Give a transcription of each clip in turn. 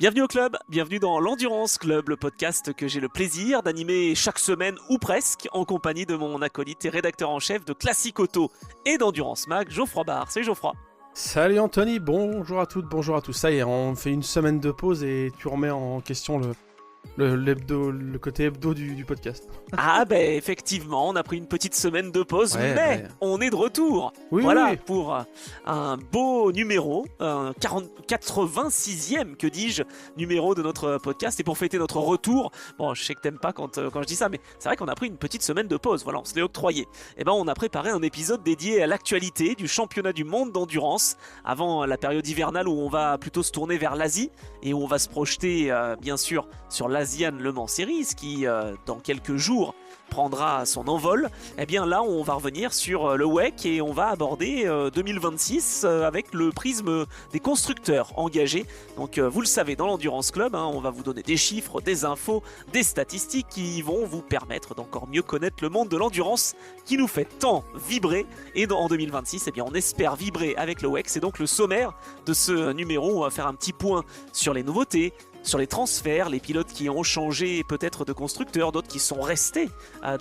Bienvenue au club, bienvenue dans l'Endurance Club, le podcast que j'ai le plaisir d'animer chaque semaine ou presque en compagnie de mon acolyte et rédacteur en chef de Classique Auto et d'Endurance Mag, Geoffroy Barre. Salut Geoffroy. Salut Anthony, bonjour à toutes, bonjour à tous. Ça y est, on fait une semaine de pause et tu remets en question le côté hebdo du podcast. Ah ben effectivement, on a pris une petite semaine de pause, Ouais, mais on est de retour. Oui, Voilà, oui. pour un beau numéro, un 86e, que dis-je, numéro de notre podcast. Et pour fêter notre retour, bon, je sais que t'aimes pas quand je dis ça, mais c'est vrai qu'on a pris une petite semaine de pause, voilà, on se l'est octroyé. Et ben on a préparé un épisode dédié à l'actualité du championnat du monde d'endurance, avant la période hivernale où on va plutôt se tourner vers l'Asie, et où on va se projeter, bien sûr, sur l'Asian Le Mans Series, qui, dans quelques jours, prendra son envol. Et bien là on va revenir sur le WEC et on va aborder 2026 avec le prisme des constructeurs engagés. Donc vous le savez, dans l'Endurance Club, on va vous donner des chiffres, des infos, des statistiques qui vont vous permettre d'encore mieux connaître le monde de l'endurance qui nous fait tant vibrer. Et en 2026, eh bien, on espère vibrer avec le WEC. C'est donc le sommaire de ce numéro. On va faire un petit point sur les nouveautés, sur les transferts, les pilotes qui ont changé peut-être de constructeur, d'autres qui sont restés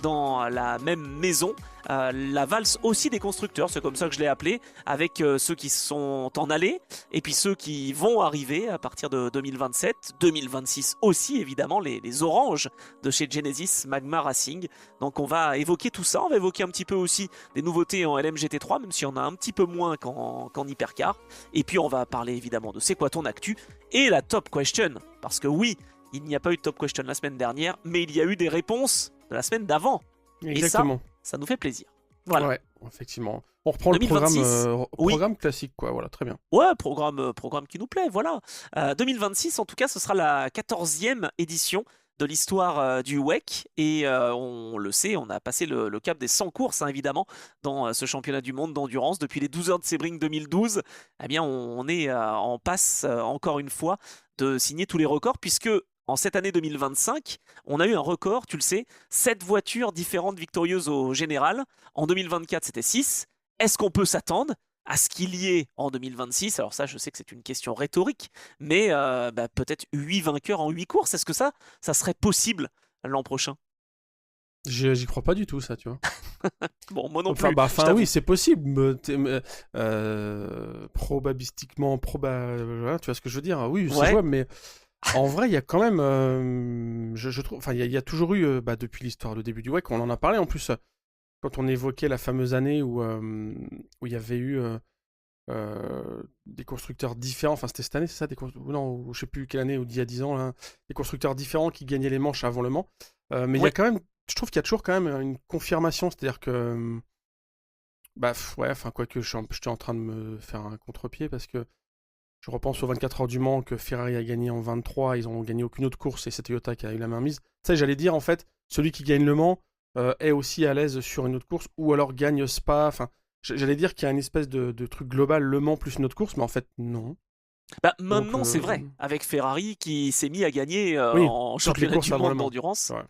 dans la même maison. La valse aussi des constructeurs, c'est comme ça que je l'ai appelé, avec ceux qui sont en allée et puis ceux qui vont arriver à partir de 2027, 2026 aussi évidemment, les oranges de chez Genesis Magma Racing. Donc on va évoquer tout ça, on va évoquer un petit peu aussi des nouveautés en LMGT3, même s'il y en a un petit peu moins qu'en hypercar. Et puis on va parler évidemment de C'est quoi ton actu et la top question, parce que oui, il n'y a pas eu de top question la semaine dernière, mais il y a eu des réponses de la semaine d'avant. Exactement. Et ça nous fait plaisir. Voilà. Ouais, effectivement. On reprend 2026, le oui. programme classique, quoi. Voilà, très bien. Ouais, programme qui nous plaît, voilà. 2026, en tout cas, ce sera la 14e édition de l'histoire du WEC. Et on le sait, on a passé le cap des 100 courses, évidemment, dans ce championnat du monde d'endurance. Depuis les 12 heures de Sebring 2012, eh bien, on est en passe, encore une fois, de signer tous les records, puisque en cette année 2025, on a eu un record, tu le sais, 7 voitures différentes victorieuses au général. En 2024, c'était 6. Est-ce qu'on peut s'attendre à ce qu'il y ait en 2026, alors ça je sais que c'est une question rhétorique, mais peut-être 8 vainqueurs en 8 courses, est-ce que ça serait possible l'an prochain? J'y crois pas du tout, ça, tu vois. Bon, moi non Enfin, plus, je oui, t'avoue. c'est possible. Probabistiquement, voilà, tu vois ce que je veux dire. Oui, c'est Ouais, jouable, mais en vrai, il y a quand même, je trouve, enfin, il y a toujours eu, depuis l'histoire, le début du WEC, on en a parlé en plus, quand on évoquait la fameuse année où il y avait eu des constructeurs différents, enfin c'était cette année, c'est ça, non, ou je sais plus quelle année, ou d'il y a 10 ans, là, des constructeurs différents qui gagnaient les manches avant le Mans. Mais il y a ouais, quand même, je trouve qu'il y a toujours quand même une confirmation, c'est-à-dire que, ouais, enfin, quoique, j'étais en train de me faire un contre-pied parce que je repense aux 24 heures du Mans que Ferrari a gagné en 23, ils ont gagné aucune autre course et c'est Toyota qui a eu la main mise. Tu sais, j'allais dire en fait, celui qui gagne le Mans est aussi à l'aise sur une autre course ou alors gagne Spa. Enfin, j'allais dire qu'il y a une espèce de truc global, le Mans plus une autre course, mais en fait, non. Donc, maintenant c'est vrai, avec Ferrari qui s'est mis à gagner oui, en toutes les championnat courses du avant le monde Mans. d'endurance. C'est vrai.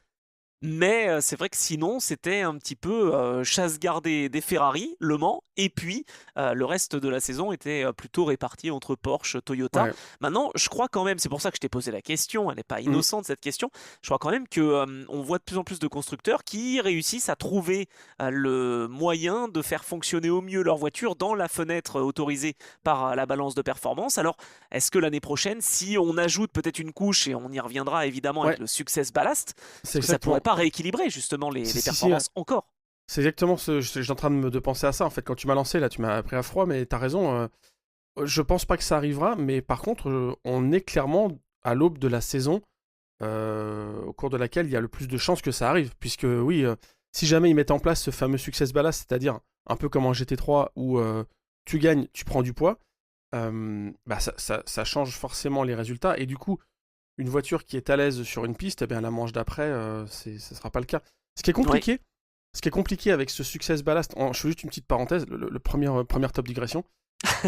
Mais c'est vrai que sinon, c'était un petit peu chasse gardée des Ferrari, Le Mans, et puis le reste de la saison était plutôt réparti entre Porsche, Toyota. Ouais. Maintenant, je crois quand même, c'est pour ça que je t'ai posé la question, elle n'est pas Mm. innocente cette question, je crois quand même que on voit de plus en plus de constructeurs qui réussissent à trouver le moyen de faire fonctionner au mieux leur voiture dans la fenêtre autorisée par la balance de performance. Alors, est-ce que l'année prochaine, si on ajoute peut-être une couche, et on y reviendra évidemment avec Ouais, le Success Ballast, c'est est-ce que ça pourrait exactement. pas rééquilibrer justement les Si, performances encore? c'est exactement ce. J'étais en train de penser à ça en fait. Quand tu m'as lancé, là, tu m'as pris à froid, mais t'as raison. Je pense pas que ça arrivera, mais par contre, on est clairement à l'aube de la saison au cours de laquelle il y a le plus de chances que ça arrive. Puisque, oui, si jamais ils mettent en place ce fameux Success Ballast, c'est-à-dire un peu comme en GT3 où tu gagnes, tu prends du poids, ça change forcément les résultats. Et du coup, une voiture qui est à l'aise sur une piste, eh bien, la manche d'après, ça sera pas le cas. Ce qui est Oui, compliqué, ce qui est compliqué avec ce Success Ballast, je fais juste une petite parenthèse, première top digression.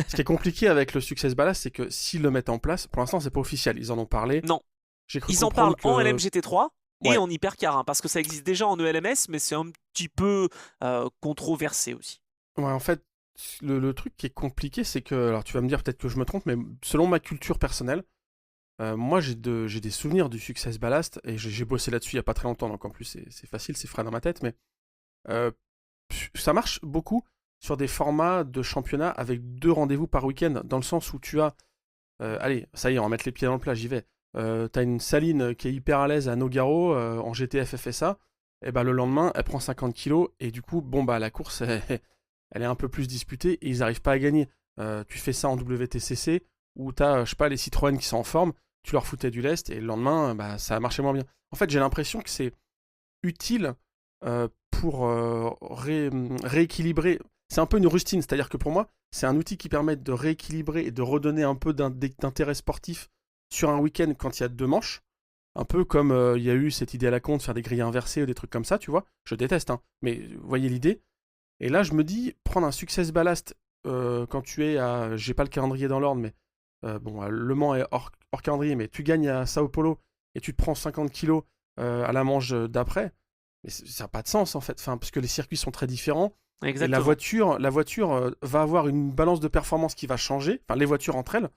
Ce qui est compliqué avec le Success Ballast, c'est que s'ils le mettent en place, pour l'instant c'est pas officiel, ils en ont parlé. non. J'ai cru Ils en parlent comprendre en que. LMGT3 et Ouais, en Hypercar, parce que ça existe déjà en ELMS, mais c'est un petit peu controversé aussi. ouais, en fait, le truc qui est compliqué, c'est que. Alors tu vas me dire peut-être que je me trompe, mais selon ma culture personnelle, Moi, j'ai des souvenirs du Success Ballast, et j'ai bossé là-dessus il n'y a pas très longtemps, donc en plus, c'est facile, c'est frais dans ma tête, mais euh, ça marche beaucoup sur des formats de championnat avec 2 rendez-vous par week-end, dans le sens où tu as... allez, ça y est, on va mettre les pieds dans le plat, j'y vais. T'as une Saline qui est hyper à l'aise à Nogaro en GTF FSA, et ben le lendemain, elle prend 50 kilos, et du coup, bon, bah la course, elle est un peu plus disputée, et ils n'arrivent pas à gagner. Tu fais ça en WTCC, où t'as, je sais pas, les Citroën qui sont en forme, tu leur foutais du lest, et le lendemain, bah, ça a marché moins bien. En fait, j'ai l'impression que c'est utile pour rééquilibrer. C'est un peu une rustine, c'est-à-dire que pour moi, c'est un outil qui permet de rééquilibrer et de redonner un peu d'intérêt sportif sur un week-end quand il y a 2 manches. Un peu comme il y a eu cette idée à la con de faire des grilles inversées ou des trucs comme ça, tu vois. Je déteste, hein, mais vous voyez l'idée. Et là, je me dis, prendre un Success Ballast quand tu es à... J'ai pas le calendrier dans l'ordre, mais... bon, Le Mans est hors calendrier, mais tu gagnes à Sao Paulo et tu te prends 50 kilos à la manche d'après, mais ça n'a pas de sens en fait, enfin, parce que les circuits sont très différents. Exactement. Et la voiture va avoir une balance de performance qui va changer, enfin les voitures entre elles.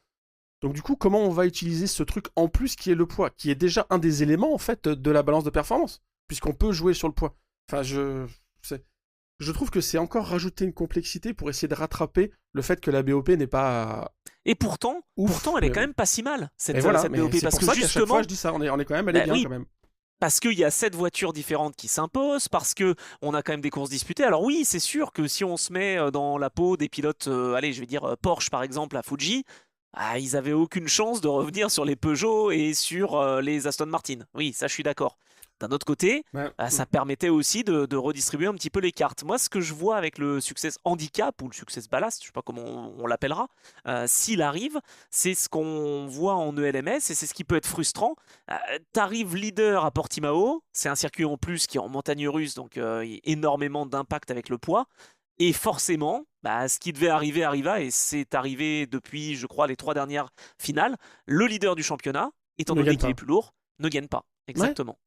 Donc du coup, comment on va utiliser ce truc en plus qui est le poids, qui est déjà un des éléments en fait de la balance de performance, puisqu'on peut jouer sur le poids. Enfin, je trouve que c'est encore rajouter une complexité pour essayer de rattraper le fait que la BOP n'est pas... Et pourtant, elle est quand même pas si mal, cette BOP, parce que justement, chaque fois je dis ça, on est quand même allé bien, oui, quand même. Parce qu'il y a 7 voitures différentes qui s'imposent, parce que on a quand même des courses disputées. Alors oui, c'est sûr que si on se met dans la peau des pilotes, allez, je vais dire Porsche par exemple à Fuji, ils avaient aucune chance de revenir sur les Peugeot et sur les Aston Martin. Oui, ça je suis d'accord. D'un autre côté, ça permettait aussi de redistribuer un petit peu les cartes. Moi, ce que je vois avec le Success Handicap ou le Success Ballast, je ne sais pas comment on l'appellera, s'il arrive, c'est ce qu'on voit en ELMS et c'est ce qui peut être frustrant. T'arrives leader à Portimao, c'est un circuit en plus qui est en montagne russe, donc énormément d'impact avec le poids. Et forcément, ce qui devait arriver arriva, et c'est arrivé depuis, je crois, les 3 dernières finales. Le leader du championnat, étant donné qu'il est plus lourd, ne gagne pas. Exactement.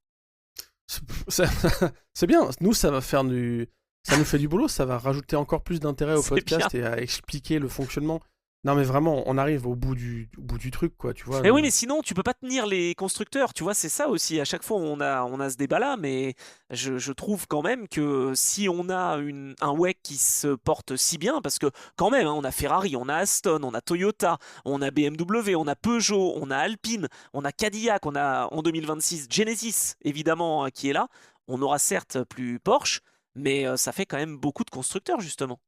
C'est bien, nous ça va faire ça nous fait du boulot, ça va rajouter encore plus d'intérêt au podcast et à expliquer le fonctionnement. Non mais vraiment, on arrive au bout du truc, quoi, tu vois. Mais oui, mais sinon tu peux pas tenir les constructeurs, tu vois, c'est ça aussi. À chaque fois on a ce débat-là, mais je trouve quand même que si on a un WEC qui se porte si bien, parce que quand même, hein, on a Ferrari, on a Aston, on a Toyota, on a BMW, on a Peugeot, on a Alpine, on a Cadillac, on a en 2026 Genesis évidemment qui est là. On aura certes plus Porsche, mais ça fait quand même beaucoup de constructeurs justement.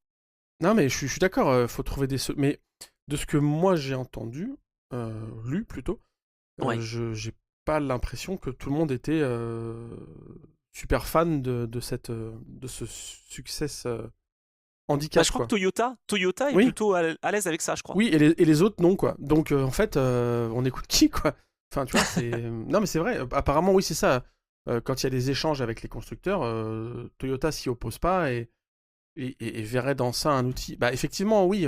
Non mais je suis d'accord, faut trouver des... Mais de ce que moi j'ai entendu, lu plutôt, j'ai pas l'impression que tout le monde était super fan de ce Success Handicap. Je crois que Toyota est plutôt à l'aise avec ça, je crois. Oui, et les autres non, quoi. Donc en fait, on écoute qui, quoi. Enfin, tu vois, c'est... Non mais c'est vrai, apparemment oui c'est ça. Quand il y a des échanges avec les constructeurs, Toyota s'y oppose pas et verrait dans ça un outil. Bah effectivement, oui.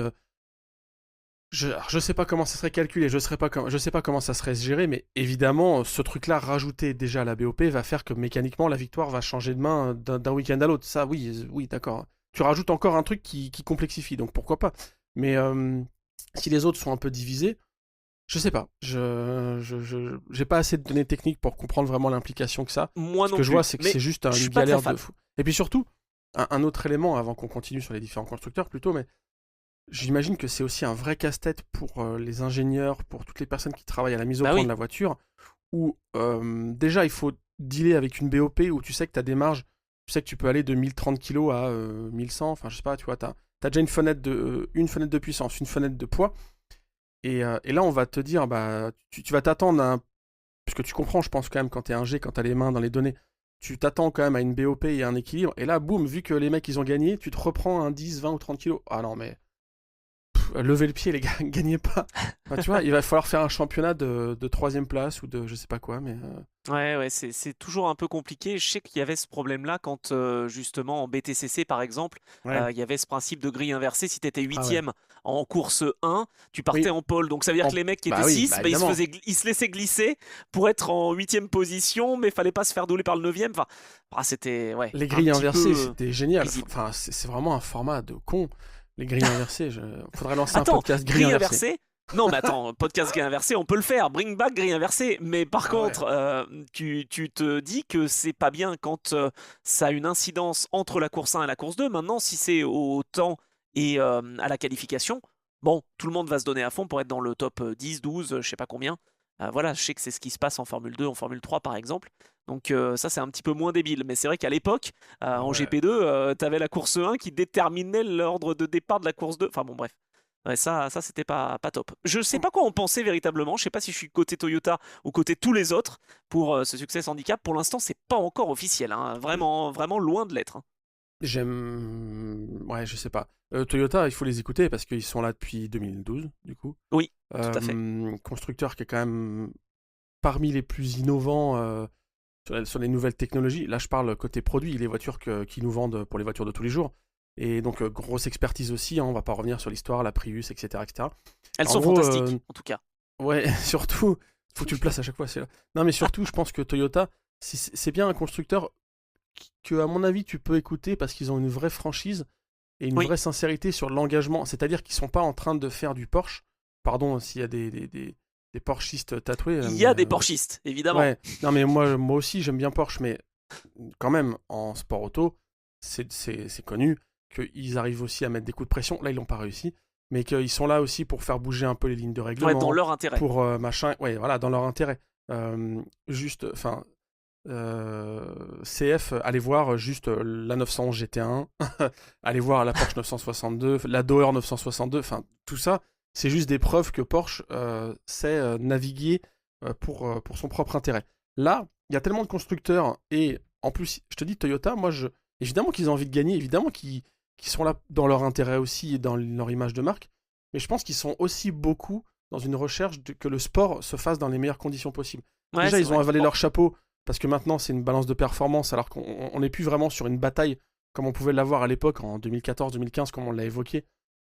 Je sais pas comment ça serait calculé, je sais pas comment ça serait géré, mais évidemment, ce truc-là rajouté déjà à la BOP va faire que mécaniquement la victoire va changer de main d'un week-end à l'autre. Ça, oui, d'accord. Tu rajoutes encore un truc qui complexifie, donc pourquoi pas. Mais si les autres sont un peu divisés, je sais pas. J'ai pas assez de données techniques pour comprendre vraiment l'implication que ça. Moi Ce non que plus. je vois, c'est que c'est juste une galère de fou. Et puis surtout, un autre élément avant qu'on continue sur les différents constructeurs plutôt, mais j'imagine que c'est aussi un vrai casse-tête pour les ingénieurs, pour toutes les personnes qui travaillent à la mise au point de la voiture, où déjà il faut dealer avec une BOP où tu sais que tu as des marges, tu sais que tu peux aller de 1030 kg à 1100, enfin je sais pas, tu vois, tu as déjà une fenêtre de puissance, une fenêtre de poids, et là on va te dire, bah tu vas t'attendre puisque tu comprends, je pense quand même quand t'es ingé, quand t'as les mains dans les données, tu t'attends quand même à une BOP et à un équilibre, et là boum, vu que les mecs ils ont gagné, tu te reprends un 10, 20 ou 30 kg. Ah non mais... levez le pied les gars, gagnez pas. Enfin, tu vois, il va falloir faire un championnat de 3ème place ou de je sais pas quoi, mais... Ouais, c'est toujours un peu compliqué. Je sais qu'il y avait ce problème-là quand, justement, en BTCC, par exemple, il y avait ce principe de grille inversée. Si tu étais 8ème en course 1, tu partais en pole. Donc ça veut dire que les mecs qui étaient 6, ils se laissaient glisser pour être en 8ème position, mais il fallait pas se faire douler par le 9ème. Enfin, c'était... Ouais, les grilles inversées, c'était génial. Enfin, c'est vraiment un format de con. Les grilles inversées, faudrait lancer un podcast grille inversée. Non, mais attends, podcast grille inversé, on peut le faire. Bring back grille inversé. Mais par Ah ouais. contre, tu te dis que c'est pas bien quand ça a une incidence entre la course 1 et la course 2. Maintenant, si c'est au temps et à la qualification, bon, tout le monde va se donner à fond pour être dans le top 10, 12, je sais pas combien. Voilà, je sais que c'est ce qui se passe en Formule 2, en Formule 3 par exemple. Donc ça, c'est un petit peu moins débile. Mais c'est vrai qu'à l'époque, Ah en ouais. GP2, tu avais la course 1 qui déterminait l'ordre de départ de la course 2. Enfin bon, bref. Ouais, ça c'était pas top. Je sais pas quoi en penser véritablement. Je sais pas si je suis côté Toyota ou côté tous les autres pour ce succès handicap. Pour l'instant, c'est pas encore officiel, hein. Vraiment, vraiment loin de l'être, hein. J'aime. Ouais, je sais pas. Toyota, il faut les écouter parce qu'ils sont là depuis 2012, du coup. Oui, tout à fait. Constructeur qui est quand même parmi les plus innovants sur les nouvelles technologies. Là, je parle côté produit, les voitures qui nous vendent pour les voitures de tous les jours. Et donc, grosse expertise aussi, hein, on va pas revenir sur l'histoire, la Prius, etc. etc. Elles En sont gros, fantastiques, en tout cas. ouais, surtout, faut que tu le places à chaque fois, c'est là. Non, mais surtout, je pense que Toyota, c'est bien un constructeur que, à mon avis, tu peux écouter parce qu'ils ont une vraie franchise et une Oui, vraie sincérité sur l'engagement. C'est-à-dire qu'ils sont pas en train de faire du Porsche. Pardon s'il y a des Porschistes tatoués, il y mais a des Porschistes, évidemment. ouais. Non, mais moi aussi, j'aime bien Porsche, mais quand même, en sport auto, c'est connu qu'ils arrivent aussi à mettre des coups de pression. Là, ils l'ont pas réussi, mais qu'ils sont là aussi pour faire bouger un peu les lignes de Ouais, dans règlement, leur intérêt. pour machin. Ouais, voilà, dans leur intérêt. Juste, enfin, CF, allez voir juste la 911 GT1, allez voir la Porsche 962, la Doer 962, enfin, tout ça, c'est juste des preuves que Porsche sait naviguer pour son propre intérêt. Là, il y a tellement de constructeurs, et en plus, je te dis, Toyota, évidemment qu'ils ont envie de gagner, évidemment qu'ils sont là dans leur intérêt aussi et dans leur image de marque, mais je pense qu'ils sont aussi beaucoup dans une recherche que le sport se fasse dans les meilleures conditions possibles. Ouais, Déjà, c'est ils ont vrai. avalé Bon, leur chapeau parce que maintenant c'est une balance de performance alors qu'on n'est plus vraiment sur une bataille comme on pouvait l'avoir à l'époque en 2014-2015 comme on l'a évoqué,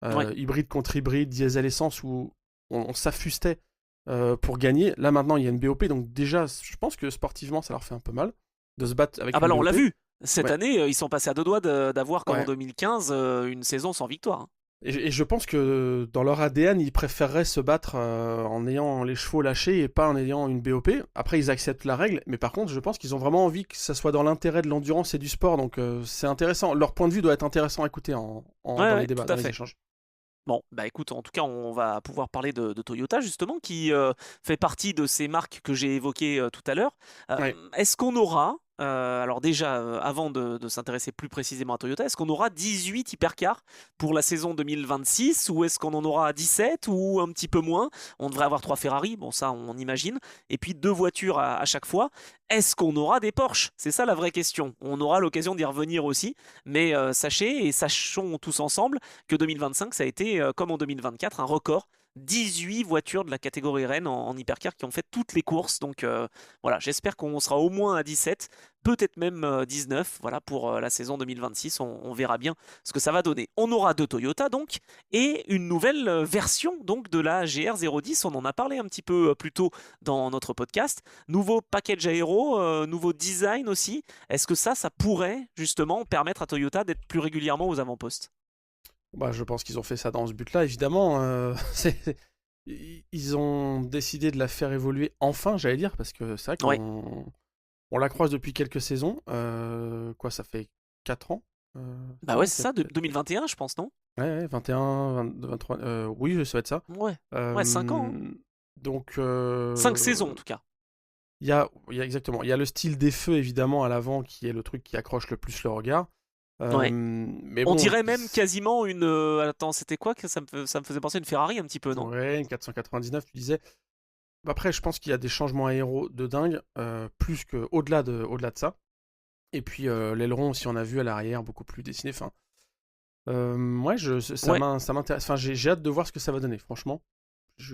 ouais. hybride contre hybride, diesel essence où on s'affustait pour gagner. Là maintenant il y a une BOP donc déjà je pense que sportivement ça leur fait un peu mal de se battre Ah avec bah une là, on l'a BOP. vu. Cette Ouais, année, ils sont passés à deux doigts d'avoir, comme en ouais. 2015, une saison sans victoire, hein. Et je pense que dans leur ADN, ils préféreraient se battre en ayant les chevaux lâchés et pas en ayant une BOP. Après, ils acceptent la règle, mais par contre, je pense qu'ils ont vraiment envie que ça soit dans l'intérêt de l'endurance et du sport. Donc, c'est intéressant. Leur point de vue doit être intéressant à écouter Ouais, dans les ouais, tout débats, à dans les fait. échanges. Bon, bah écoute, en tout cas, on va pouvoir parler de Toyota justement, qui fait partie de ces marques que j'ai évoquées tout à l'heure. Ouais. Est-ce qu'on aura, alors déjà, avant de s'intéresser plus précisément à Toyota, est-ce qu'on aura 18 hypercars pour la saison 2026 ou est-ce qu'on en aura 17 ou un petit peu moins? On devrait avoir 3 Ferrari, bon ça on imagine, et puis 2 voitures à chaque fois. Est-ce qu'on aura des Porsche? C'est ça la vraie question. On aura l'occasion d'y revenir aussi, mais sachez et sachons tous ensemble que 2025, ça a été, comme en 2024, un record. 18 voitures de la catégorie Rennes en hypercar qui ont fait toutes les courses. Donc voilà, j'espère qu'on sera au moins à 17, peut-être même 19. Voilà, pour la saison 2026, on verra bien ce que ça va donner. On aura deux Toyota donc, et une nouvelle version donc de la GR010. On en a parlé un petit peu plus tôt dans notre podcast. Nouveau package aéro, nouveau design aussi. Est-ce que ça pourrait justement permettre à Toyota d'être plus régulièrement aux avant-postes? Bah, je pense qu'ils ont fait ça dans ce but-là, évidemment. Ils ont décidé de la faire évoluer enfin, j'allais dire, parce que c'est vrai Ouais. on la croise depuis quelques saisons. Quoi, ça fait 4 ans Bah ouais, Non, c'est ça, de 2021, je pense, non? Ouais, ouais, 21, 23. Oui, ça va être ça. Ouais. Ouais, 5 ans, hein. Euh, donc, 5 saisons, en tout cas. exactement. Il y a le style des feux, évidemment, à l'avant, qui est le truc qui accroche le plus le regard. Ouais. Mais On bon, dirait même quasiment une. Attends, c'était quoi que ça me faisait penser à une Ferrari un petit peu, non? ouais, une 499, tu disais. Après, je pense qu'il y a des changements aéros de dingue, plus que au-delà de ça. Et puis l'aileron aussi, on a vu à l'arrière, beaucoup plus dessiné. Enfin, ouais, Ouais. ça m'intéresse. Enfin, j'ai hâte de voir ce que ça va donner, franchement.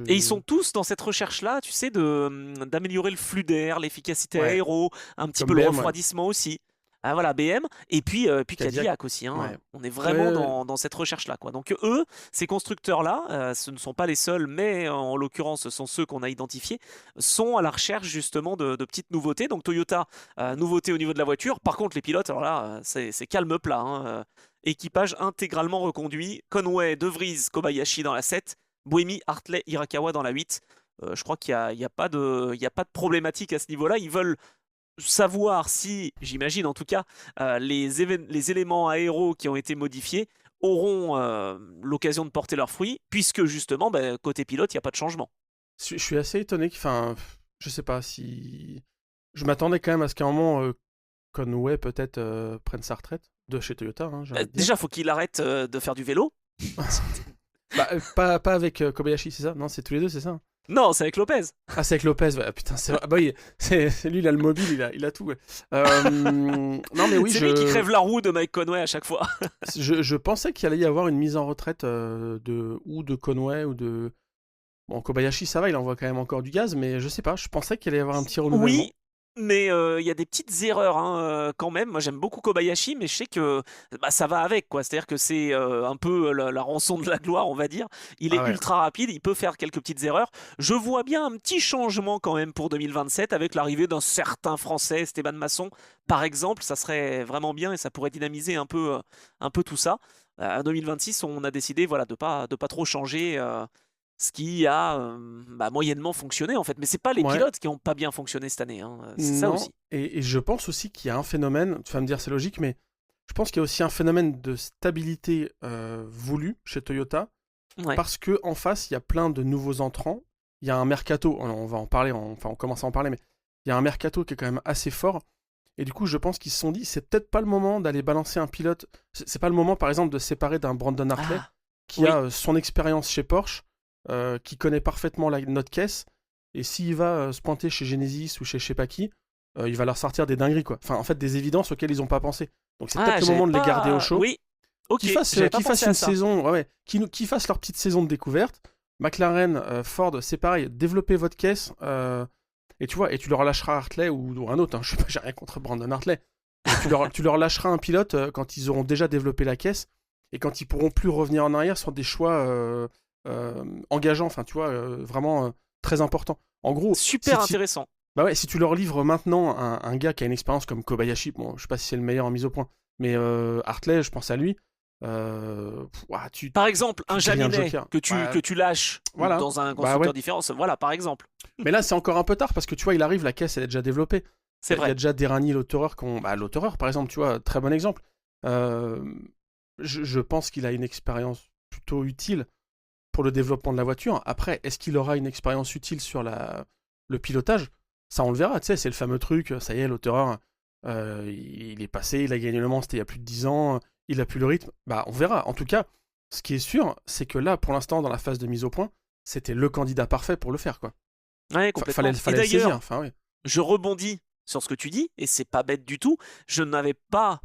Et ils sont Je... tous dans cette recherche-là, tu sais, d'améliorer le flux d'air, l'efficacité Ouais, aéro, un petit comme peu le BM, ouais. refroidissement aussi. Ah voilà, BM, et puis Cadillac, Cadillac aussi, hein. ouais. On est Ouais, vraiment dans cette recherche-là, quoi. Donc eux, ces constructeurs-là, ce ne sont pas les seuls, mais en l'occurrence, ce sont ceux qu'on a identifiés, sont à la recherche justement de petites nouveautés. Donc Toyota, nouveauté au niveau de la voiture. Par contre, les pilotes, alors là, c'est calme plat, hein. Équipage intégralement reconduit. Conway, De Vries, Kobayashi dans la 7. Buemi, Hartley, Hirakawa dans la 8. Je crois qu'il y a pas de problématique à ce niveau-là. Ils veulent savoir si, j'imagine en tout cas, les éléments aéros qui ont été modifiés auront l'occasion de porter leurs fruits, puisque justement, bah, côté pilote, il n'y a pas de changement. Je suis assez étonné enfin, je sais pas si. Je m'attendais quand même à ce qu'à un moment, Conway peut-être prenne sa retraite de chez Toyota, hein, j'ai envie de dire. Déjà, faut qu'il arrête de faire du vélo. Bah, pas avec Kobayashi, c'est ça? Non, c'est tous les deux, c'est ça? Non, c'est avec Lopez. Ah, c'est avec Lopez, ouais. Putain, c'est vrai. Bah oui, c'est lui, il a le mobile, il a tout. Ouais. Non, mais oui, C'est lui qui crève la roue de Mike Conway à chaque fois. je pensais qu'il allait y avoir une mise en retraite de Conway ou de. Bon, Kobayashi, ça va, il envoie quand même encore du gaz, mais je sais pas, je pensais qu'il allait y avoir un petit renouvellement. Oui, mais il y a des petites erreurs hein, quand même. Moi, j'aime beaucoup Kobayashi, mais je sais que bah, ça va avec, quoi. C'est-à-dire que c'est un peu la rançon de la gloire, on va dire. Il Ah est ouais. ultra rapide, il peut faire quelques petites erreurs. Je vois bien un petit changement quand même pour 2027 avec l'arrivée d'un certain Français, Esteban Masson, par exemple. Ça serait vraiment bien et ça pourrait dynamiser un peu tout ça. En 2026, on a décidé voilà, de pas trop changer. Ce qui a bah, moyennement fonctionné en fait. Mais c'est pas les Ouais, pilotes qui ont pas bien fonctionné cette année, hein. C'est ça non, aussi. et je pense aussi qu'il y a un phénomène, tu vas me dire c'est logique, mais je pense qu'il y a aussi un phénomène de stabilité voulu chez Toyota, Ouais. parce que en face, il y a plein de nouveaux entrants. Il y a un mercato, on va en parler, enfin on commence à en parler, mais il y a un mercato qui est quand même assez fort. Et du coup, je pense qu'ils se sont dit, c'est peut-être pas le moment d'aller balancer un pilote. C'est pas le moment, par exemple, de se séparer d'un Brandon Hartley Ah, qui oui. a son expérience chez Porsche, qui connaît parfaitement notre caisse. Et s'il va se pointer chez Genesis ou chez je sais pas qui, il va leur sortir des dingueries, quoi. Enfin, en fait, des évidences auxquelles ils n'ont pas pensé. Donc c'est Ah, peut-être le j'avais moment de les garder au pas. chaud. Oui. Ok, j'avais pas Qu'ils fassent pensé à une ça. saison, ouais, ouais, qu'ils fassent leur petite saison de découverte. McLaren, Ford, c'est pareil, développez votre caisse, et tu vois, et tu leur lâcheras Hartley ou un autre, hein, je sais pas, j'ai rien contre Brandon Hartley. Et tu leur lâcheras un pilote quand ils auront déjà développé la caisse et quand ils pourront plus revenir en arrière sur des choix engageants, enfin tu vois, vraiment très importants. En gros, Super intéressant. bah ouais, si tu leur livres maintenant un gars qui a une expérience comme Kobayashi, bon, je sais pas si c'est le meilleur en mise au point, mais Hartley, je pense à lui. Ouah, Par exemple, un tu dis rien de Jaminet Joker. que tu lâches Voilà. dans un Bah ouais. constructeur différent, voilà, par exemple. Mais là, c'est encore un peu tard parce que tu vois, il arrive, la caisse, elle est déjà développée. C'est Il y a vrai. déjà Derani, l'autoreur, bah, l'autoreur, par exemple, tu vois, très bon exemple. Euh, je pense qu'il a une expérience plutôt utile pour le développement de la voiture. Après, est-ce qu'il aura une expérience utile sur le pilotage? Ça, on le verra. Tu sais, c'est le fameux truc. Ça y est, l'autoreur, il est passé, il a gagné le Mans, c'était il y a plus de 10 ans. Il a plus le rythme. Bah, on verra. En tout cas, ce qui est sûr, c'est que là, pour l'instant, dans la phase de mise au point, c'était le candidat parfait pour le faire, quoi. Ouais, Fallait, complètement. Et fallait le saisir. d'ailleurs, Enfin, ouais. je rebondis sur ce que tu dis, et c'est pas bête du tout. Je n'avais pas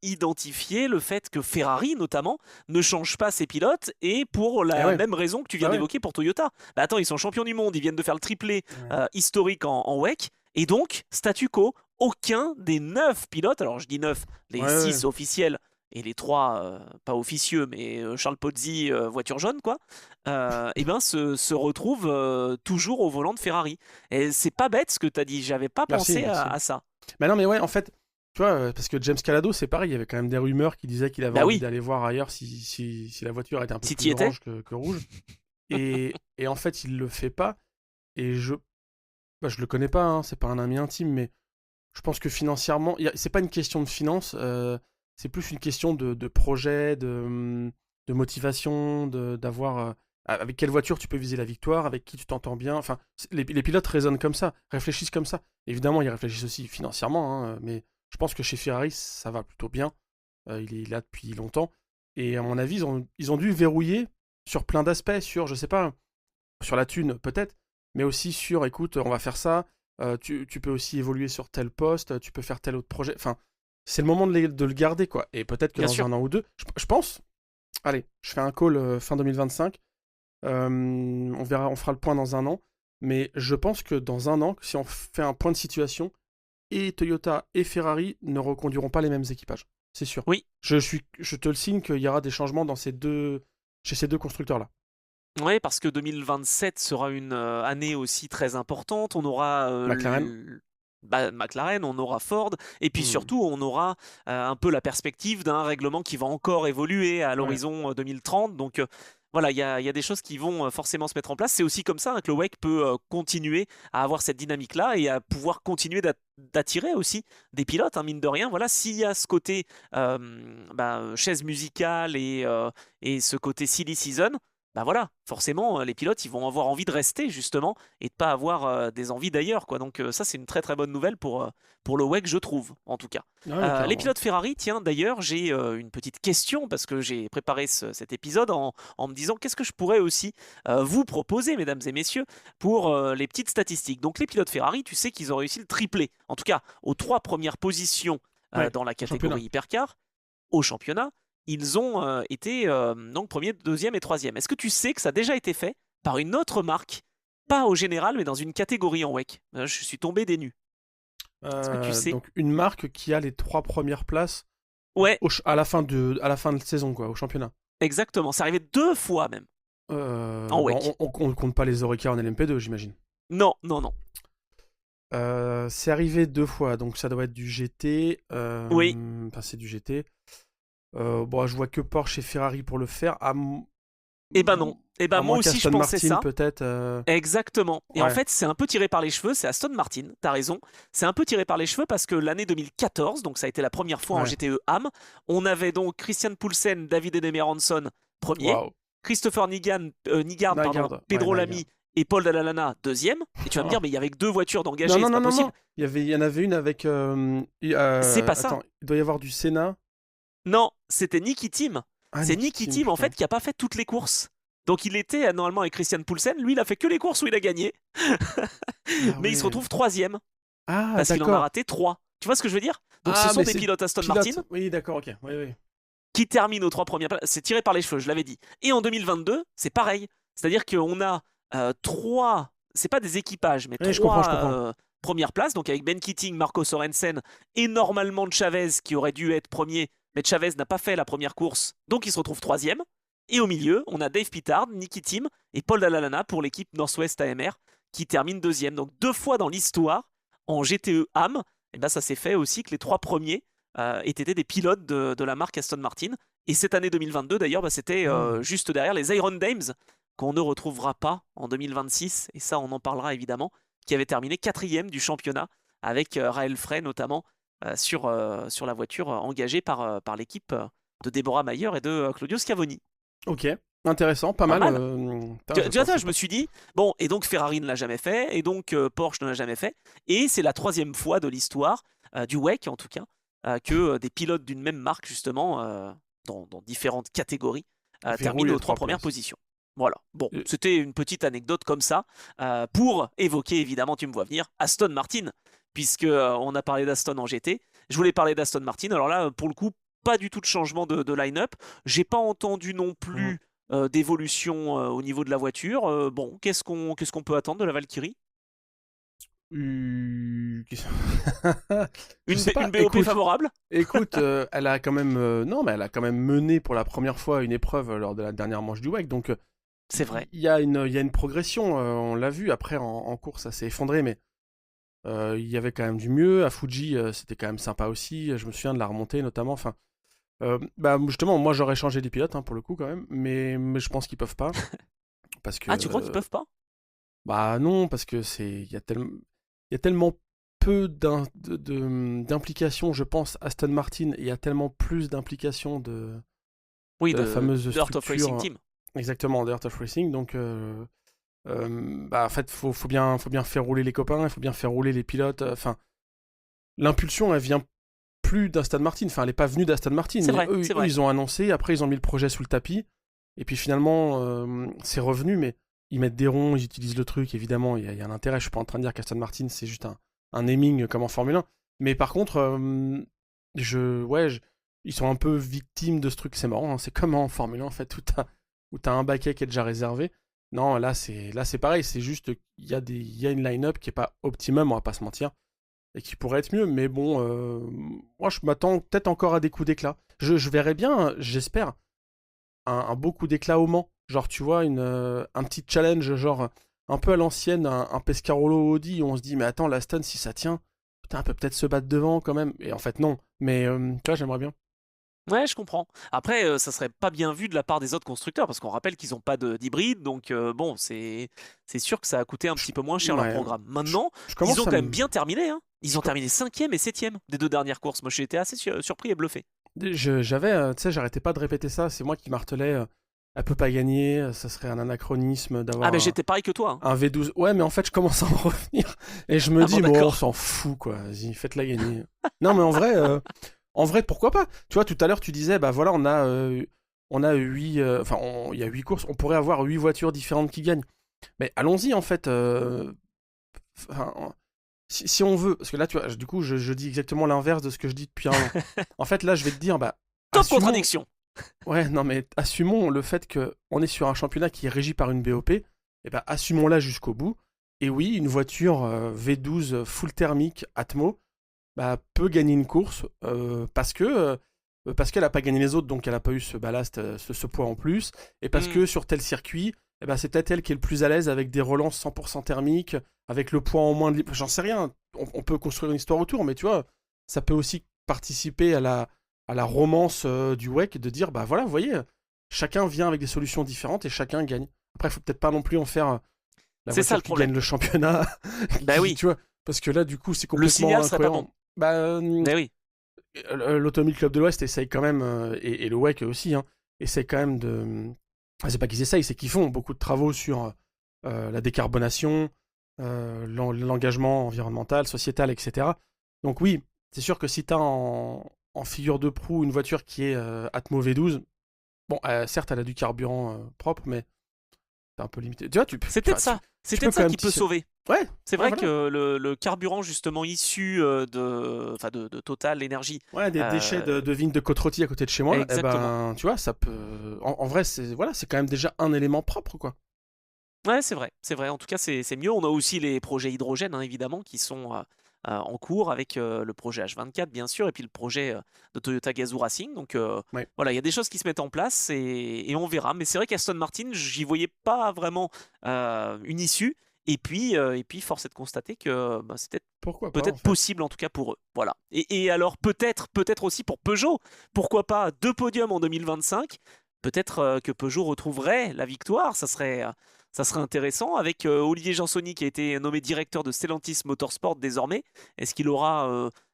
identifié le fait que Ferrari, notamment, ne change pas ses pilotes, et pour Eh la ouais. même raison que tu viens Bah ouais. d'évoquer pour Toyota. Bah attends, ils sont champions du monde, ils viennent de faire le triplé Ouais. historique en WEC, et donc, statu quo, aucun des 9 pilotes, alors je dis 9, les Ouais, ouais. 6 officiels, et les 3 pas officieux, mais Charles Pozzi, voiture jaune, quoi, et ben se retrouvent toujours au volant de Ferrari. Et c'est pas bête ce que tu as dit, j'avais pas Merci, pensé merci. à ça. Bah non, mais ouais, en fait, tu vois, parce que James Calado, c'est pareil, il y avait quand même des rumeurs qui disaient qu'il avait Bah envie oui, d'aller voir ailleurs si la voiture était un peu si plus t'y étais. orange que rouge. Et en fait, il le fait pas. Et je le connais pas, hein, c'est pas un ami intime, mais je pense que financièrement, c'est pas une question de finance, c'est plus une question de projet, de motivation, d'avoir. Avec quelle voiture tu peux viser la victoire, avec qui tu t'entends bien. Enfin, les pilotes raisonnent comme ça, réfléchissent comme ça. Évidemment, ils réfléchissent aussi financièrement, hein, mais je pense que chez Ferrari, ça va plutôt bien. Il est là depuis longtemps. Et à mon avis, ils ont dû verrouiller sur plein d'aspects, sur, je sais pas, sur la thune peut-être, mais aussi sur, écoute, on va faire ça, tu peux aussi évoluer sur tel poste, tu peux faire tel autre projet. Enfin, c'est le moment de le garder, quoi. Et peut-être que Bien dans sûr. un an ou deux, je pense, allez, je fais un call fin 2025, on verra, on fera le point dans un an, mais je pense que dans un an, si on fait un point de situation, et Toyota et Ferrari ne reconduiront pas les mêmes équipages. C'est sûr. Oui. Je te le signe qu'il y aura des changements chez ces deux constructeurs-là. Oui, parce que 2027 sera une année aussi très importante. On aura McLaren. McLaren, on aura Ford, et puis Hmm. surtout on aura un peu la perspective d'un règlement qui va encore évoluer à Ouais. l'horizon 2030. Donc voilà, il y a des choses qui vont forcément se mettre en place. C'est aussi comme ça, hein, que le WEC peut continuer à avoir cette dynamique-là et à pouvoir continuer d'attirer aussi des pilotes, hein, mine de rien. Voilà, s'il y a ce côté chaise musicale et ce côté silly season, bah voilà, forcément, les pilotes, ils vont avoir envie de rester justement et de pas avoir des envies d'ailleurs, quoi. Donc ça, c'est une très très bonne nouvelle pour le WEC, je trouve, en tout cas. Ouais, Les clairement. pilotes Ferrari, tiens, d'ailleurs, j'ai une petite question parce que j'ai préparé cet épisode en me disant qu'est-ce que je pourrais aussi vous proposer, mesdames et messieurs, pour les petites statistiques. Donc les pilotes Ferrari, tu sais qu'ils ont réussi le triplé, en tout cas aux 3 premières positions Ouais, dans la au championnat. catégorie hypercar au championnat. Ils ont été donc premier, deuxième et troisième. Est-ce que tu sais que ça a déjà été fait par une autre marque, pas au général, mais dans une catégorie en WEC? Je suis tombé des nues. Est-ce que tu sais? Donc une marque qui a les 3 premières places Ouais, à la fin de saison, quoi, au championnat. exactement. C'est arrivé 2 fois même en Bon, WEC. on ne compte pas les Oreca en LMP2, j'imagine. Non, non, non. C'est arrivé 2 fois, donc ça doit être du GT. Oui, Enfin, c'est du GT. Bon, je vois que Porsche et Ferrari pour le faire. eh ben non. Eh ben À moi moins aussi je qu'Aston pensais Martin, ça. peut-être. Exactement. Et en Ouais. fait, c'est un peu tiré par les cheveux, c'est Aston Martin, t'as raison. C'est un peu tiré par les cheveux parce que l'année 2014, donc ça a été la première fois en Ouais. GTE AM, on avait donc Christian Poulsen, David Enemeranson premier, Waouh. Christopher Nygard, pardon, Nygaard. Ouais, Pedro Nygaard. Lamy et Paul Dall'Anna deuxième. Et tu vas me dire, mais il y avait que 2 voitures Non, d'engagés, non, c'est non, pas non, non. possible. Il y en avait une avec. C'est pas ça. Attends, il doit y avoir du Senna. Non, c'était Niki Team. Ah, C'est Niki Niki Team, Team en fait putain. qui a pas fait toutes les courses. Donc il était normalement avec Christian Poulsen, lui il a fait que les courses où il a gagné, Ah mais il se ouais. retrouve troisième. Ah, Parce qu'il en a d'accord. raté 3. Tu vois ce que je veux dire? Donc ce Ah, sont mais des c'est pilotes Aston Martin pilote. Oui, d'accord, ok. Oui, oui. qui terminent aux 3 premières places. C'est tiré par les cheveux, je l'avais dit. Et en 2022, c'est pareil. C'est-à-dire qu'on a 3, c'est pas des équipages, mais Oui, je comprends, je 3 comprends. premières places. Donc avec Ben Keating, Marco Sorensen et normalement Chavez qui aurait dû être premier, mais Chavez n'a pas fait la première course, donc il se retrouve troisième. Et au milieu, on a Dave Pittard, Niki Team et Paul Dall'Anna pour l'équipe Northwest AMR qui termine deuxième. Donc 2 fois dans l'histoire, en GTE AM, et ben ça s'est fait aussi que les 3 premiers étaient des pilotes de la marque Aston Martin. Et cette année 2022, d'ailleurs, bah, c'était Hmm. juste derrière les Iron Dames, qu'on ne retrouvera pas en 2026, et ça, on en parlera évidemment, qui avait terminé quatrième du championnat, avec Raël Frey notamment, sur la voiture engagée par l'équipe de Deborah Mayer et de Claudio Scavoni. Ok. Intéressant, pas Pas mal. mal. Putain, je Tu vois, pensais je me pas. suis dit, bon, et donc Ferrari ne l'a jamais fait, et donc Porsche ne l'a jamais fait, et c'est la 3e fois de l'histoire, du WEC en tout cas, que des pilotes d'une même marque, justement, dans différentes catégories, Verrouille terminent les aux trois trois premières places. positions. Voilà, bon, Euh, c'était une petite anecdote comme ça, pour évoquer, évidemment, tu me vois venir, Aston Martin, puisque on a parlé d'Aston en GT, je voulais parler d'Aston Martin, alors là, pour le coup, pas du tout de changement de line-up, j'ai pas entendu non hmm. plus d'évolution au niveau de la voiture. Bon, qu'est-ce qu'on peut attendre de la Valkyrie? Qu'est-ce- Je Une, sais une pas. BOP favorable? Écoute, elle a quand même, non, mais elle a quand même mené pour la première fois une épreuve lors de la dernière manche du WEC. Donc, C'est vrai. il y a une progression. On l'a vu après en course, ça s'est effondré, mais il y avait quand même du mieux. À Fuji, c'était quand même sympa aussi. Je me souviens de la remontée notamment. Enfin, bah justement, moi j'aurais changé les pilotes, hein, pour le coup quand même, mais je pense qu'ils peuvent pas parce que, Ah, tu crois qu'ils peuvent pas? bah non, parce que il y a tellement peu d'implications, je pense, Aston Martin, et il y a tellement plus d'implications Oui, de la de fameuse Dirt of Racing structure, Team. exactement, d'Art of Racing. Donc, bah, en fait, faut bien faire rouler les copains, il faut bien faire rouler les pilotes. Enfin, l'impulsion, elle vient plus d'Aston Martin. Enfin, elle n'est pas venue d'Aston Martin, C'est mais vrai, c'est eux, vrai. ils ont annoncé, après, ils ont mis le projet sous le tapis, et puis finalement, c'est revenu, mais ils mettent des ronds, ils utilisent le truc, évidemment, il y a un intérêt. Je suis pas en train de dire qu'Aston Martin, c'est juste un naming comme en Formule 1. Mais par contre, ils sont un peu victimes de ce truc, c'est marrant, hein. C'est comme en Formule 1, en fait, où t'as un baquet qui est déjà réservé. Non, là c'est pareil, c'est juste il y a une line-up qui est pas optimum, on va pas se mentir, et qui pourrait être mieux, mais bon, moi je m'attends peut-être encore à des coups d'éclat. Je verrais bien, j'espère, un beau coup d'éclat au Mans. Genre, tu vois, un petit challenge, genre, un peu à l'ancienne, un Pescarolo Audi, où on se dit, mais attends, l'Aston, si ça tient, putain, elle peut peut-être se battre devant quand même. Et en fait, non. Mais, tu vois, j'aimerais bien. Ouais, je comprends. Après, ça serait pas bien vu de la part des autres constructeurs, parce qu'on rappelle qu'ils n'ont pas d'hybride, donc bon, c'est sûr que ça a coûté un Je- petit peu moins cher leur Ouais, programme. je, Maintenant, je ils ont commence à quand même me. bien terminé, hein. Ils je ont co- terminé 5e et 7e des 2 dernières courses. Moi, j'ai été assez surpris et bluffé. J'avais, tu sais, j'arrêtais pas de répéter ça. C'est moi qui martelais. Elle peut pas gagner. Ça serait un anachronisme Ah, d'avoir ben j'étais pareil que toi, hein. un V12. Ouais, mais en fait, je commence à en revenir. Et je me Ah bon, dis, bon, on d'accord. s'en fout, quoi. Vas-y, faites-la gagner. Non, mais en vrai, pourquoi pas? Tu vois, tout à l'heure, tu disais, bah voilà, on a 8. Enfin, il y a 8 courses. On pourrait avoir 8 voitures différentes qui gagnent. Mais allons-y, en fait. Enfin, si on veut. Parce que là, tu vois, du coup, je dis exactement l'inverse de ce que je dis depuis un an. En fait, là, je vais te dire, bah, Top assumons. contradiction. Ouais, non, mais assumons le fait qu'on est sur un championnat qui est régi par une BOP, et ben assumons-la jusqu'au bout. Et oui, une voiture V12 full thermique Atmo bah, peut gagner une course parce qu'elle n'a pas gagné les autres, donc elle n'a pas eu ce ballast, ce poids en plus, et parce Hmm. que sur tel circuit, eh ben, c'est peut-être elle qui est le plus à l'aise avec des relances 100% thermiques, avec le poids en moins de. J'en sais rien, on peut construire une histoire autour, mais tu vois, ça peut aussi participer à la romance du WEC de dire, bah voilà, vous voyez, chacun vient avec des solutions différentes et chacun gagne. Après, il faut peut-être pas non plus en faire la C'est ça le voiture qui gagne problème. le championnat, Bah oui, tu vois, parce que là, du coup, c'est le complètement signal serait pas bon. incohérent. Bah, Bah oui. l'Automobile Club de l'Ouest essaye quand même, et le WEC aussi, hein, essaye quand même de. Ah, c'est pas qu'ils essayent, c'est qu'ils font beaucoup de travaux sur la décarbonation, l'engagement environnemental, sociétal, etc. Donc oui, c'est sûr que si t'as en figure de proue une voiture qui est Atmo V12, bon, certes, elle a du carburant propre, mais c'est un peu limité. Tu vois, C'est peut-être ça. C'est tu peux peut-être quand ça même qui peut tisser. sauver. Ouais, C'est ouais, vrai voilà. que le carburant justement issu enfin de Total Énergie, Ouais, des déchets euh, de vignes de côte rôtie à côté de chez moi, eh exactement. ben, tu vois, ça peut. En vrai, c'est voilà, c'est quand même déjà un élément propre, quoi. Ouais, c'est vrai, c'est vrai. En tout cas, c'est mieux. On a aussi les projets hydrogène, hein, évidemment, qui sont en cours avec le projet H24, bien sûr, et puis le projet de Toyota Gazoo Racing. Donc Ouais. voilà, il y a des choses qui se mettent en place et on verra. Mais c'est vrai qu'Aston Martin, j'y voyais pas vraiment une issue. Et puis, force est de constater que bah, c'était Pourquoi pas, en peut-être fait. possible, en tout cas pour eux. Voilà. Et alors, peut-être aussi pour Peugeot. Pourquoi pas 2 podiums en 2025? Peut-être que Peugeot retrouverait la victoire. Ça serait intéressant avec Olivier Jansoni qui a été nommé directeur de Stellantis Motorsport désormais. Est-ce qu'il aura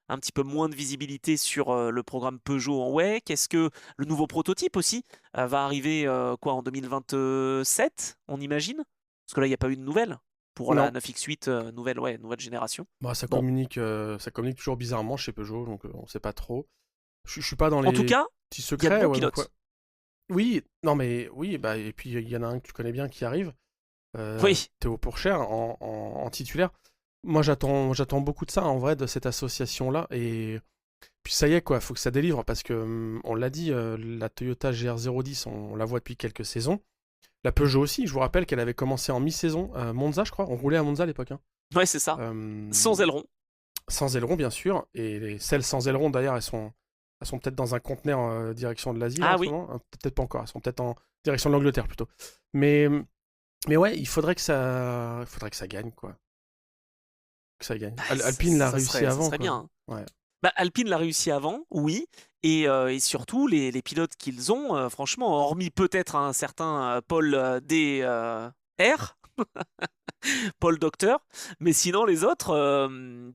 un petit peu moins de visibilité sur le programme Peugeot en WEC? Est-ce que le nouveau prototype aussi va arriver quoi en 2027, on imagine? Parce que là, il n'y a pas eu de nouvelles pour la Non. 9X8 nouvelle génération. Bah, Bon, ça communique toujours bizarrement chez Peugeot, donc on sait pas trop. Je suis pas dans en tout les cas, petits il y a de secrets, bons ouais, donc ouais. pilotes. Oui, non mais oui, bah et puis il y en a un que tu connais bien qui arrive, Oui, Théo Pourchère en titulaire. Moi j'attends beaucoup de ça en vrai de cette association là et puis ça y est quoi, faut que ça délivre parce que on l'a dit, la Toyota GR010 on la voit depuis quelques saisons. La Peugeot aussi, je vous rappelle qu'elle avait commencé en mi-saison à Monza je crois, on roulait à Monza à l'époque, hein. ouais, c'est ça. Euh, Sans aileron. Sans aileron bien sûr, et celles sans aileron d'ailleurs elles sont peut-être dans un conteneur direction de l'Asie là Ah en ce oui, moment. Peut-être pas encore, elles sont peut-être en direction de l'Angleterre plutôt. Mais, mais ouais, il faudrait que ça gagne quoi. Que ça gagne. bah, Alpine l'a ça réussi serait, ça avant serait quoi. bien, hein. Ouais. Bah, Alpine l'a réussi avant, oui. Et surtout, les pilotes qu'ils ont, franchement, hormis peut-être un certain Paul R, Paul Docteur, mais sinon les autres,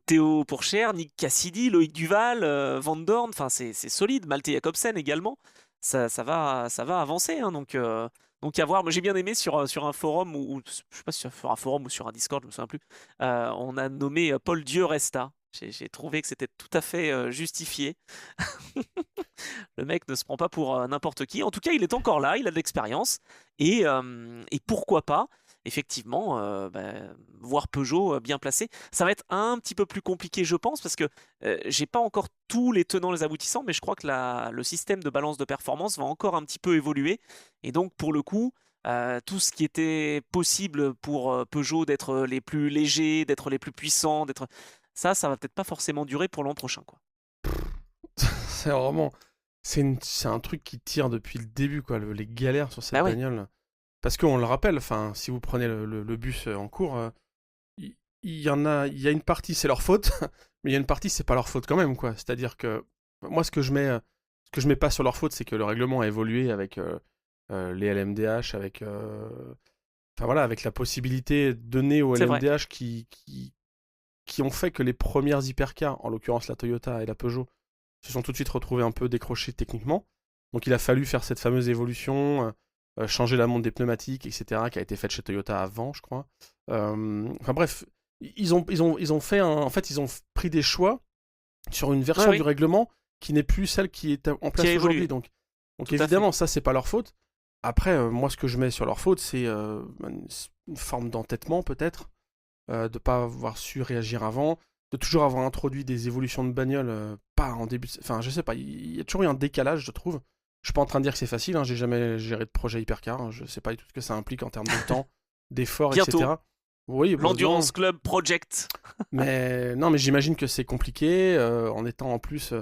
Théo Pourchère, Nick Cassidy, Loïc Duval, Van Dorn, enfin c'est solide. Malte Jacobsen également, ça va avancer, hein, donc à voir. Moi j'ai bien aimé sur un forum je sais pas si sur un forum ou sur un Discord, je me souviens plus. On a nommé Paul Dieu Resta. J'ai trouvé que c'était tout à fait justifié. Le mec ne se prend pas pour n'importe qui. En tout cas, il est encore là, il a de l'expérience. Et pourquoi pas, effectivement, voir Peugeot bien placé. Ça va être un petit peu plus compliqué, je pense, parce que j'ai pas encore tous les tenants, les aboutissants, mais je crois que le système de balance de performance va encore un petit peu évoluer. Et donc, pour le coup, tout ce qui était possible pour Peugeot d'être les plus légers, d'être les plus puissants, ça va peut-être pas forcément durer pour l'an prochain, quoi. C'est vraiment. C'est un truc qui tire depuis le début quoi, les galères sur cette Bah ouais. bagnole. Parce qu'on le rappelle, enfin, si vous prenez le bus en cours, il y a une partie c'est leur faute, mais il y a une partie c'est pas leur faute quand même quoi. C'est-à-dire que moi Ce que je mets pas sur leur faute, c'est que le règlement a évolué avec les LMDH, avec enfin voilà, avec la possibilité donnée aux C'est vrai. LMDH qui ont fait que les premières hypercars, en l'occurrence la Toyota et la Peugeot, se sont tout de suite retrouvés un peu décrochés techniquement. Donc il a fallu faire cette fameuse évolution, changer la montre des pneumatiques, etc., qui a été faite chez Toyota avant, je crois. Enfin bref, ils ont fait en fait, ils ont pris des choix sur une version du Oui, règlement qui n'est plus celle qui est en qui a place aujourd'hui. évolué. Donc Tout à fait. évidemment, ça, c'est pas leur faute. Après, moi, ce que je mets sur leur faute, c'est une forme d'entêtement, peut-être, de pas avoir su réagir avant, de toujours avoir introduit des évolutions de bagnole, pas en début. Enfin, je sais pas, il y a toujours eu un décalage, je trouve. Je suis pas en train de dire que c'est facile, hein, j'ai jamais géré de projet hypercar, hein, je sais pas du tout ce que ça implique en termes de temps, d'efforts, Bientôt, etc. Oui, bah, non, l'Endurance Club Project. mais non, mais j'imagine que c'est compliqué, en étant en plus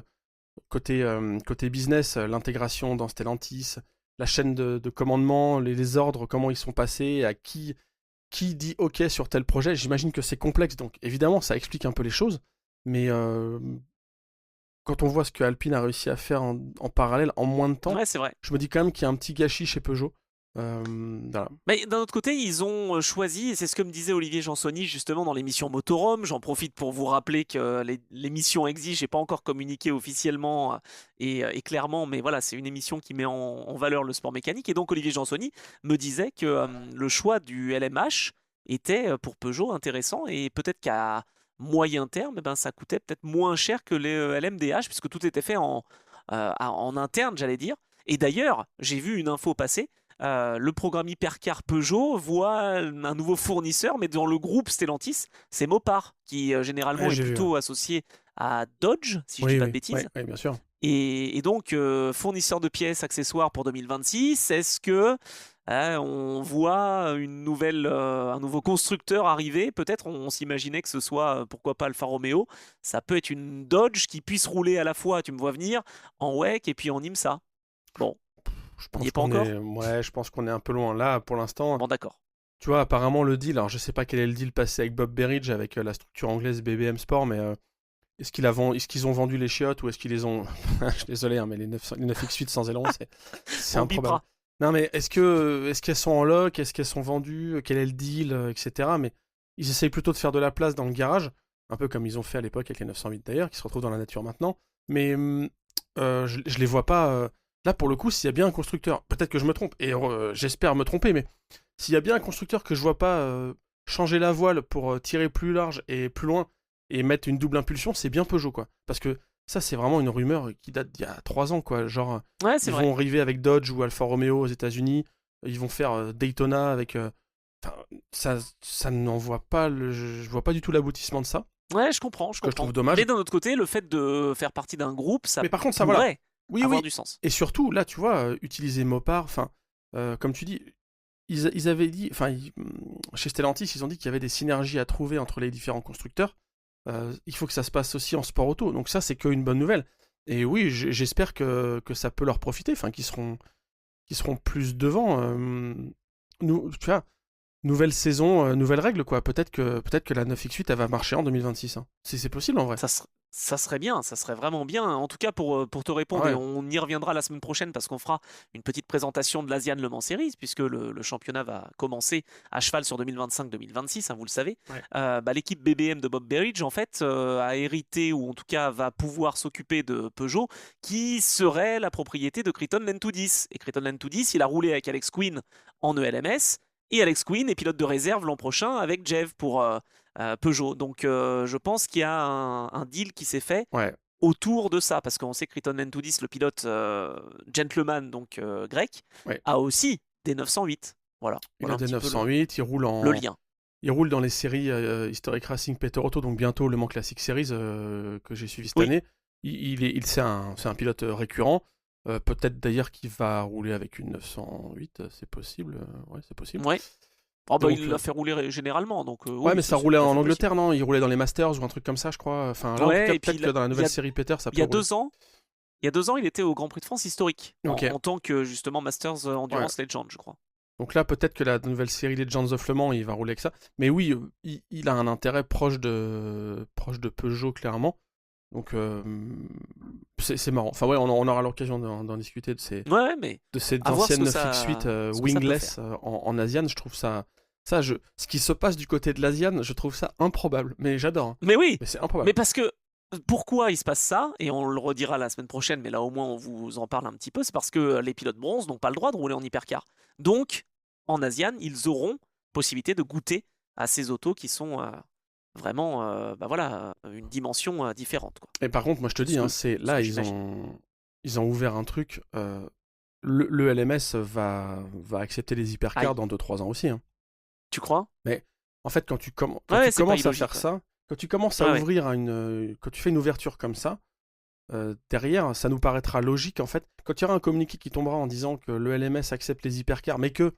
côté business, l'intégration dans Stellantis, la chaîne de commandement, les ordres, comment ils sont passés, à qui dit OK sur tel projet. J'imagine que c'est complexe, donc évidemment, ça explique un peu les choses. Mais quand on voit ce que Alpine a réussi à faire en parallèle en moins de temps, Ouais, c'est vrai. je me dis quand même qu'il y a un petit gâchis chez Peugeot. Voilà. Mais d'un autre côté, ils ont choisi, et c'est ce que me disait Olivier Jansoni justement dans l'émission Motorhome. J'en profite pour vous rappeler que l'émission existe, j'ai pas encore communiqué officiellement et clairement, mais voilà, c'est une émission qui met en valeur le sport mécanique. Et donc Olivier Jansoni me disait que le choix du LMH était pour Peugeot intéressant et peut-être qu'à moyen terme, eh ben, ça coûtait peut-être moins cher que les LMDH puisque tout était fait en interne, j'allais dire. Et d'ailleurs, j'ai vu une info passer le programme Hypercar Peugeot voit un nouveau fournisseur, mais dans le groupe Stellantis, c'est Mopar, qui Ouais, généralement est j'ai vu. Ouais. plutôt associé à Dodge, si je dis Oui, pas de oui, oui, bêtises. oui, bien sûr. Et donc, fournisseur de pièces accessoires pour 2026, est-ce que on voit un nouveau constructeur arriver? Peut-être on s'imaginait que ce soit, pourquoi pas Alfa Romeo. Ça peut être une Dodge qui puisse rouler à la fois, tu me vois venir, en WEC et puis en IMSA. Bon, Je on n'y pense est pas qu'on est, encore? ouais, je pense qu'on est un peu loin là pour l'instant. Bon, d'accord. Tu vois, apparemment le deal, alors je sais pas quel est le deal passé avec Bob Berridge, avec la structure anglaise BBM Sport, mais est-ce qu'ils ont vendu les chiottes ou est-ce qu'ils les ont... Je suis désolé, hein, mais les 9X8 sans aileron, c'est On improbable. bipera. Non mais est-ce qu'elles sont en loc, est-ce qu'elles sont vendues, quel est le deal, etc. Mais ils essayent plutôt de faire de la place dans le garage, un peu comme ils ont fait à l'époque avec les 908 d'ailleurs, qui se retrouvent dans la nature maintenant. Mais je les vois pas... Là pour le coup, s'il y a bien un constructeur, peut-être que je me trompe, et j'espère me tromper, mais s'il y a bien un constructeur que je vois pas changer la voile pour tirer plus large et plus loin et mettre une double impulsion, c'est bien Peugeot, quoi. Parce que ça, c'est vraiment une rumeur qui date d'il y a 3 ans, quoi. Genre, Ouais, c'est ils vrai. vont arriver avec Dodge ou Alfa Romeo aux États-Unis, ils vont faire Daytona avec. Enfin, ça n'en voit pas. Je vois pas du tout l'aboutissement de ça, Ouais, je comprends, je ce que je trouve comprends. dommage. Mais d'un autre côté, le fait de faire partie d'un groupe, ça Mais par contre, ça, voilà. pourrait Oui, avoir oui. du sens. Et surtout, là, tu vois, utiliser Mopar, enfin, comme tu dis, ils avaient dit, enfin, chez Stellantis, ils ont dit qu'il y avait des synergies à trouver entre les différents constructeurs. Il faut que ça se passe aussi en sport auto. Donc ça, c'est qu'une bonne nouvelle. Et oui, j'espère que ça peut leur profiter, enfin, qu'ils seront plus devant. Nous, tu vois, nouvelle saison, nouvelles règles, quoi. Peut-être que la 9X8, elle va marcher en 2026. Hein. C'est possible, en vrai. Ça serait bien, ça serait vraiment bien. En tout cas, pour te Ah répondre, et ouais. on y reviendra la semaine prochaine parce qu'on fera une petite présentation de l'Asian Le Mans Series, puisque le championnat va commencer à cheval sur 2025-2026, hein, vous le savez. Ouais. L'équipe BBM de Bob Berridge, en fait, a hérité, ou en tout cas va pouvoir s'occuper de Peugeot, qui serait la propriété de Crichton Lentudis. Et Crichton Lentudis, il a roulé avec Alex Quinn en ELMS, et Alex Quinn est pilote de réserve l'an prochain avec Jev pour Peugeot. Donc je pense qu'il y a un deal qui s'est fait Ouais. autour de ça, parce qu'on sait que Crichton Lentudis, le pilote gentleman, donc grec, Ouais. a aussi des 908. Voilà, Il voilà a un des petit peu 908, le lien. il roule dans les séries Historic Racing Peter Otto, donc bientôt Le Mans Classic Series que j'ai suivi cette Oui, année. C'est un pilote récurrent. Peut-être d'ailleurs qu'il va rouler avec une 908, c'est possible. Ouais, c'est possible. ouais. Oh bah, il Donc, l'a fait rouler généralement, donc ouais, oui, mais ça c'est roulait tout à en fait possible. Angleterre, non? Il roulait dans les Masters ou un truc comme ça, je crois. Enfin, là, en tout cas, Ouais, et puis peut-être que dans la il y nouvelle a, série Peter, ça il y peut a rouler. 2 ans, il y a 2 ans, il était au Grand Prix de France historique, Ok. en tant que justement Masters Ouais. Endurance Legend, je crois. Donc là, peut-être que la nouvelle série Legends of Le Mans, il va rouler avec ça. Mais oui, il a un intérêt proche de Peugeot, clairement. Donc, c'est marrant. Enfin, ouais, on aura l'occasion d'en discuter Ouais, mais de ces à voir ce anciennes que ça, fixed suite ce que ça peut wingless faire. en ASEAN. Je trouve ce qui se passe du côté de l'ASEAN, je trouve ça improbable. Mais j'adore, hein. Mais oui, Mais c'est improbable. mais parce que pourquoi il se passe ça, et on le redira la semaine prochaine, mais là au moins on vous en parle un petit peu, c'est parce que les pilotes bronze n'ont pas le droit de rouler en hypercar. Donc, en ASEAN, ils auront possibilité de goûter à ces autos qui sont vraiment bah voilà, une dimension différente, quoi. Et par contre, moi je te dis, hein, Ce que j'imagine. ils ont ouvert un truc. Le LMS va accepter les hypercars Aïe, dans 2-3 ans aussi, hein. tu crois? Mais en fait, quand tu Ouais, c'est pas commences à illogique. faire Ouais. ça, quand tu commences à Ouais, ouais. ouvrir quand tu fais une ouverture comme ça, derrière, ça nous paraîtra logique en fait. Quand il y aura un communiqué qui tombera en disant que le LMS accepte les hypercars, mais que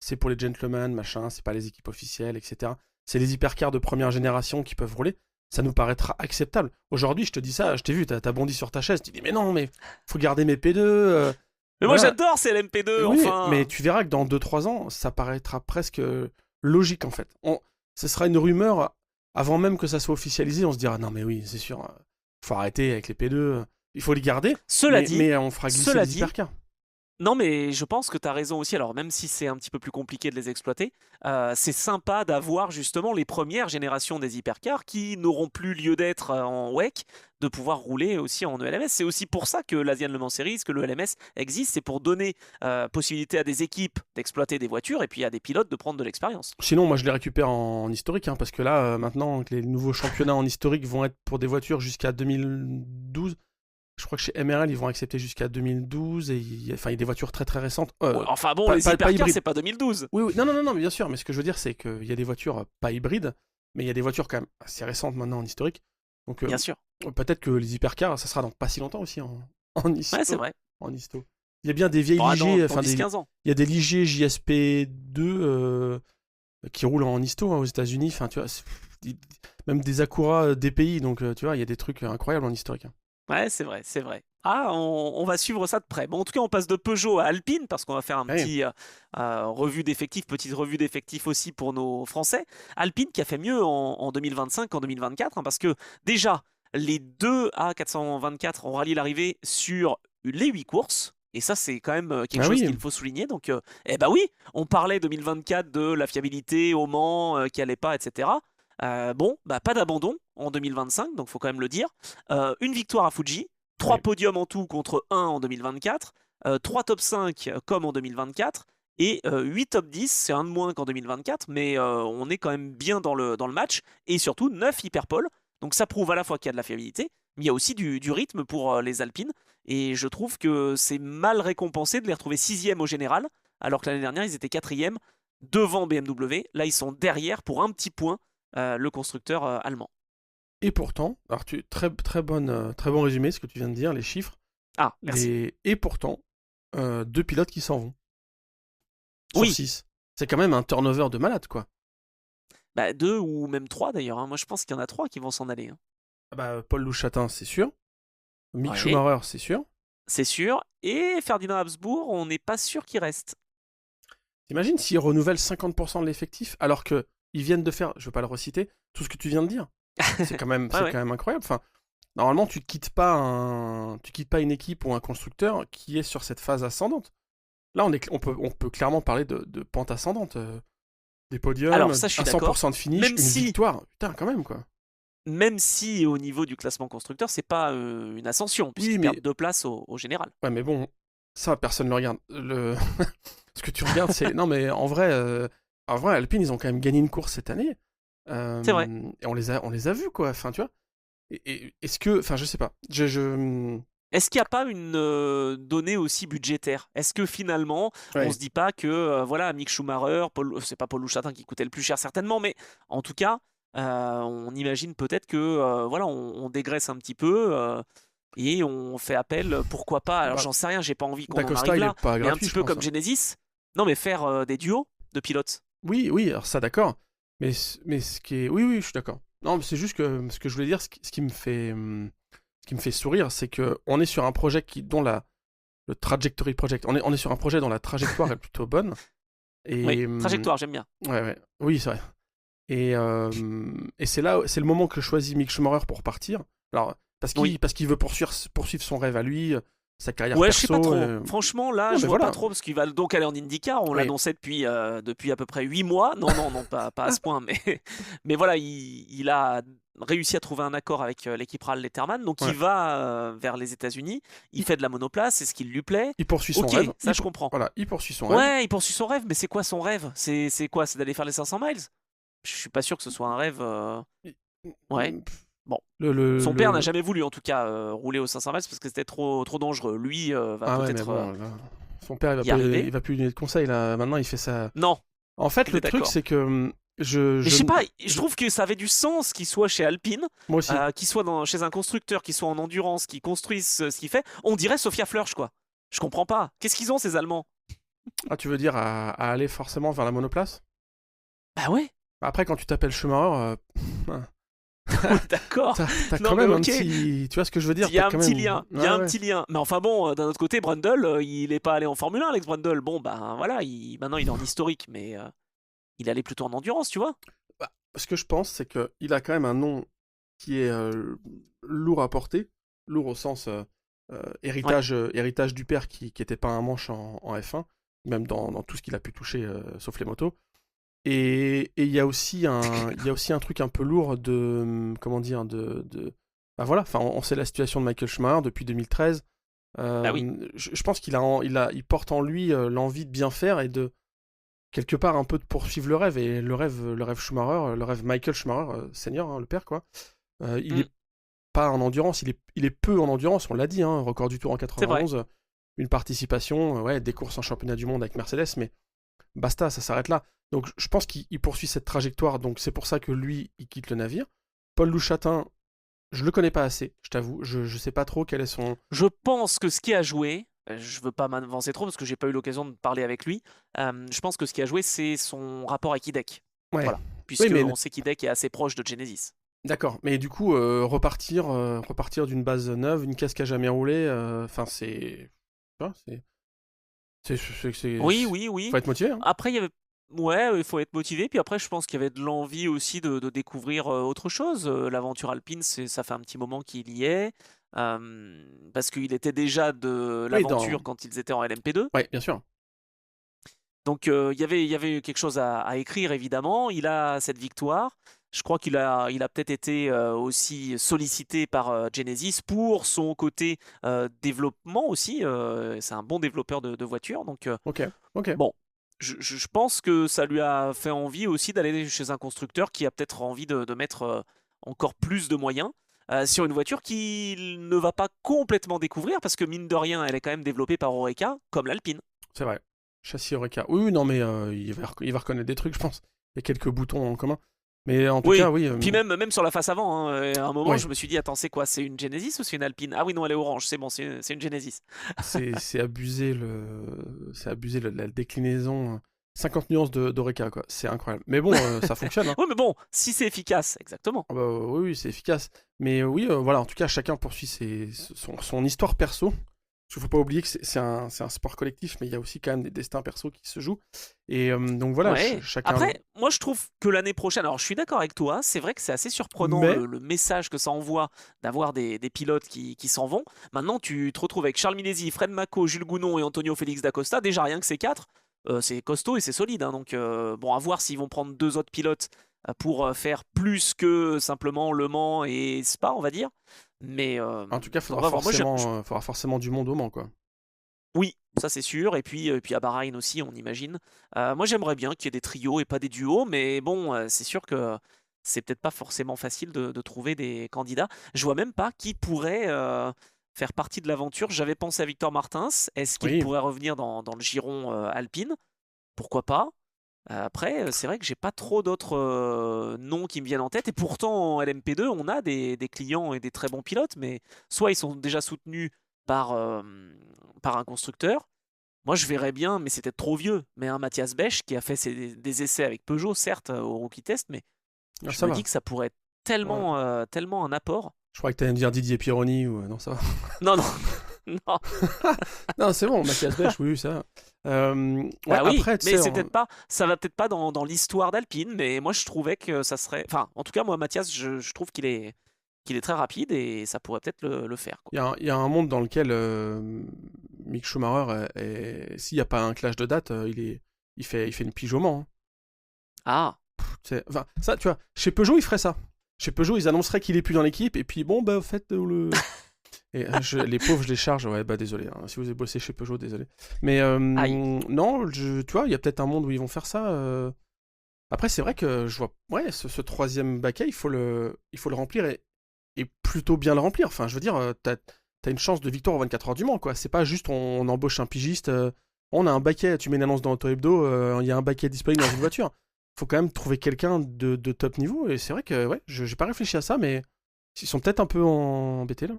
c'est pour les gentlemen, machin, c'est pas les équipes officielles, etc. C'est les hypercars de première génération qui peuvent rouler. Ça nous paraîtra acceptable. Aujourd'hui, je te dis ça, je t'ai vu, t'as bondi sur ta chaise, tu dis mais non, mais faut garder mes P2. Mais moi Voilà. j'adore ces LMP2, Oui, mais enfin. tu verras que dans 2-3 ans, ça paraîtra presque logique en fait. Ce sera une rumeur avant même que ça soit officialisé. On se dira non, mais oui, c'est sûr, faut arrêter avec les P2, il faut les garder, Cela dit, mais on fera glisser cela les dit, hypercars. non, mais je pense que tu as raison aussi. Alors, même si c'est un petit peu plus compliqué de les exploiter, c'est sympa d'avoir justement les premières générations des hypercars qui n'auront plus lieu d'être en WEC, de pouvoir rouler aussi en ELMS. C'est aussi pour ça que l'Asian Le Mans Series, que le LMS existe, c'est pour donner possibilité à des équipes d'exploiter des voitures et puis à des pilotes de prendre de l'expérience. Sinon, moi je les récupère en historique, hein, parce que là, maintenant, que les nouveaux championnats en historique vont être pour des voitures jusqu'à 2012. Je crois que chez MRL, ils vont accepter jusqu'à 2012 et il y a des voitures très très récentes. Ouais, enfin bon, Pas, les pas, pas hypercars, hybrides. c'est pas 2012. Oui, oui, non, non, non, non, mais bien sûr. Mais ce que je veux dire, c'est qu'il y a des voitures pas hybrides, mais il y a des voitures quand même assez récentes maintenant en historique. Donc Bien sûr. peut-être que les hypercars, ça sera dans pas si longtemps aussi en Ouais, c'est histo. vrai. En histo. Il y a bien des vieilles Bon, Ligier, dans 10-15 ans. il y a des Ligier JSP2 qui roulent en histo, hein, aux États-Unis. Enfin, tu vois, même des Acura DPI. Donc, tu vois, il y a des trucs incroyables en historique, hein. Ouais, c'est vrai, c'est vrai. Ah, on va suivre ça de près. Bon, en tout cas, on passe de Peugeot à Alpine parce qu'on va faire un Ouais. petit revue d'effectifs, petite revue d'effectifs aussi pour nos Français. Alpine qui a fait mieux en 2025 qu'en 2024, hein, parce que déjà, les deux A424 ont rallié l'arrivée sur les 8 courses. Et ça, c'est quand même quelque Ah chose oui. qu'il faut souligner. Donc, eh ben oui, on parlait 2024 de la fiabilité au Mans qui allait pas, etc. Bon, bah, pas d'abandon en 2025, donc faut quand même le dire. Une victoire à Fuji, 3 Ouais. podiums en tout contre 1 en 2024, 3 top 5 comme en 2024, et 8 top 10, c'est un de moins qu'en 2024, mais on est quand même bien dans le match, et surtout 9 hyperpoles, donc ça prouve à la fois qu'il y a de la fiabilité, mais il y a aussi du rythme pour les Alpines, et je trouve que c'est mal récompensé de les retrouver 6e au général, alors que l'année dernière ils étaient 4e devant BMW, là ils sont derrière pour un petit point le constructeur allemand. Et pourtant, alors très bon résumé ce que tu viens de dire, les chiffres. Ah, merci. Et pourtant, 2 pilotes qui s'en vont sur Oui, 6. C'est quand même un turnover de malade, quoi. bah, 2 ou même 3 d'ailleurs, hein. Moi je pense qu'il y en a 3 qui vont s'en aller, hein. Ah bah, Paul Louchatin, c'est sûr. Mick Ouais, Schumacher, c'est sûr. c'est sûr. Et Ferdinand Habsbourg, on n'est pas sûr qu'il reste. T'imagines s'ils renouvellent 50% de l'effectif alors que ils viennent de faire, je veux pas le reciter, tout ce que tu viens de dire. C'est quand même, Ouais, c'est ouais. quand même incroyable. Enfin, normalement, tu quittes pas une équipe ou un constructeur qui est sur cette phase ascendante. Là, on peut clairement parler de pente ascendante. Des podiums, Alors ça un je suis d'accord. 100% de finish, Même une si, victoire. Putain, quand même, quoi. même si au niveau du classement constructeur, c'est pas une ascension, Oui, puisqu'ils mais perdent 2 places au général. ouais, mais bon, ça, personne ne le regarde. Ce que tu regardes, c'est. Non, mais en vrai, Alpine, ils ont quand même gagné une course cette année. C'est vrai. Et on les a vus, quoi. Enfin, tu vois. Est-ce que. Enfin, je sais pas. Est-ce qu'il n'y a pas une donnée aussi budgétaire? Est-ce que finalement, on Ouais. se dit pas que voilà, Mick Schumacher, c'est pas Paul Louchatin qui coûtait le plus cher certainement, mais en tout cas, on imagine peut-être que voilà, on dégraisse un petit peu et on fait appel, pourquoi pas? Alors Bah, j'en sais rien, j'ai pas envie qu'on en D'Acosta, arrive il est là, pas mais un gratuit, petit je peu pense, comme hein. Genesis. Non, mais faire des duos de pilotes. Oui, oui, alors ça, d'accord. Mais ce qui est. Oui, oui, je suis d'accord. Non, mais c'est juste que ce que je voulais dire, ce qui me fait sourire, c'est que on est sur un projet le Trajectory Project, on est sur un projet dont la trajectoire est plutôt bonne. Oui, Et trajectoire, j'aime bien. ouais, ouais, oui, c'est vrai. Et c'est le moment que choisit Mick Schumacher pour partir. Alors, Oui. parce qu'il veut poursuivre son rêve à lui, sa carrière Ouais, je sais pas perso. trop. Franchement, là, Non, je mais vois voilà. pas trop parce qu'il va donc aller en IndyCar. On Oui. l'annonçait depuis à peu près 8 mois. Non, non, non, pas à ce point. Mais, mais voilà, il a réussi à trouver un accord avec l'équipe Ral Letterman. Donc, Ouais. il va vers les États-Unis. Il Il, fait de la monoplace, c'est ce qui lui plaît. il poursuit son Ok, rêve. ça, je comprends. Voilà, il poursuit son rêve. Ouais, il poursuit son rêve. Mais c'est quoi son rêve? C'est quoi? C'est d'aller faire les 500 miles? Je suis pas sûr que ce soit un rêve. Il- Ouais. Bon. Le, Son père n'a le... jamais voulu, en tout cas, rouler aux 500 miles parce que c'était trop dangereux. Lui va Ah ouais, mais peut-être bon, là, son père, y arriver. il va plus lui donner de conseils, là. Maintenant, il fait ça. Non, En fait, on le est truc, d'accord. c'est que Mais je sais pas, je trouve que ça avait du sens qu'il soit chez Alpine, moi aussi. qu'il soit chez un constructeur, qu'il soit en endurance, qu'il construise ce qu'il fait. On dirait Sofia Flörsch, quoi. Je comprends pas. Qu'est-ce qu'ils ont, ces Allemands? Ah, tu veux dire à aller forcément vers la monoplace? Bah ouais, Après, quand tu t'appelles Schumacher, d'accord. t'as Non, quand mais même un ok, petit. Tu vois ce que je veux dire? il y a T'as un quand petit même. lien. Il y a Ouais, un ouais. petit lien. Mais enfin bon, d'un autre côté, Brundle, il est pas allé en Formule 1, Alex Brundle. Bon, ben voilà, maintenant il est en historique, mais il allait plutôt en endurance, tu vois. Bah, ce que je pense, c'est qu'il a quand même un nom qui est lourd à porter. Lourd au sens Ouais, héritage du père qui était pas un manche en F1, même dans tout ce qu'il a pu toucher, sauf les motos. Et il y a aussi un truc un peu lourd comment dire, bah voilà, enfin, on sait la situation de Michael Schumacher depuis 2013. bah oui, Je pense il porte en lui l'envie de bien faire et de quelque part un peu de poursuivre le rêve. Et le rêve Schumacher, le rêve Michael Schumacher, senior, hein, le père, quoi. Il Mm, est pas en endurance, il est peu en endurance, on l'a dit, hein, record du Tour en c'est vrai. 91, une participation, ouais, des courses en championnat du monde avec Mercedes, mais basta, ça s'arrête là. Donc je pense qu'il poursuit cette trajectoire, donc c'est pour ça que lui, il quitte le navire. Paul Louchatin, je le connais pas assez, je t'avoue, je sais pas trop quel est son... Je pense que ce qui a joué, je veux pas m'avancer trop parce que j'ai pas eu l'occasion de parler avec lui. Je pense que ce qui a joué, c'est son rapport avec Hidek. Ouais, Voilà, oui, puisque mais on sait qu'Hidek est assez proche de Genesis. d'accord, mais du coup, repartir d'une base neuve, une caisse qui a jamais roulé, enfin c'est... tu vois, Oui, oui, oui. faut être motivé, hein. Après, il y avait. Ouais, il faut être motivé. Puis après, je pense qu'il y avait de l'envie aussi de découvrir autre chose. L'aventure alpine, ça fait un petit moment qu'il y est. Parce qu'il était déjà de Oui, l'aventure quand ils étaient en LMP2. ouais, bien sûr. Donc il y avait quelque chose à écrire, évidemment. Il a cette victoire. Je crois qu'il a peut-être été aussi sollicité par Genesis pour son côté développement aussi. C'est un bon développeur de voitures. Donc Ok, ok. bon, je pense que ça lui a fait envie aussi d'aller chez un constructeur qui a peut-être envie de mettre encore plus de moyens sur une voiture qu'il ne va pas complètement découvrir parce que mine de rien, elle est quand même développée par Oreca, comme l'Alpine. C'est vrai. Châssis Eureka. Oui, oui, non, mais il va reconnaître des trucs, je pense. Il y a quelques boutons en commun. Mais en tout cas, Oui, oui. puis même sur la face avant, hein, à un moment, Ouais, je me suis dit, attends, c'est quoi? C'est une Genesis ou c'est une Alpine? Ah oui, non, elle est orange, c'est bon, c'est une Genesis. c'est abusé la déclinaison. 50 nuances d'Eureka, quoi. C'est incroyable. Mais bon, ça fonctionne, hein. Oui, mais bon, si c'est efficace, exactement. Ah bah, oui, oui, c'est efficace. Mais oui, voilà, en tout cas, chacun poursuit son histoire perso. Parce qu'il faut pas oublier que c'est un sport collectif, mais il y a aussi quand même des destins perso qui se jouent. Et donc voilà, Ouais. chacun. Après, moi, je trouve que l'année prochaine, alors je suis d'accord avec toi, c'est vrai que c'est assez surprenant Mais, le message que ça envoie d'avoir des pilotes qui s'en vont. Maintenant, tu te retrouves avec Charles Milesi, Fred Mako, Jules Gounon et Antonio Félix d'Acosta. Déjà, rien que ces quatre, c'est costaud et c'est solide, hein. Donc, bon, à voir s'ils vont prendre deux autres pilotes pour faire plus que simplement Le Mans et Spa, on va dire. Mais en tout cas, on va voir. Moi, faudra forcément du monde au Mans, quoi. oui, ça c'est sûr. Et puis à Bahreïn aussi, on imagine. Moi, j'aimerais bien qu'il y ait des trios et pas des duos, mais bon, c'est sûr que c'est peut-être pas forcément facile de trouver des candidats. Je vois même pas qui pourrait faire partie de l'aventure. J'avais pensé à Victor Martins. Est-ce qu'il Oui, pourrait revenir dans le giron alpine? Pourquoi pas? Après, c'est vrai que j'ai pas trop d'autres noms qui me viennent en tête. Et pourtant, en LMP2, on a des clients et des très bons pilotes, mais soit ils sont déjà soutenus par un constructeur. Moi, je verrais bien, mais c'était trop vieux. Mais un Mathias Bech qui a fait des essais avec Peugeot, certes, au rookie test, mais ah, je ça me va. dis que ça pourrait être Ouais. tellement un apport. Je croyais que t'allais me dire Didier Pironi ou... Non, ça va. Non, non, non. Non, c'est bon, Mathias Bech, oui, ça va. Ouais, Bah oui, après, tu mais sais... c'est peut-être pas, ça va peut-être pas dans l'histoire d'Alpine, mais moi je trouvais que ça serait. Enfin, en tout cas, moi, Mathias, je trouve qu'il est qu'il est très rapide et ça pourrait peut-être le faire, quoi. Il y a un monde dans lequel Mick Schumacher, s'il n'y a pas un clash de date, il fait une pige au Mans, hein. Ah, Enfin, ça, tu vois, chez Peugeot, ils feraient ça. Chez Peugeot, ils annonceraient qu'il est plus dans l'équipe, et puis bon, bah, au fait, Et les pauvres, je les charge, ouais, bah désolé, hein. Si vous avez bossé chez Peugeot, désolé. Mais aïe. non, tu vois, il y a peut-être un monde où ils vont faire ça. Après, c'est vrai que je vois, ouais, ce troisième baquet, il faut le remplir et plutôt bien le remplir. Enfin, je veux dire, t'as une chance de victoire en 24 heures du Mans, quoi. C'est pas juste on embauche un pigiste, on a un baquet, tu mets une annonce dans Auto Hebdo, il y a un baquet disponible dans une voiture. Faut quand même trouver quelqu'un de top niveau, et c'est vrai que, ouais, j'ai pas réfléchi à ça, mais ils sont peut-être un peu embêtés, là.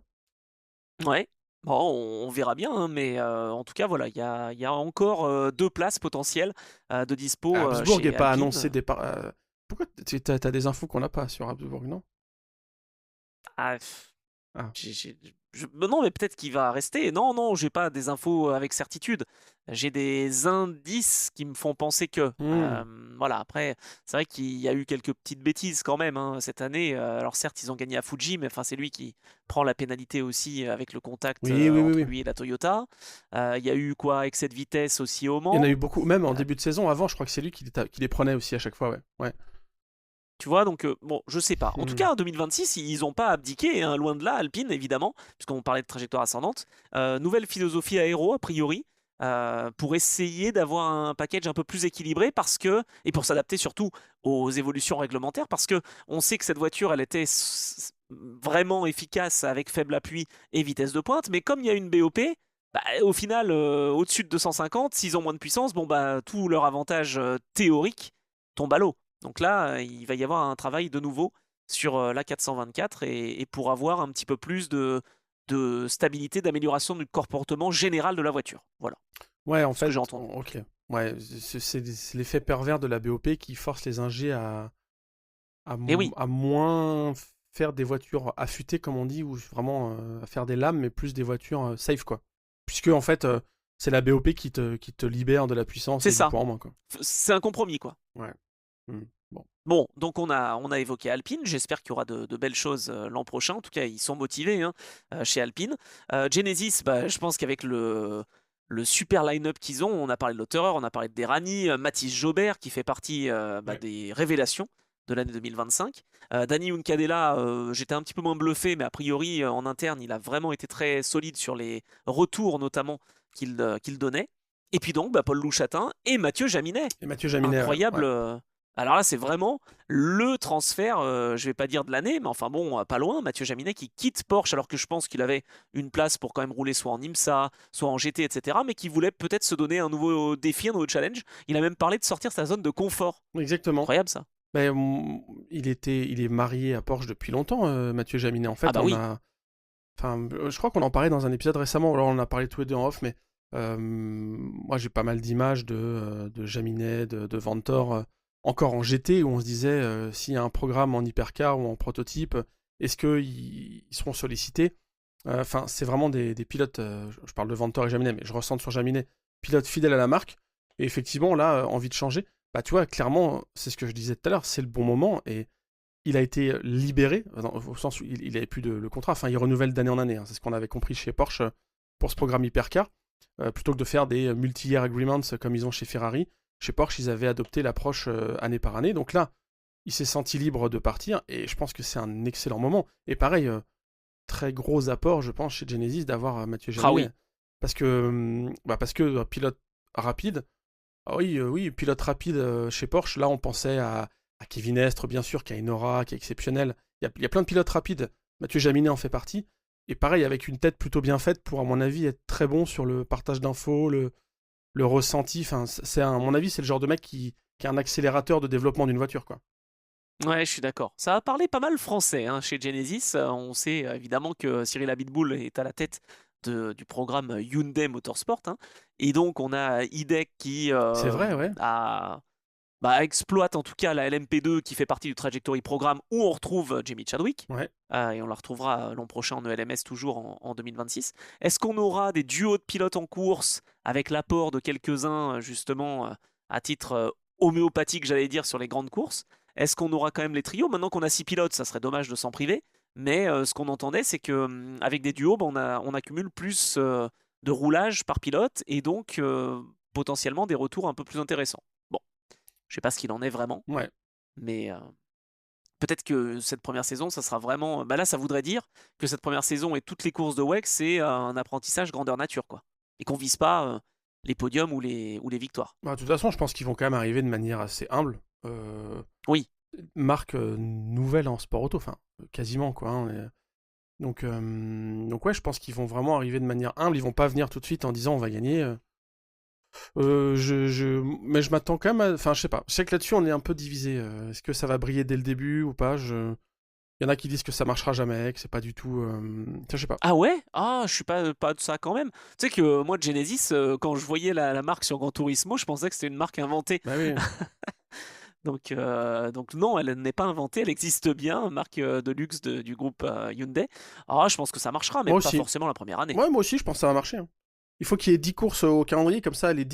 Ouais. Bon, on verra bien, hein, mais en tout cas, voilà, il y a encore 2 places potentielles de dispo Habsbourg n'est chez pas annoncé Alpine. départ. Pourquoi t'as des infos qu'on n'a pas sur Habsbourg, non? Ah, Ah. non, mais peut-être qu'il va rester. Non, non, j'ai pas des infos avec certitude. J'ai des indices qui me font penser que. Hmm. Voilà, après, c'est vrai qu'il y a eu quelques petites bêtises quand même, hein, cette année. Alors certes, ils ont gagné à Fuji, mais enfin, c'est lui qui prend la pénalité aussi avec le contact Oui, oui, oui, entre oui. lui et la Toyota. Il y a eu quoi, excès de vitesse aussi au Il y en a Mans. eu beaucoup, même en Euh, début de saison. Avant, je crois que c'est lui qui les prenait aussi à chaque fois, ouais. Ouais. Tu vois, donc bon, je sais pas. En tout Hmm. cas, en 2026, ils n'ont pas abdiqué, hein, loin de là, Alpine, évidemment, puisqu'on parlait de trajectoire ascendante. Nouvelle philosophie aéro, a priori, pour essayer d'avoir un package un peu plus équilibré, parce que, et pour s'adapter surtout aux évolutions réglementaires, parce que on sait que cette voiture, elle était vraiment efficace avec faible appui et vitesse de pointe, mais comme il y a une BOP, bah, au final, au-dessus de 250, s'ils ont moins de puissance, bon bah tout leur avantage théorique tombe à l'eau. Donc là, il va y avoir un travail de nouveau sur la 424 et pour avoir un petit peu plus de stabilité, d'amélioration du comportement général de la voiture. Voilà Ouais, en ce que fait, j'ai entendu. ok. Ouais, c'est l'effet pervers de la BOP qui force les ingés Et oui, à moins faire des voitures affûtées, comme on dit, ou vraiment à faire des lames, mais plus des voitures safe, quoi. Puisque, en fait, c'est la BOP qui te libère de la puissance c'est et du ça. poids en main, quoi. C'est un compromis, quoi. Ouais. Hmm. Bon. Bon, donc on a évoqué Alpine. J'espère qu'il y aura de belles choses l'an prochain. En tout cas, ils sont motivés, hein, chez Alpine. Genesis, bah, je pense qu'avec le super line-up qu'ils ont, on a parlé de Lauterer, on a parlé de Derani, Mathis Jobert qui fait partie bah, Ouais. des révélations de l'année 2025. Danny Uncadella, j'étais un petit peu moins bluffé, mais a priori en interne, il a vraiment été très solide sur les retours notamment qu'il donnait. Et puis donc, bah, Paul Louchatin et Mathieu Jaminet. Et Mathieu Jaminet, ouais. Incroyable. Ouais. Alors là, c'est vraiment le transfert, je vais pas dire de l'année, mais enfin bon, pas loin. Mathieu Jaminet qui quitte Porsche alors que je pense qu'il avait une place pour quand même rouler soit en IMSA, soit en GT, etc. Mais qui voulait peut-être se donner un nouveau défi, un nouveau challenge. Il a même parlé de sortir sa zone de confort. Exactement. Incroyable ça. Ben, il est marié à Porsche depuis longtemps, Mathieu Jaminet. En Ah fait, bah oui, enfin, je crois qu'on en parlait dans un épisode récemment. Alors, on en a parlé tous les deux en off, mais moi, j'ai pas mal d'images de Jaminet, de Vantore, encore en GT, où on se disait s'il y a un programme en hypercar ou en prototype, est-ce qu'ils seront sollicités? Enfin, c'est vraiment des pilotes. Je parle de Vantore et Jaminet, mais je ressens sur Jaminet, pilote fidèle à la marque. Et effectivement, là, envie de changer. Bah, tu vois, clairement, c'est ce que je disais tout à l'heure, c'est le bon moment. Et il a été libéré, au sens où il n'avait plus le contrat. Enfin, il renouvelle d'année en année, hein. C'est ce qu'on avait compris chez Porsche pour ce programme Hypercar. Plutôt que de faire des multi-year agreements comme ils ont chez Ferrari, chez Porsche, ils avaient adopté l'approche année par année. Donc là, il s'est senti libre de partir et je pense que c'est un excellent moment. Et pareil, très gros apport, je pense, chez Genesis d'avoir Mathieu ah Jaminet. oui, Parce que pilote rapide. Ah oui, oui, pilote rapide chez Porsche. Là, on pensait à Kevin Estre, bien sûr, qui a une aura, qui est exceptionnelle. Il y a plein de pilotes rapides. Mathieu Jaminet en fait partie. Et pareil, avec une tête plutôt bien faite pour, à mon avis, être très bon sur le partage d'infos, le ressenti. Enfin, à mon avis, c'est le genre de mec qui est un accélérateur de développement d'une voiture, quoi. ouais, je suis d'accord. Ça a parlé pas mal français, hein, chez Genesis. On sait évidemment que Cyril Abitboul est à la tête du programme Hyundai Motorsport, hein. Et donc, on a IDEC qui C'est vrai, ouais. exploite en tout cas la LMP2 qui fait partie du Trajectory Programme où on retrouve Jamie Chadwick. Ouais. Et on la retrouvera l'an prochain en ELMS toujours en 2026. Est-ce qu'on aura des duos de pilotes en course avec l'apport de quelques-uns justement à titre homéopathique, j'allais dire, sur les grandes courses? Est-ce qu'on aura quand même les trios? Maintenant qu'on a 6 pilotes, ça serait dommage de s'en priver. mais ce qu'on entendait, c'est que avec des duos, on accumule plus de roulage par pilote et donc potentiellement des retours un peu plus intéressants. Bon, je sais pas ce qu'il en est vraiment, Ouais. mais peut-être que cette première saison, ça sera vraiment. Bah là, ça voudrait dire que cette première saison et toutes les courses de WEC, c'est un apprentissage grandeur nature, quoi. Et qu'on vise pas les podiums ou les victoires. Bah, de toute façon, je pense qu'ils vont quand même arriver de manière assez humble. Oui, Marque nouvelle en sport auto, enfin, quasiment, quoi. Hein, donc ouais, je pense qu'ils vont vraiment arriver de manière humble. Ils vont pas venir tout de suite en disant on va gagner. Mais je m'attends quand même à... Enfin, je sais pas. Je sais que là-dessus, on est un peu divisé. Est-ce que ça va briller dès le début ou pas? Il y en a qui disent que ça marchera jamais, que c'est pas du tout... Ça, je sais pas. ah ouais? Ah, je suis pas de ça quand même. Tu sais que moi, de Genesis, quand je voyais la marque sur Gran Turismo, je pensais que c'était une marque inventée. Bah oui. Donc non, elle n'est pas inventée, elle existe bien, marque de luxe du groupe Hyundai. Ah, je pense que ça marchera, mais Moi pas aussi. forcément la première année. Ouais, moi aussi, je pense que ça va marcher. Hein. Il faut qu'il y ait 10 courses au calendrier, comme ça, les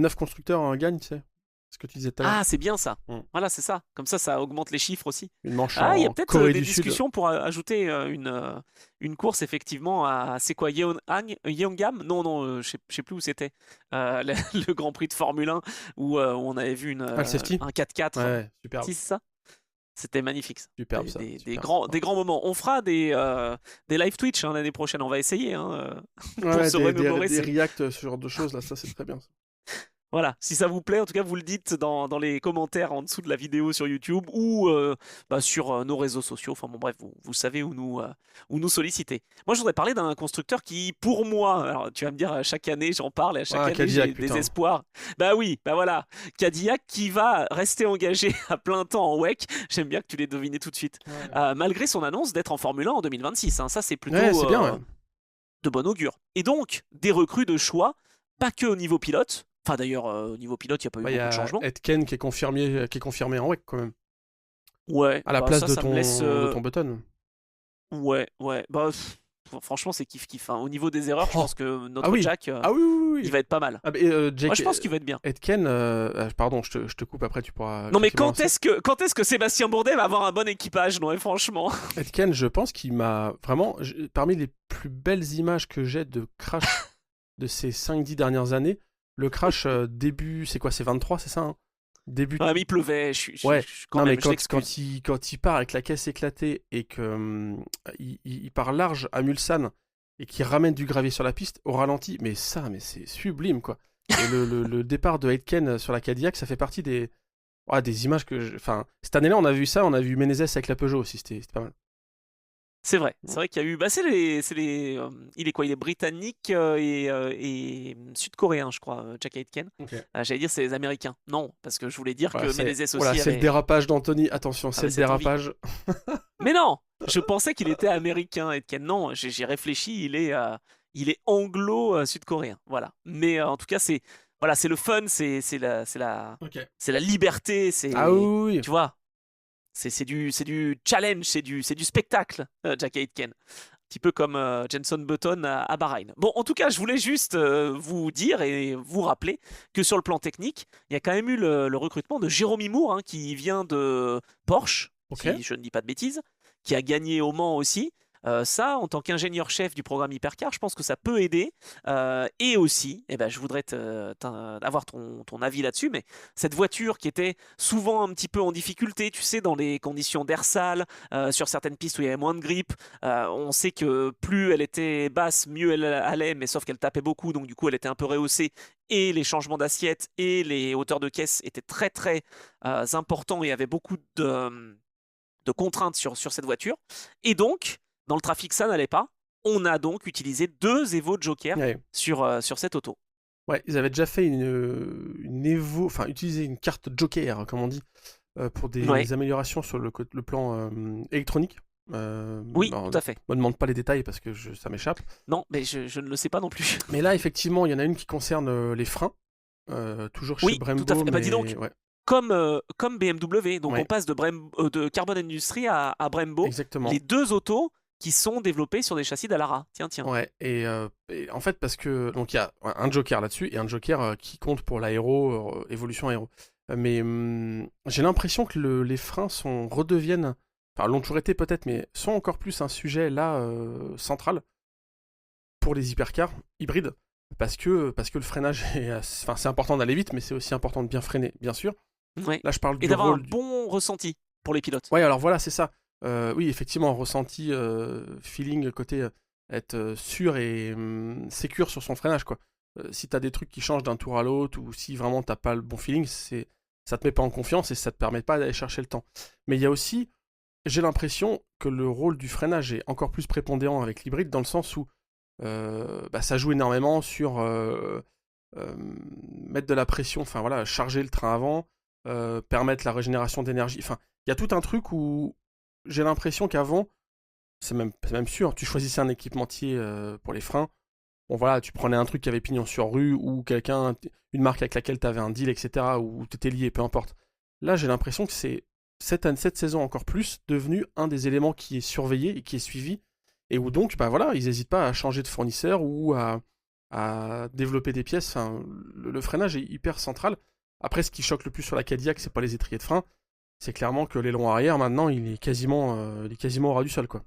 9 constructeurs gagnent, tu sais. Ce que tu disais tout à l'heure. Ah, c'est bien ça. Mm. Voilà, c'est ça. Comme ça augmente les chiffres aussi. Une manche Ah, il y a en peut-être Corée des du Sud. discussions pour ajouter une course effectivement à c'est quoi Yeongam? Non, non, je sais plus où c'était. Le Grand Prix de Formule 1 où on avait vu Ah, le safety. un 4x4. Ouais, superbe. Si, c'est ça. C'était magnifique. Ça. Superbe, ça. Des Superbe. des grands moments. On fera des live Twitch l'année prochaine. On va essayer pour Ouais, se remémorer. des reacts, ce genre de choses, là, ça, c'est très bien. Ça. Voilà, si ça vous plaît, en tout cas, vous le dites dans les commentaires en dessous de la vidéo sur YouTube ou sur nos réseaux sociaux. Enfin bon, bref, vous savez où nous solliciter. Moi, je voudrais parler d'un constructeur qui, pour moi, alors tu vas me dire, à chaque année, j'en parle et à chaque année, Cadillac, j'ai des putain. espoirs. Bah oui, bah voilà, Cadillac qui va rester engagé à plein temps en WEC. J'aime bien que tu l'aies deviné tout de suite. Ouais, Malgré son annonce d'être en Formule 1 en 2026. Hein. Ça, c'est plutôt ouais c'est bien, ouais. de bon augure. Et donc, des recrues de choix, pas que au niveau pilote. Enfin d'ailleurs, au niveau pilote, il n'y a pas eu Bah, il y beaucoup de a changements. Etken qui est confirmé en WEC, quand même. Ouais, À la bah place ça, de ça me laisse. de ton Button. Ouais, ouais. Bah, franchement, c'est kiff-kiff. Hein. Au niveau des erreurs, je Oh. pense que Ah notre oui. Jack, Ah oui, oui, oui. il va être pas mal. Ah, bah, Moi, Jake, je pense qu'il va être bien. Etken, pardon, je te coupe après, tu pourras. Non, mais tranquillement quand est-ce que Sébastien Bourdet va avoir un bon équipage? Non, mais franchement. Etken, je pense qu'il m'a vraiment. Parmi les plus belles images que j'ai de crash de ces 5-10 dernières années, le crash début. C'est quoi? C'est 23, c'est ça hein Début. Ouais, mais il pleuvait. Ouais, Quand non même, mais je l'excuse. quand il part avec la caisse éclatée et que il part large à Mulsanne et qu'il ramène du gravier sur la piste au ralenti, mais c'est sublime quoi. Et le départ de Aitken sur la Cadillac, ça fait partie des images enfin, cette année-là, on a vu ça, on a vu Menezes avec la Peugeot aussi, c'était pas mal. C'est vrai qu'il y a eu. Bah, il est quoi? Il est britannique et sud-coréen, je crois, Jack Aitken. Ok. J'allais dire c'est les Américains. Non, parce que je voulais dire Voilà, que Menezes aussi voilà, c'est le avait. dérapage d'Anthony. Attention, c'est avait le cette envie. dérapage. Mais non, je pensais qu'il était américain, Aitken. Non, j'ai réfléchi, il est anglo-sud-coréen. Voilà. Mais en tout cas, c'est le fun, Ok. c'est la liberté, Ah oui, oui. tu vois, c'est du challenge, c'est du spectacle, Jack Aitken. Un petit peu comme Jenson Button à Bahreïn. Bon, en tout cas, je voulais juste vous dire et vous rappeler que sur le plan technique, il y a quand même eu le recrutement de Jérôme Moore, hein, qui vient de Porsche, Ok. si je ne dis pas de bêtises, qui a gagné au Mans aussi. Ça, en tant qu'ingénieur-chef du programme Hypercar, je pense que ça peut aider. Et aussi, eh ben, je voudrais avoir ton avis là-dessus, mais cette voiture qui était souvent un petit peu en difficulté, tu sais, dans les conditions d'air sale, sur certaines pistes où il y avait moins de grippe, on sait que plus elle était basse, mieux elle allait, mais sauf qu'elle tapait beaucoup, donc du coup elle était un peu rehaussée, et les changements d'assiette et les hauteurs de caisse étaient très très importants et avaient beaucoup de contraintes sur cette voiture. Et donc, dans le trafic, ça n'allait pas. On a donc utilisé 2 Evo Joker Ouais. sur cette auto. Ouais, ils avaient déjà fait une Evo, enfin utilisé une carte Joker, comme on dit, pour des Ouais. améliorations sur le plan électronique. Oui, Alors, tout à fait. me demande pas les détails parce que ça m'échappe. Non, mais je ne le sais pas non plus. Mais là, effectivement, il y en a une qui concerne les freins, toujours chez Oui, Brembo. tout à fait. Mais Bah dis donc, ouais, comme BMW, donc ouais, on passe de Carbon Industry à Brembo, exactement. les 2 autos qui sont développées sur des châssis d'Alara. Tiens, tiens. Ouais, et en fait, parce que donc il y a un Joker là-dessus et un Joker qui compte pour l'aéro, évolution aéro. Mais j'ai l'impression que les freins redeviennent enfin l'ont toujours été peut-être, mais sont encore plus un sujet là central pour les hypercars hybrides, parce que le freinage enfin c'est important d'aller vite, mais c'est aussi important de bien freiner, bien sûr. Ouais. Là je parle Et du d'avoir un rôle bon ressenti pour les pilotes. Ouais, alors voilà, c'est ça. Oui, effectivement, ressenti, feeling, côté être sûr et sécure sur son freinage, quoi. Si t'as des trucs qui changent d'un tour à l'autre, ou si vraiment t'as pas le bon feeling, ça te met pas en confiance et ça te permet pas d'aller chercher le temps. Mais il y a aussi, j'ai l'impression que le rôle du freinage est encore plus prépondérant avec l'hybride, dans le sens où ça joue énormément sur mettre de la pression, enfin voilà, charger le train avant, permettre la régénération d'énergie. Enfin, il y a tout un truc où j'ai l'impression qu'avant, c'est même sûr, tu choisissais un équipementier pour les freins. Bon voilà, tu prenais un truc qui avait pignon sur rue, ou une marque avec laquelle tu avais un deal, etc., ou tu étais lié, peu importe. Là, j'ai l'impression que c'est cette saison encore plus devenu un des éléments qui est surveillé et qui est suivi, et où donc, bah voilà, ils n'hésitent pas à changer de fournisseur ou à développer des pièces. Enfin, le freinage est hyper central. Après, ce qui choque le plus sur la Cadillac, c'est pas les étriers de frein, c'est clairement que l'aileron arrière, maintenant, il est quasiment au ras du sol, quoi.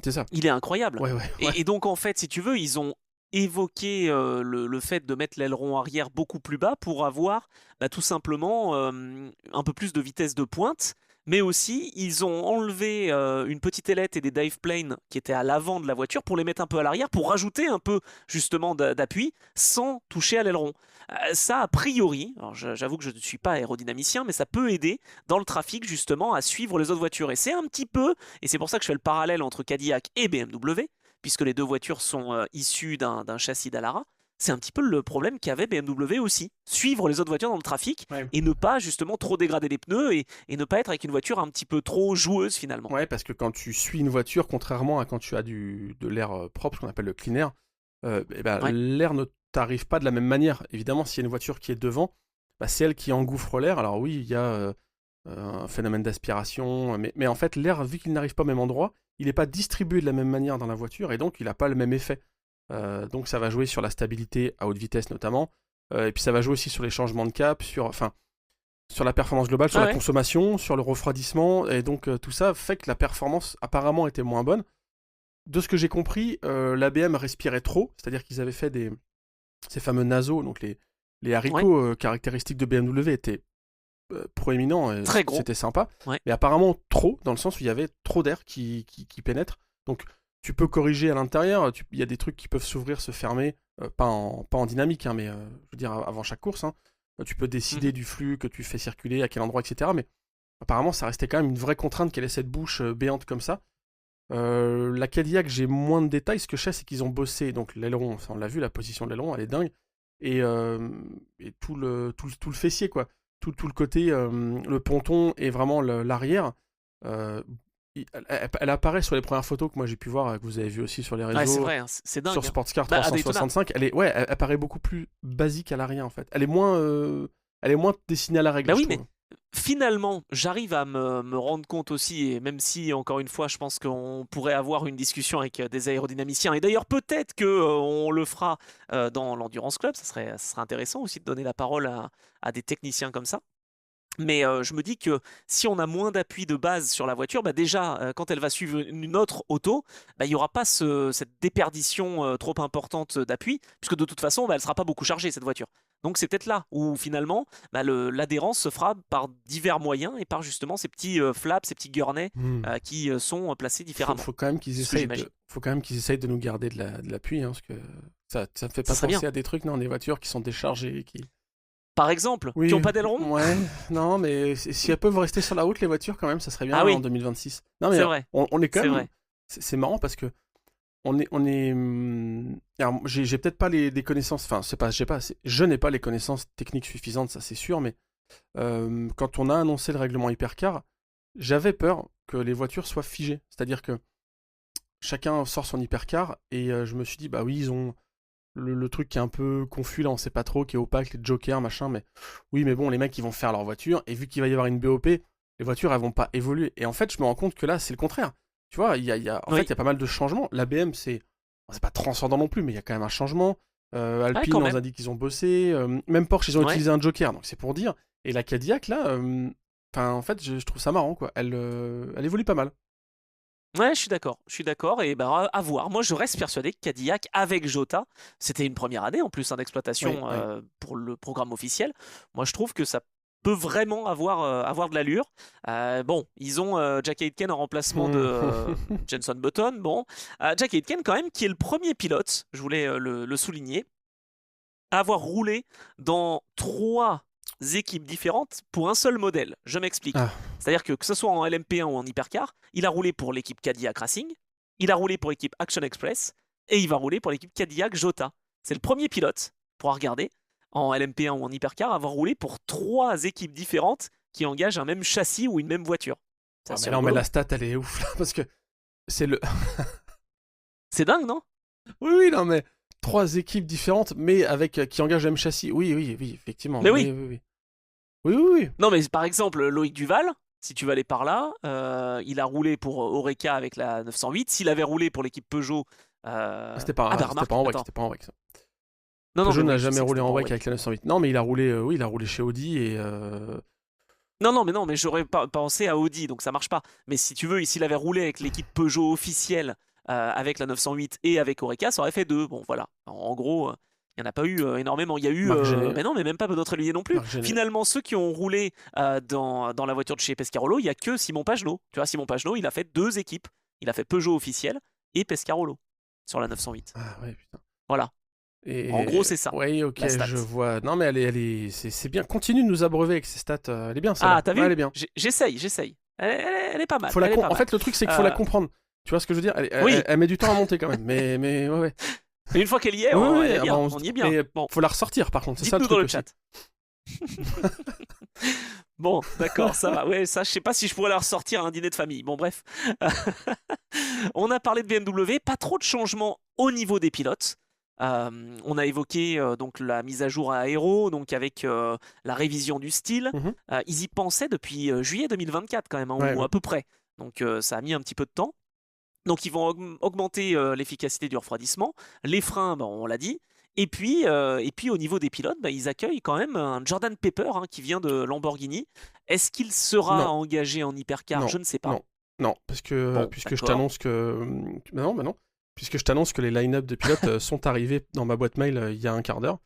C'est ça. Il est incroyable. Ouais. Et donc, en fait, si tu veux, ils ont évoqué le fait de mettre l'aileron arrière beaucoup plus bas pour avoir tout simplement un peu plus de vitesse de pointe. Mais aussi, ils ont enlevé une petite ailette et des dive planes qui étaient à l'avant de la voiture pour les mettre un peu à l'arrière, pour rajouter un peu justement d'appui sans toucher à l'aileron. Ça, a priori, alors j'avoue que je ne suis pas aérodynamicien, mais ça peut aider dans le trafic justement à suivre les autres voitures. Et c'est un petit peu, et c'est pour ça que je fais le parallèle entre Cadillac et BMW, puisque les deux voitures sont issues d'un châssis Dallara. C'est un petit peu le problème qu'avait BMW aussi. Suivre les autres voitures dans le trafic Ouais. et ne pas justement trop dégrader les pneus et ne pas être avec une voiture un petit peu trop joueuse finalement. Ouais, parce que quand tu suis une voiture, contrairement à quand tu as de l'air propre, ce qu'on appelle le clean air, Ouais. l'air ne t'arrive pas de la même manière. Évidemment, s'il y a une voiture qui est devant, c'est elle qui engouffre l'air. Alors oui, il y a un phénomène d'aspiration, mais en fait, l'air, vu qu'il n'arrive pas au même endroit, il n'est pas distribué de la même manière dans la voiture, et donc il n'a pas le même effet. Donc ça va jouer sur la stabilité à haute vitesse notamment, et puis ça va jouer aussi sur les changements de cap, sur la performance globale, sur la consommation, sur le refroidissement, et donc tout ça fait que la performance apparemment était moins bonne. De ce que j'ai compris, l'ABM respirait trop, c'est-à-dire qu'ils avaient fait ces fameux naseaux, donc les haricots caractéristiques de BMW étaient proéminents, et Très gros. c'était sympa, Ouais. mais apparemment trop, dans le sens où il y avait trop d'air qui pénètre. Donc tu peux corriger à l'intérieur, il y a des trucs qui peuvent s'ouvrir, se fermer, pas en dynamique, hein, mais je veux dire avant chaque course, hein. Tu peux décider du flux que tu fais circuler, à quel endroit, etc. Mais apparemment ça restait quand même une vraie contrainte qu'elle ait cette bouche béante comme ça. La Cadillac, j'ai moins de détails. Ce que je sais, c'est qu'ils ont bossé. Donc l'aileron, on l'a vu, la position de l'aileron, elle est dingue. Et tout le fessier, quoi. Tout le côté, le ponton et vraiment l'arrière. Elle apparaît sur les premières photos que moi j'ai pu voir, que vous avez vu aussi sur les réseaux. Ouais, c'est vrai, hein, c'est dingue. Sur Sportscar 365. Elle paraît beaucoup plus basique à l'arrière, en fait. Elle est moins dessinée à la règle. Bah oui, mais finalement, j'arrive à me rendre compte aussi, et même si, encore une fois, je pense qu'on pourrait avoir une discussion avec des aérodynamiciens, et d'ailleurs peut-être qu'on le fera dans l'Endurance Club, ça serait intéressant aussi de donner la parole à des techniciens comme ça. Mais je me dis que si on a moins d'appui de base sur la voiture, déjà, quand elle va suivre une autre auto, il n'y aura pas cette déperdition trop importante d'appui, puisque de toute façon, elle ne sera pas beaucoup chargée, cette voiture. Donc c'est peut-être là où finalement, l'adhérence se fera par divers moyens et par justement ces petits flaps, ces petits gurnets qui sont placés différemment. Faut quand même qu'ils essayent de nous garder de l'appui, hein, parce que ça me fait pas penser à des trucs, non, des voitures qui sont déchargées, par exemple, qui n'ont pas d'aileron. Ouais, non, mais si elles peuvent rester sur la route, les voitures, quand même, ça serait bien en 2026. Non, mais c'est vrai. On est quand même. Vrai. C'est marrant parce que on est. Alors, j'ai peut-être pas des connaissances. Enfin, je n'ai pas les connaissances techniques suffisantes, ça c'est sûr, mais quand on a annoncé le règlement hypercar, j'avais peur que les voitures soient figées. C'est-à-dire que chacun sort son hypercar et je me suis dit, bah oui, ils ont. Le truc qui est un peu confus là, on sait pas trop, qui est opaque, les jokers, machin, mais oui, mais bon, les mecs ils vont faire leur voiture, et vu qu'il va y avoir une BOP, les voitures elles vont pas évoluer. Et en fait, je me rends compte que là, c'est le contraire. Tu vois, il y a pas mal de changements. L'ABM, c'est pas transcendant non plus, mais il y a quand même un changement. Alpine, on nous a dit qu'ils ont bossé. Même Porsche, ils ont utilisé un joker, donc c'est pour dire. Et la Cadillac, là, en fait, je trouve ça marrant, quoi. Elle évolue pas mal. Ouais, je suis d'accord, et bah, à voir. Moi, je reste persuadé que Cadillac, avec Jota, c'était une première année en plus Oui, d'exploitation oui. pour le programme officiel. Moi, je trouve que ça peut vraiment avoir de l'allure. Bon, ils ont Jack Aitken en remplacement de Jenson Button. Bon, Jack Aitken, quand même, qui est le premier pilote, je voulais le souligner, à avoir roulé dans trois équipes différentes pour un seul modèle. Je m'explique. Ah, C'est-à-dire que ce soit en LMP1 ou en hypercar, il a roulé pour l'équipe Cadillac Racing, il a roulé pour l'équipe Action Express, et il va rouler pour l'équipe Cadillac Jota. C'est le premier pilote, pour regarder, en LMP1 ou en hypercar, à avoir roulé pour trois équipes différentes qui engagent un même châssis ou une même voiture. C'est ah, assez mais non, mais rigolo. la stat, elle est ouf, là, parce que c'est le... C'est dingue, non? Oui, oui, non, mais 3 équipes différentes, mais avec qui engagent le même châssis. Oui, oui, oui, effectivement. Mais Oui, oui. oui, oui. Oui, oui, oui. Non, mais par exemple, Loïc Duval, si tu vas aller par là, il a roulé pour Oreca avec la 908. S'il avait roulé pour l'équipe Peugeot. C'était Ah, bah pas, c'était remarque, pas en WEC, attends. c'était pas en WEC, ça. Non, non, mais Peugeot n'a oui, je jamais sais que roulé c'était en pas en WEC WEC. avec la 908. Non, mais il a roulé, oui, il a roulé chez Audi et Non, non, mais j'aurais pas pensé à Audi, donc ça marche pas. Mais si tu veux, s'il avait roulé avec l'équipe Peugeot officielle, avec la 908 et avec Oreca, ça aurait fait deux. Bon, voilà. En gros, il n'y en a pas eu énormément. Il y a eu. Marc Genet. Mais non, mais même pas Benoît Tréluyer non plus. Marc Genet. Finalement, ceux qui ont roulé dans la voiture de chez Pescarolo, il y a que Simon Pagenaud. Tu vois, Simon Pagenaud, il a fait deux équipes. Il a fait Peugeot officielle et Pescarolo sur la 908. Ah ouais, putain. Voilà. En gros, Et c'est ça, ouais, ok, la stat. je vois. Non, mais c'est bien. Continue de nous abreuver avec ces stats. Elle est bien, Ah, celle-là. t'as Ouais, elle vu? est bien. J'essaye. Elle est pas mal. Faut Elle est pas En mal. fait, le truc, c'est qu'il faut la Euh, comprendre. Tu vois ce que je veux dire? oui, Elle met du temps à monter quand même. Mais ouais, ouais. mais une fois qu'elle y est, Oui, oui, elle est ah bah, bien. On y est bien. mais Bon, faut la ressortir par contre. C'est ça le dites-nous dans truc le aussi. chat. Bon, d'accord, ça va. Ouais, ça, je sais pas si je pourrais la ressortir à un dîner de famille. Bon, bref. On a parlé de BMW, pas trop de changements au niveau des pilotes. On a évoqué donc la mise à jour à aéro, donc avec la révision du style. Mhm. Ils y pensaient depuis juillet 2024 quand même, hein, Ouais, ou ouais. à peu près. Donc ça a mis un petit peu de temps. Donc ils vont augmenter l'efficacité du refroidissement, les freins, bah, on l'a dit. Et puis au niveau des pilotes, bah, ils accueillent quand même un Jordan Pepper, hein, qui vient de Lamborghini. Est-ce qu'il sera Non, engagé en hypercar? non, Je ne sais pas. non, non, parce que Bon, puisque je d'accord. t'annonce que bah non, puisque je t'annonce que les line-up de pilotes sont arrivés dans ma boîte mail il y a un quart d'heure.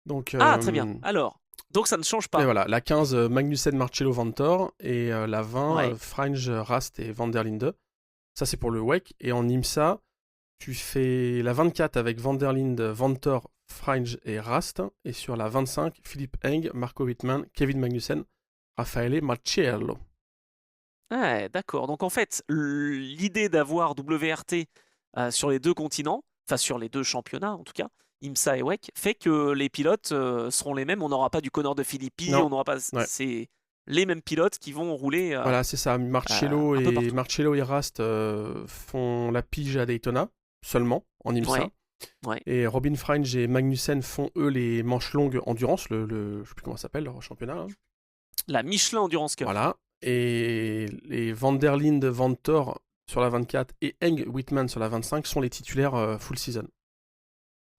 Donc Ah, très bien. Alors, donc ça ne change et pas. voilà, la 15 Magnussen, Marcello, Vanthoor et la 20 Ouais. Frange, Rast et Van der Linde. Ça c'est pour le WEC et en IMSA, tu fais la 24 avec Van der Linde, Vanthoor, Frange et Rast et sur la 25 Philippe Eng, Marco Wittmann, Kevin Magnussen, Raffaele Marciello. Ouais, d'accord. Donc en fait, l'idée d'avoir WRT sur les deux continents, enfin sur les deux championnats en tout cas, IMSA et WEC, fait que les pilotes seront les mêmes. On n'aura pas du Connor de Philippi, Non, on n'aura pas. ouais. C'est les mêmes pilotes qui vont rouler Voilà, c'est ça. un peu partout. Marcello et Rast font la pige à Daytona, seulement, en IMSA. Ouais, ouais. Et Robin Frange et Magnussen font, eux, les manches longues endurance, je sais plus comment ça s'appelle, leur championnat. Là. La Michelin Endurance Cup. Voilà. Et les Van der Linde, Vanthoor sur la 24 et Eng Whitman sur la 25 sont les titulaires full season.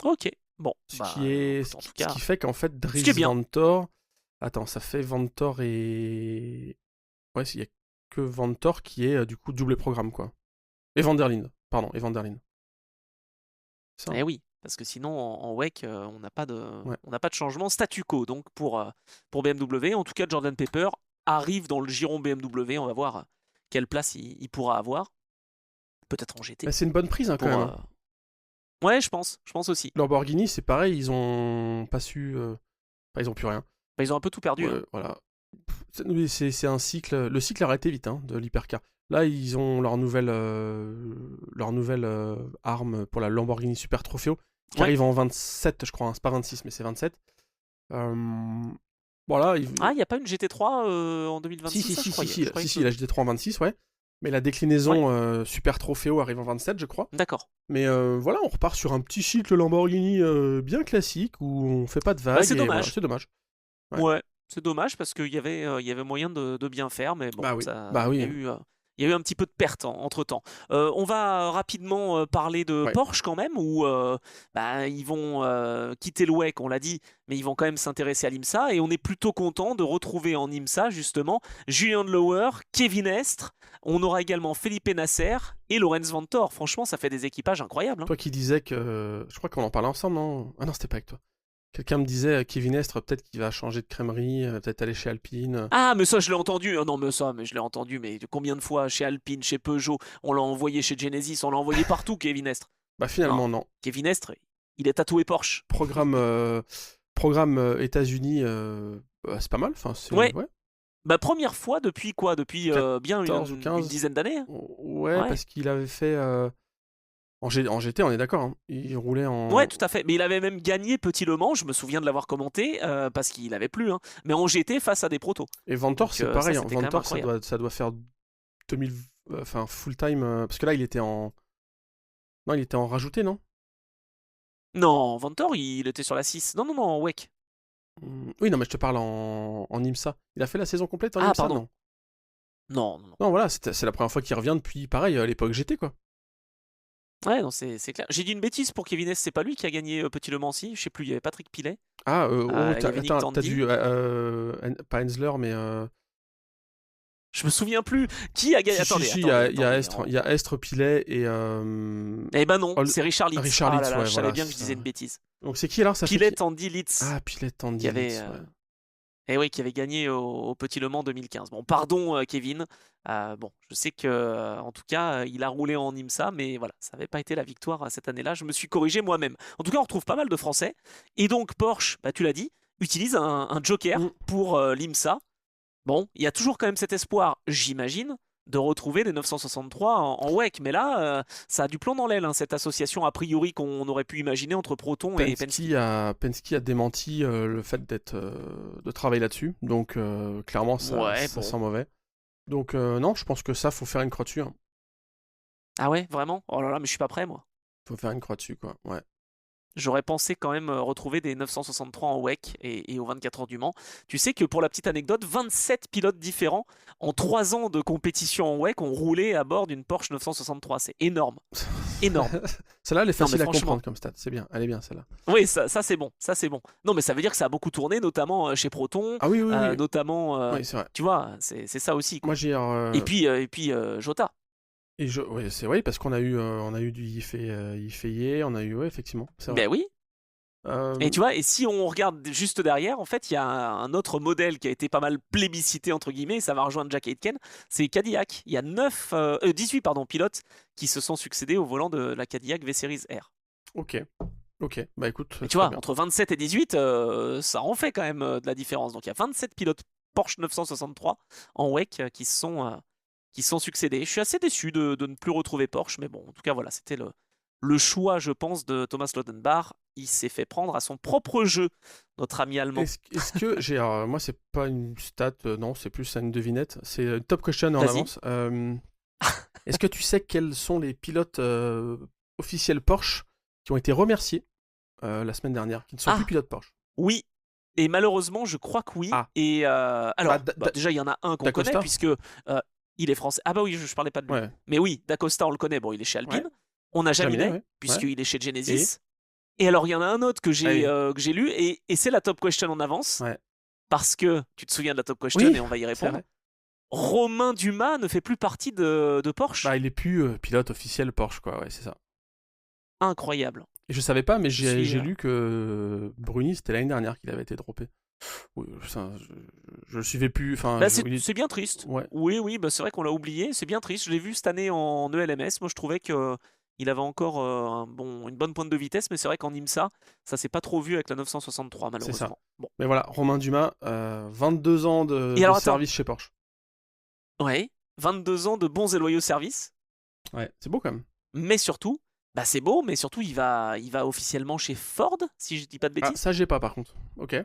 Ok. Bon, Ce bah, qui est, écoute, en tout cas, ce qui fait qu'en fait, ce Dries qui est bien. Vanthoor. Attends, ça fait Vanthoor et. Ouais, il n'y a que Vanthoor qui est du coup double programme, quoi. Et Van der Linde, pardon, et Van der Linde. C'est ça, Eh hein. oui, parce que sinon en WEC, on n'a pas de, Ouais. on n'a pas de changement statu quo. Donc pour BMW, en tout cas, Jordan Pepper arrive dans le giron BMW. On va voir quelle place il pourra avoir. Peut-être en Bah, GT. c'est une bonne prise, hein, quand Pour, même. Hein. Ouais, je pense aussi. Lamborghini, c'est pareil, ils ont pas su. Enfin, ils ont plus rien. Bah, ils ont un peu tout perdu, hein. Ouais, voilà. Oui, c'est un cycle. Le cycle a arrêté vite, hein, de l'hypercar. Là, ils ont leur nouvelle arme pour la Lamborghini Super Trofeo, qui Ouais. arrive en 27, je crois. Hein. C'est pas 26, mais c'est 27. Voilà. Ah, il n'y a pas une GT3 en Si, 2026, si, ça, je si, croyais. si, Je croyais si, que... si, la GT3 en 26, ouais. Mais la déclinaison Super Trofeo arrive en 27, je crois. D'accord. Mais voilà, on repart sur un petit cycle Lamborghini bien classique où on fait pas de Bah, vagues. c'est Et voilà, dommage. c'est dommage. Ouais. Ouais, c'est dommage parce qu'il y avait moyen de bien faire, mais bon, Bah oui, ça, bah il y oui. a eu, il y a eu un petit peu de perte entre-temps. On va rapidement parler de Ouais. Porsche quand même, où ils vont quitter le WEC, on l'a dit, mais ils vont quand même s'intéresser à l'IMSA, et on est plutôt content de retrouver en IMSA justement Julien Lower, Kevin Estre. On aura également Felipe Nasser et Lorenz Vanthoor. Franchement, ça fait des équipages incroyables, hein. Toi qui disais que. Je crois qu'on en parlait ensemble, non? Ah non, c'était pas avec toi. Quelqu'un me disait, Kevin Estre, peut-être qu'il va changer de crèmerie, peut-être aller chez Alpine. Ah, mais ça, je l'ai entendu. Non, mais je l'ai entendu. Mais combien de fois chez Alpine, chez Peugeot, on l'a envoyé chez Genesis, on l'a envoyé partout, Kevin Estre. Bah Non, finalement, non. Kevin Estre, il est tatoué Porsche. Programme États-Unis, c'est pas mal. Enfin, Ouais. Bah, première fois depuis quoi? Depuis bien 14 ou une 15. dizaine d'années, hein. Ouais, Ouais. parce qu'il avait fait. En GT, on est d'accord, hein. Il roulait en. Ouais, tout à fait. Mais il avait même gagné Petit Le Mans, je me souviens de l'avoir commenté, parce qu'il avait plus, hein. Mais en GT face à des protos. Et Vanthoor, Donc, c'est ça, pareil, hein. c'était quand même Vanthoor, incroyable. ça doit faire 2000. Enfin, full time. Parce que là, il était en. Non, il était en rajouté, non? Non, Vanthoor, il était sur la 6. Non, en WEC. Oui, non, mais je te parle en IMSA. Il a fait la saison complète en Ah, IMSA, pardon. non? Non. Non, voilà, c'est la première fois qu'il revient depuis, pareil, à l'époque GT, quoi. Ouais, non, c'est clair. J'ai dit une bêtise pour Kevin S, c'est pas lui qui a gagné Petit Le Mans, si. Je sais plus, il y avait Patrick Pilet. Ah, Il y avait Nick attends, t'as Tandy. dû. Pas Hensler, mais. Je me souviens plus. Qui a gagné? Attendez, Il y a attendez. Estre, il y a Estre Pilet et. Eh ben non, Ol- c'est Richard Litz. Richard Ah Litz, là là, ouais, je savais voilà, bien que c'est je disais ça. une bêtise. Donc c'est qui alors? Ça fait Pilet, qui? Tandy, Litz. Ah, Pilet Tandy Qui avait, Litz, ouais. eh oui, qui avait gagné au Petit Le Mans 2015. Bon, pardon Kevin. Bon, je sais que, en tout cas, il a roulé en IMSA, mais voilà, ça n'avait pas été la victoire cette année-là. Je me suis corrigé moi-même. En tout cas, on retrouve pas mal de Français. Et donc, Porsche, bah, tu l'as dit, utilise un joker Mm. pour l'IMSA. Bon, il y a toujours quand même cet espoir, j'imagine, de retrouver des 963 en WEC. Mais là, ça a du plomb dans l'aile, hein, cette association a priori qu'on aurait pu imaginer entre Proton et Penske. Penske a démenti le fait de travailler là-dessus. Donc clairement, Ouais, ça bon. sent mauvais. Donc non, je pense que ça, faut faire une croix dessus, hein. Ah ouais, vraiment? Oh là là, mais je suis pas prêt, moi. Faut faire une croix dessus, quoi. Ouais. J'aurais pensé quand même retrouver des 963 en WEC et aux 24 heures du Mans. Tu sais que pour la petite anecdote, 27 pilotes différents en 3 ans de compétition en WEC ont roulé à bord d'une Porsche 963. C'est énorme. Énorme. Celle-là, elle est Non, mais facile à franchement. comprendre comme stat. C'est bien, elle est bien celle-là. Oui, ça c'est bon. Ça c'est bon. Non, mais ça veut dire que ça a beaucoup tourné, notamment chez Proton, Ah oui, oui, oui. notamment. Oui, c'est vrai. Tu vois, c'est ça aussi, quoi. Moi, j'ai. Et puis Jota. Ouais, c'est vrai, parce qu'on a eu du Yifeye, on a eu, ouais, effectivement. C'est vrai. Ben oui. Euh, Et tu vois, et si on regarde juste derrière, en fait, il y a un autre modèle qui a été pas mal plébiscité, entre guillemets, et ça va rejoindre Jack Aitken, c'est Cadillac. Il y a 18 pilotes qui se sont succédés au volant de la Cadillac V-Series R. Ok. Bah écoute, Et tu très vois, bien. entre 27 et 18, ça en fait quand même de la différence. Donc il y a 27 pilotes Porsche 963 en WEC qui se sont succédés. Je suis assez déçu de ne plus retrouver Porsche, mais bon, en tout cas, voilà, c'était le choix, je pense, de Thomas Lodenbach. Il s'est fait prendre à son propre jeu, notre ami allemand. Est-ce que j'ai. Alors, moi, c'est pas une stat, non, c'est plus une devinette. C'est une top question en Vas-y. avance. Est-ce que tu sais quels sont les pilotes officiels Porsche qui ont été remerciés la semaine dernière, qui ne sont plus pilotes Porsche? Oui, et malheureusement, je crois que oui. Ah. Et alors, Bah, déjà, il y en a un qu'on D'Acosta connaît, puisque il est français. Ah bah oui, je parlais pas de lui. Ouais. Mais oui, D'Acosta, on le connaît. Bon, il est chez Alpine. Ouais. On a Jaminet, ouais. puisqu'il est chez Genesis. Et alors, il y en a un autre que j'ai lu, et c'est la top question en avance. Ouais. Parce que, tu te souviens de la top question, Oui, et on va y c'est répondre. vrai. Romain Dumas ne fait plus partie de Porsche. Bah, il est plus pilote officiel Porsche, quoi. Ouais, c'est ça. Incroyable. Et je savais pas, mais j'ai suis, lu que Bruni, c'était l'année dernière qu'il avait été droppé. Oui, je le suivais plus. Enfin, Bah, c'est bien triste. Ouais. Oui, bah, c'est vrai qu'on l'a oublié. C'est bien triste. Je l'ai vu cette année en ELMS. Moi, je trouvais que il avait encore une bonne pointe de vitesse, mais c'est vrai qu'en IMSA, ça s'est pas trop vu avec la 963, malheureusement. C'est ça. Bon. Mais voilà, Romain Dumas, 22 ans de service chez Porsche. Ouais, 22 ans de bons et loyaux services. Ouais, c'est beau quand même. Mais surtout, bah c'est beau, mais surtout, il va officiellement chez Ford, si je dis pas de bêtises. Ah, ça, j'ai pas par contre. Ok.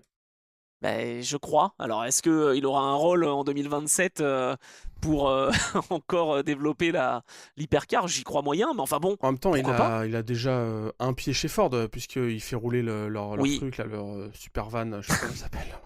Ben, je crois. Alors, est-ce qu'il aura un rôle en 2027 pour encore développer l'hypercar? J'y crois moyen, mais enfin bon. En même temps, il pas a déjà un pied chez Ford, puisqu'il fait rouler leur Oui. truc, là, leur super van, je sais pas comment ça s'appelle.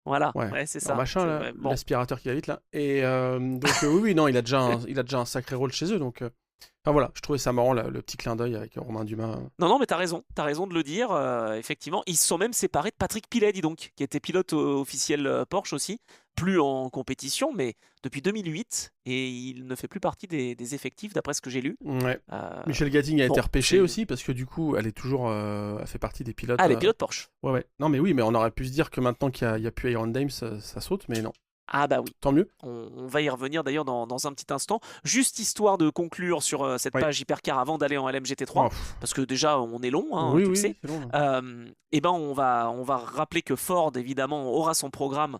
Voilà, Ouais. ouais, c'est Alors, ça. machin, là, Ouais, bon. l'aspirateur qui va vite, là. Et donc, oui, non, il a déjà un sacré rôle chez eux. Donc, enfin, voilà, je trouvais ça marrant, là, le petit clin d'œil avec Romain Dumas. Non, non, mais t'as raison de le dire. Effectivement, ils se sont même séparés de Patrick Pilet, dis donc, qui était pilote officiel Porsche aussi, plus en compétition, mais depuis 2008, et il ne fait plus partie des effectifs, d'après ce que j'ai lu. Ouais. Euh, Michel Gatting a été bon, repêché aussi, parce que du coup, elle est toujours. Elle fait partie des pilotes. Ah, les pilotes Porsche. Ouais, ouais. Non, mais oui, mais on aurait pu se dire que maintenant qu'il y a plus Iron Dame, ça saute, mais non. Ah bah oui. Tant mieux. On va y revenir d'ailleurs dans un petit instant. Juste histoire de conclure sur cette Ouais. page Hypercar avant d'aller en LMGT3, Oh, parce que déjà on est long, hein, oui, tu le oui, sais. c'est long, là. Et ben on va rappeler que Ford évidemment aura son programme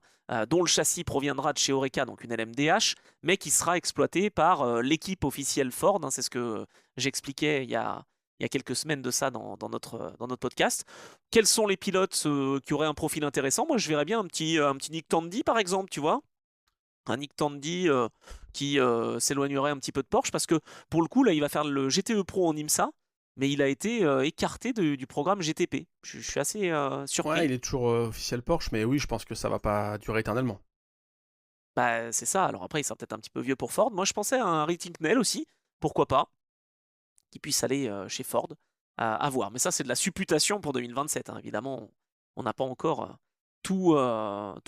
dont le châssis proviendra de chez Oreca, donc une LMDH, mais qui sera exploité par l'équipe officielle Ford. Hein, c'est ce que j'expliquais il y a quelques semaines de ça dans notre podcast. Quels sont les pilotes qui auraient un profil intéressant? Moi, je verrais bien un petit Nick Tandy, par exemple, tu vois. Un Nick Tandy qui s'éloignerait un petit peu de Porsche, parce que pour le coup, là, il va faire le GTE Pro en IMSA, mais il a été écarté du programme GTP. Je suis assez Ouais, surpris. il est toujours officiel Porsche, mais oui, je pense que ça va pas durer éternellement. Bah, c'est ça. Alors après, il sera peut-être un petit peu vieux pour Ford. Moi, je pensais à un Rick Tinknell aussi, pourquoi pas, qui puisse aller chez Ford, à voir. Mais ça, c'est de la supputation pour 2027, hein. Évidemment, on n'a pas encore tous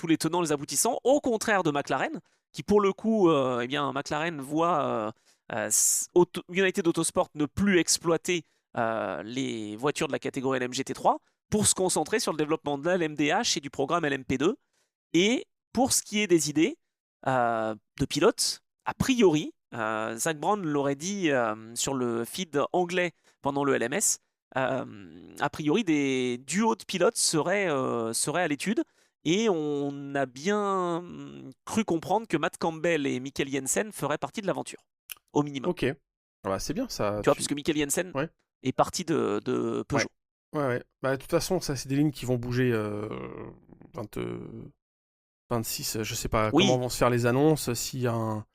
les tenants, les aboutissants. Au contraire de McLaren, qui pour le coup, eh bien, McLaren voit United Autosport ne plus exploiter les voitures de la catégorie LMGT3 pour se concentrer sur le développement de la LMDH et du programme LMP2. Et pour ce qui est des idées de pilotes, a priori, Zach Brown l'aurait dit sur le feed anglais pendant le LMS, a priori des duos de pilotes seraient à l'étude. Et on a bien cru comprendre que Matt Campbell et Mikkel Jensen feraient partie de l'aventure, au minimum. Ok. Ah bah, c'est bien ça. Tu vois, puisque Mikkel Jensen Ouais. est parti de Peugeot. Ouais, ouais. Bah, de toute façon, ça, c'est des lignes qui vont bouger 26. Je sais pas comment Oui, vont se faire les annonces, s'il y a un.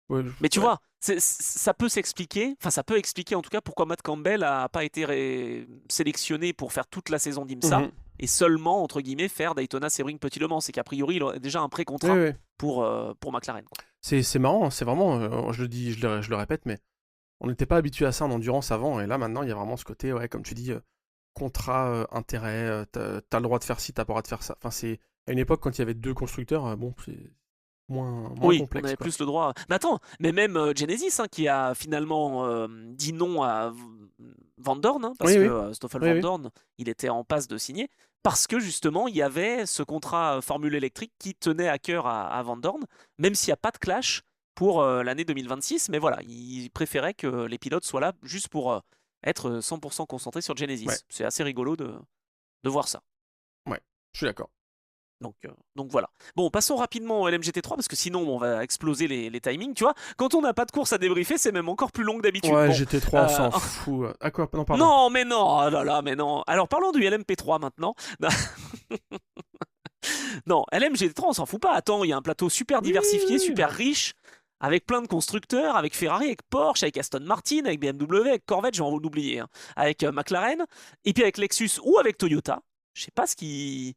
Ouais, mais tu ouais. vois, ça peut s'expliquer, enfin ça peut expliquer en tout cas pourquoi Matt Campbell a pas été sélectionné pour faire toute la saison d'IMSA Mhm. et seulement, entre guillemets, faire Daytona Sebring Petit Le Mans. C'est qu'a priori, il aurait déjà un Ouais, pré-contrat ouais. pour McLaren, quoi. C'est marrant, hein, c'est vraiment. Je le dis, je le répète, mais on n'était pas habitué à ça en endurance avant, et là maintenant, il y a vraiment ce côté, ouais, comme tu dis, contrat, intérêt, t'as le droit de faire ci, t'as pas le droit de faire ça. Enfin, c'est à une époque quand il y avait deux constructeurs, bon, c'est moins Oui, on complexe, avait quoi. plus le droit. Mais attends, mais même Genesis, hein, qui a finalement dit non à Van Dorn, hein, parce Oui, que oui, Stoffel oui, Van oui. Dorn, il était en passe de signer, parce que justement, il y avait ce contrat Formule électrique qui tenait à cœur à Van Dorn, même s'il n'y a pas de clash pour l'année 2026. Mais voilà, il préférait que les pilotes soient là juste pour être 100% concentrés sur Ouais, Genesis. C'est assez rigolo de voir ça. ouais, je suis d'accord. Donc voilà. Bon, passons rapidement au LMGT3 parce que sinon on va exploser les timings. Tu vois, quand on n'a pas de course à débriefer, c'est même encore plus long que d'habitude. Ouais, Bon, GT3, on s'en fout. Ah quoi? Non, pardon. non, mais non, oh là là, mais non. Alors parlons du LMP3 maintenant. Non, LMGT3, on s'en fout pas. Attends, il y a un plateau super Oui, diversifié, oui, oui. super riche, avec plein de constructeurs, avec Ferrari, avec Porsche, avec Aston Martin, avec BMW, avec Corvette, je vais en oublier, hein, avec McLaren, et puis avec Lexus ou avec Toyota. Je sais pas ce qui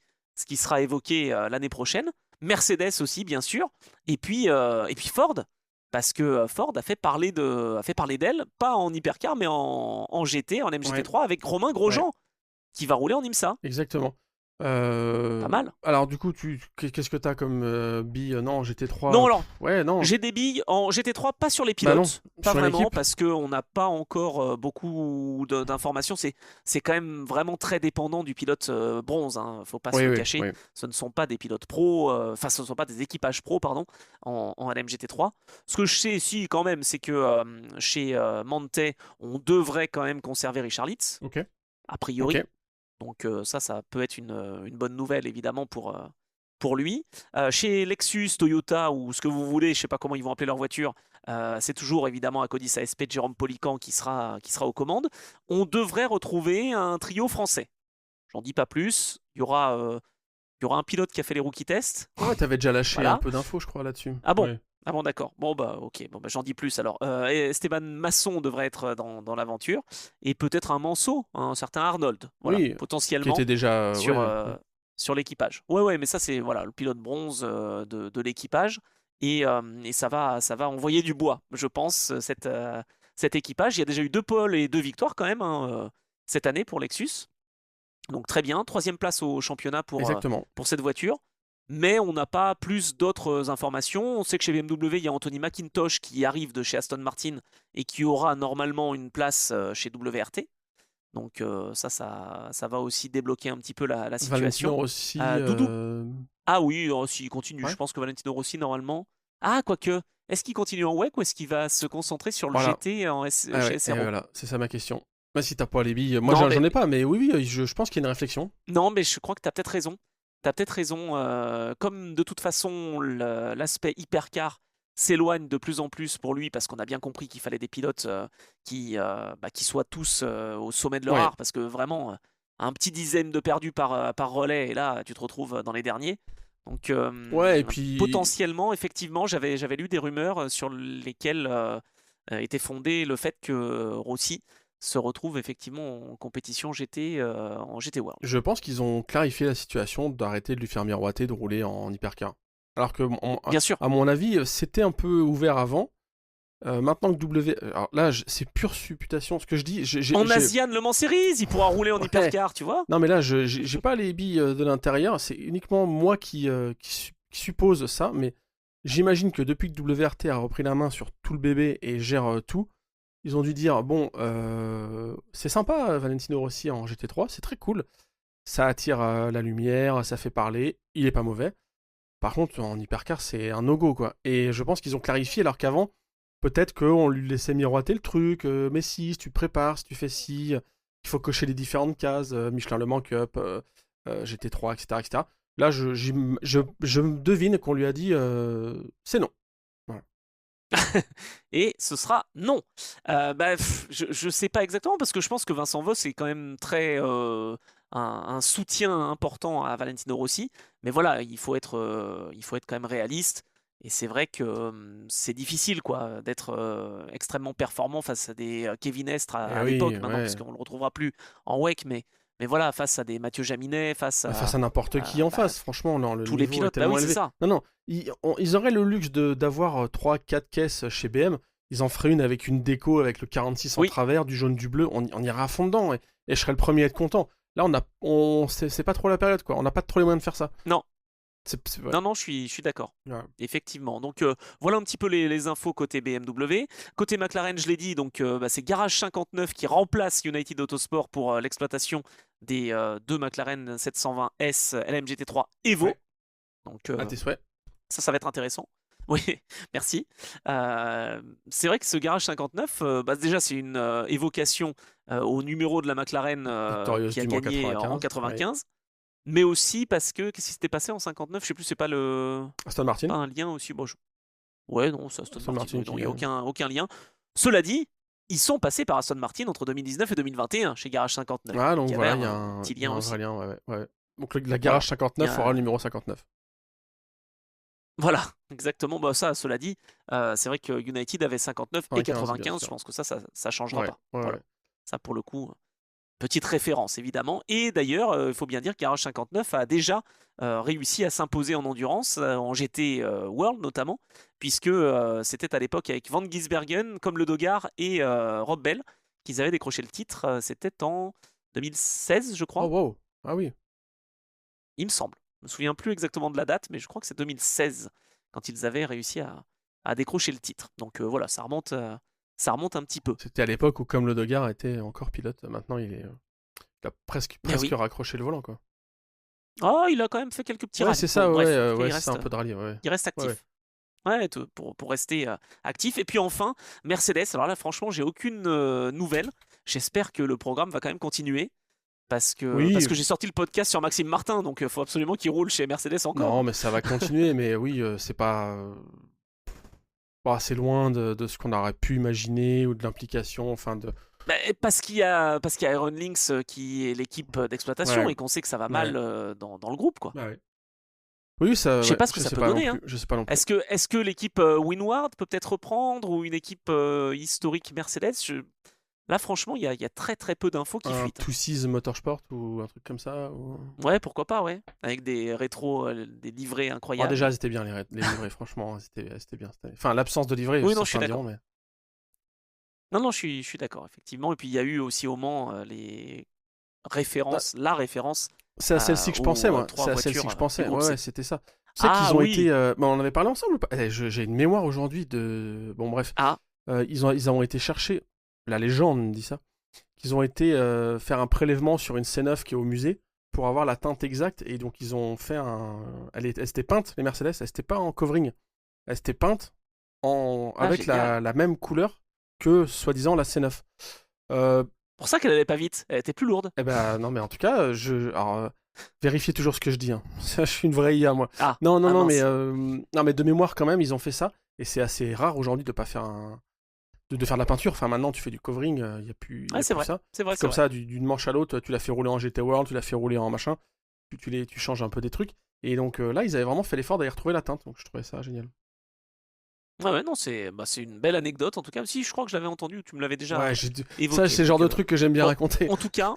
sera évoqué l'année prochaine. Mercedes aussi, bien sûr. Et puis Ford. Parce que Ford a fait parler d'elle, pas en hypercar, mais en GT, en Ouais, MGT3, avec Romain ouais, Grosjean, qui va rouler en IMSA. exactement. Pas mal. Alors du coup, qu'est-ce que t'as comme bille? Non, Non, GT3. alors, Ouais, non. j'ai des billes en GT3, pas sur les Bah non. pilotes, pas Sur vraiment, l'équipe. parce qu'on n'a pas encore beaucoup d'informations. C'est quand même vraiment très dépendant du pilote bronze, hein, faut pas se Oui, le oui, cacher. oui. Ce ne sont pas des pilotes pro, enfin, ce ne sont pas des équipages pro, pardon, en LMGT3. Ce que je sais, si, quand même, c'est que chez Mante, on devrait quand même conserver Richard Lietz, Ok, a ok. priori. Donc ça peut être une bonne nouvelle évidemment pour lui. Chez Lexus, Toyota ou ce que vous voulez, je ne sais pas comment ils vont appeler leur voiture, c'est toujours évidemment Acodis ASP de Jérôme Polican qui sera aux commandes. On devrait retrouver un trio français. J'en dis pas plus. Il y aura un pilote qui a fait les rookie tests. Ouais, t'avais déjà lâché un Voilà. peu d'infos, je crois, là-dessus. Ah bon? Ouais. Ah bon, d'accord. Bon, bah, ok. Bon, bah, j'en dis plus alors. Esteban Masson devrait être dans l'aventure. Et peut-être un Manceau, un certain Arnold. Voilà, Oui, qui potentiellement était déjà. sur, Ouais, euh, ouais. sur l'équipage. Ouais, mais ça c'est voilà le pilote bronze de l'équipage et ça va envoyer du bois, je pense, cet équipage. Il y a déjà eu 2 pôles et 2 victoires quand même cette année pour Lexus. Donc très bien, 3e place au championnat Exactement. pour cette voiture. Mais on n'a pas plus d'autres informations. On sait que chez BMW, il y a Anthony McIntosh qui arrive de chez Aston Martin et qui aura normalement une place chez WRT. Donc ça va aussi débloquer un petit peu la Valentino situation. Rossi. Doudou. Ah oui, s'il continue, Ouais. je pense que Valentino Rossi, normalement. Ah, quoique, est-ce qu'il continue en WEC ou est-ce qu'il va se concentrer sur le Voilà. GT Ah chez ouais, et SRO? voilà, c'est ça ma question. Bah, si t'as pas les billes, moi Non, j'en ai pas, mais oui, je pense qu'il y a une réflexion. non, mais je crois que tu as peut-être raison. Tu as peut-être raison. Comme de toute façon, l'aspect hypercar s'éloigne de plus en plus pour lui, parce qu'on a bien compris qu'il fallait des pilotes qui soient tous au sommet de leur Ouais, art, parce que vraiment, un petit dizaine de perdus par relais, et là, tu te retrouves dans les derniers. Donc, ouais, et puis potentiellement, effectivement, j'avais lu des rumeurs sur lesquelles était fondé le fait que Rossi se retrouve effectivement en compétition GT en GT World. je pense qu'ils ont clarifié la situation d'arrêter de lui faire miroiter de rouler en hypercar. Alors que, Bien sûr. à mon avis, c'était un peu ouvert avant. Maintenant que Alors là, c'est pure supputation. Ce que je dis, En Asian Le Mans Series, il pourra rouler en Ouais. hypercar, tu vois. Non, mais là, j'ai pas les billes de l'intérieur. C'est uniquement moi qui suppose ça. Mais j'imagine que depuis que WRT a repris la main sur tout le bébé et gère tout, ils ont dû dire bon, c'est sympa Valentino Rossi en GT3, c'est très cool. Ça attire la lumière, ça fait parler. Il est pas mauvais. Par contre, en hypercar, c'est un no-go, quoi. Et je pense qu'ils ont clarifié, alors qu'avant, peut-être qu'on lui laissait miroiter le truc. Mais si tu te prépares, si tu fais ci, il faut cocher les différentes cases. Michelin Le Mans Cup, GT3, etc., etc. Là, je me devine qu'on lui a dit c'est non. Voilà. Et ce sera non. Je sais pas exactement parce que je pense que Vincent Voss est quand même très un soutien important à Valentino Rossi. Mais voilà, il faut être quand même réaliste. Et c'est vrai que c'est difficile quoi d'être extrêmement performant face à des Kevin Estre Et à l'époque oui, maintenant, ouais. parce qu'on le retrouvera plus en WEC, mais voilà, face à des Mathieu Jaminet, face Face à n'importe qui en face, franchement, non, le tous les niveau est pilotes. Bah tellement oui, c'est élevé. ça. Non, ils auraient le luxe d'avoir 3-4 caisses chez BM. Ils en feraient une avec une déco, avec le 46 en Oui. travers, du jaune, du bleu. On ira à fond dedans et je serais le premier à être content. Là, c'est pas trop la période, quoi. On n'a pas trop les moyens de faire ça. Non. Ouais. Non, je suis d'accord. Ouais. Effectivement. Donc voilà un petit peu les infos côté BMW. Côté McLaren, je l'ai dit, donc c'est Garage 59 qui remplace United Autosport pour l'exploitation des 2 McLaren 720S LMGT3 Evo. Ouais. Donc À tes souhaits. ça va être intéressant. Oui, merci. C'est vrai que ce Garage 59, déjà c'est une évocation au numéro de la McLaren Victorieuse qui a du Mans gagné en 95. 95. Mais aussi parce que, qu'est-ce qui s'était passé en 59? Je sais plus, c'est pas Aston pas Martin. un lien aussi. Bon, ouais, non, c'est Aston Aston Martin. Martin Oui, non, il qui. n'y a aucun lien. Cela dit, ils sont passés par Aston Martin entre 2019 et 2021 chez Garage 59. Ah, donc il y voilà, avait il y a un petit il y a lien un aussi. vrai lien, ouais. Donc la Voilà. Garage Il y 59 a- aura le numéro 59. Voilà, exactement. Cela dit, c'est vrai que United avait 59 et 95, bien 95. Je sûr. pense que ça changera Ouais, pas. ouais. Voilà. Ça, pour le coup, petite référence évidemment. Et d'ailleurs, il faut bien dire que Garage 59 a déjà réussi à s'imposer en endurance, en GT World notamment, puisque c'était à l'époque avec Van Gisbergen, comme le Dogar et Rob Bell qu'ils avaient décroché le titre. C'était en 2016, je Oh, crois, wow. Ah oui. il me semble. Je me souviens plus exactement de la date, mais je crois que c'est 2016 quand ils avaient réussi à décrocher le titre. Donc voilà, ça remonte un petit peu. C'était à l'époque où, comme le Dogar était encore pilote, maintenant il a presque Mais oui. raccroché le volant, quoi. Oh, il a quand même fait quelques petits Ouais, rallyes. c'est ça, Bon, bref, ouais, il c'est reste, un peu de rallye, ouais. il reste actif. Ouais, pour rester actif. Et puis enfin, Mercedes. Alors là, franchement, j'ai aucune nouvelle. J'espère que le programme va quand même continuer. Parce que Oui, j'ai sorti le podcast sur Maxime Martin. Donc il faut absolument qu'il roule chez Mercedes encore. non, mais ça va continuer, mais oui, c'est pas assez loin de ce qu'on aurait pu imaginer ou de l'implication, enfin de. Parce qu'il y a Iron Lynx qui est l'équipe d'exploitation Ouais. et qu'on sait que ça va mal dans le groupe, quoi. Ouais. Oui, ça. Je sais pas ce que ça peut pas donner, non hein. plus, je sais pas non plus. Est-ce que l'équipe Winward peut peut-être reprendre ou une équipe historique Mercedes? Là, franchement, il y a très très peu d'infos qui Un fuitent. Two Seas Motorsport ou un truc comme ça ou... Ouais, pourquoi pas, ouais. Avec des rétros, des livrets Ah, incroyables. déjà, c'était bien les livrets, franchement, c'était bien cette année. Enfin, l'absence de livrets, Oui, non, je suis certains diront, d'accord. mais... Non, non, je suis d'accord, effectivement. Et puis, il y a eu aussi au Mans Ah, la référence c'est à celle-ci que je pensais, aux moi. trois C'est à celle-ci voitures que je du pensais. groupe Ouais, C. c'était ça. Tu sais Ah qu'ils ont été... oui! on en avait parlé ensemble ou pas? J'ai une mémoire aujourd'hui de... Bon, bref. Ah, Ils ont été chercher... La légende me dit ça. Qu'ils ont été faire un prélèvement sur une C9 qui est au musée pour avoir la teinte exacte. Et donc, ils ont fait un... Elle s'était peinte, les Mercedes, elle s'était pas en covering. Elle s'était peinte avec génial. la même couleur que, soi-disant, la C9. Euh, Pour ça qu'elle allait pas vite. Elle était plus lourde. Eh ben non, mais en tout cas, alors, vérifiez toujours ce que je dis. Hein. Je suis une vraie IA, moi. Ah, Non, non, ah non, mince. non, mais de mémoire quand même, ils ont fait ça. Et c'est assez rare aujourd'hui de pas faire de faire de la peinture. Enfin, maintenant, tu fais du covering, il y Ouais, a c'est plus vrai. ça. C'est vrai, C'est c'est comme vrai. ça, d'une manche à l'autre, tu l'as fait rouler en GT World, tu l'as fait rouler en machin. Tu changes un peu des trucs. Et donc là, ils avaient vraiment fait l'effort d'aller retrouver la teinte. Donc je trouvais ça génial. Ouais, ouais, non, c'est une belle anecdote en tout cas. Si, je crois que je l'avais entendu, tu me l'avais déjà Ouais, ça, évoqué. c'est le genre Donc, de truc que j'aime bien bon, raconter. en tout cas,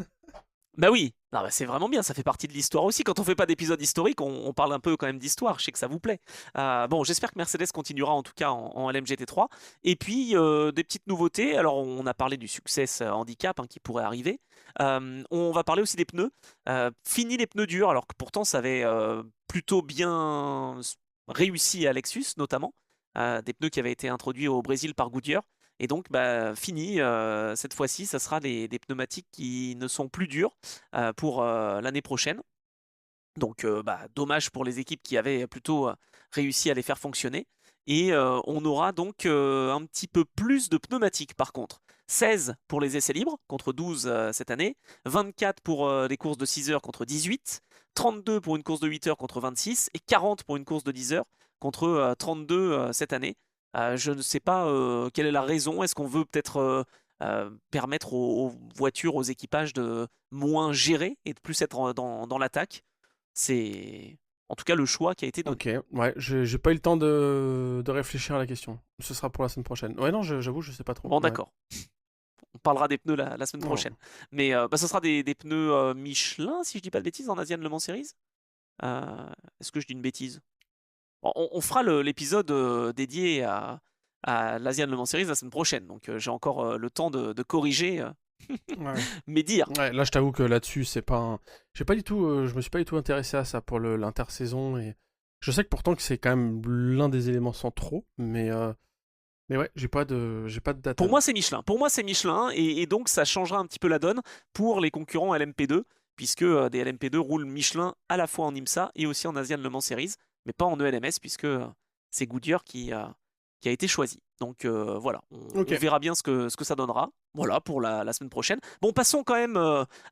bah oui, non, bah c'est vraiment bien, ça fait partie de l'histoire aussi. Quand on fait pas d'épisode historique, on parle un peu quand même d'histoire, je sais que ça vous plaît. Bon, j'espère que Mercedes continuera en tout cas en LMGT3. Et puis, des petites nouveautés, alors on a parlé du Success Handicap qui pourrait arriver. On va parler aussi des pneus. Fini les pneus durs, alors que pourtant ça avait plutôt bien réussi à Lexus notamment. Des pneus qui avaient été introduits au Brésil par Goodyear. Et donc, bah, fini, cette fois-ci, ça sera des pneumatiques qui ne sont plus dures pour l'année prochaine. Donc, bah, dommage pour les équipes qui avaient plutôt réussi à les faire fonctionner. Et on aura donc un petit peu plus de pneumatiques par contre. 16 pour les essais libres contre 12 cette année, 24 pour les courses de 6 heures contre 18, 32 pour une course de 8 heures contre 26 et 40 pour une course de 10 heures contre 32 cette année. Je ne sais pas quelle est la raison. Est-ce qu'on veut peut-être permettre aux voitures, aux équipages de moins gérer et de plus être dans l'attaque? C'est en tout cas le choix qui a été donné. Ok, ouais, j'ai pas eu le temps de réfléchir à la question. Ce sera pour la semaine prochaine. Ouais, non, j'avoue, je sais pas trop. Bon, Ouais. d'accord. On parlera des pneus la semaine Oh. prochaine. Mais bah, ce sera des pneus Michelin, si je dis pas de bêtises, en Asian Le Mans Series. Est-ce que je dis une bêtise? Bon, on fera l'épisode dédié à l'Asian Le Mans Series la semaine prochaine. Donc j'ai encore le temps de corriger Ouais. mes dires. Ouais, là, je t'avoue que là-dessus, c'est pas j'ai pas du tout, je me suis pas du tout intéressé à ça pour l'intersaison et je sais que pourtant que c'est quand même l'un des éléments centraux, mais ouais, j'ai pas de date. Pour moi, c'est Michelin. Pour moi, c'est Michelin. Et donc, ça changera un petit peu la donne pour les concurrents LMP2, puisque des LMP2 roulent Michelin à la fois en IMSA et aussi en Asian Le Mans Series, mais pas en ELMS, puisque c'est Goodyear qui a été choisi. Donc voilà, on Ok. verra bien ce que ça donnera. Voilà pour la semaine prochaine. Bon, passons quand même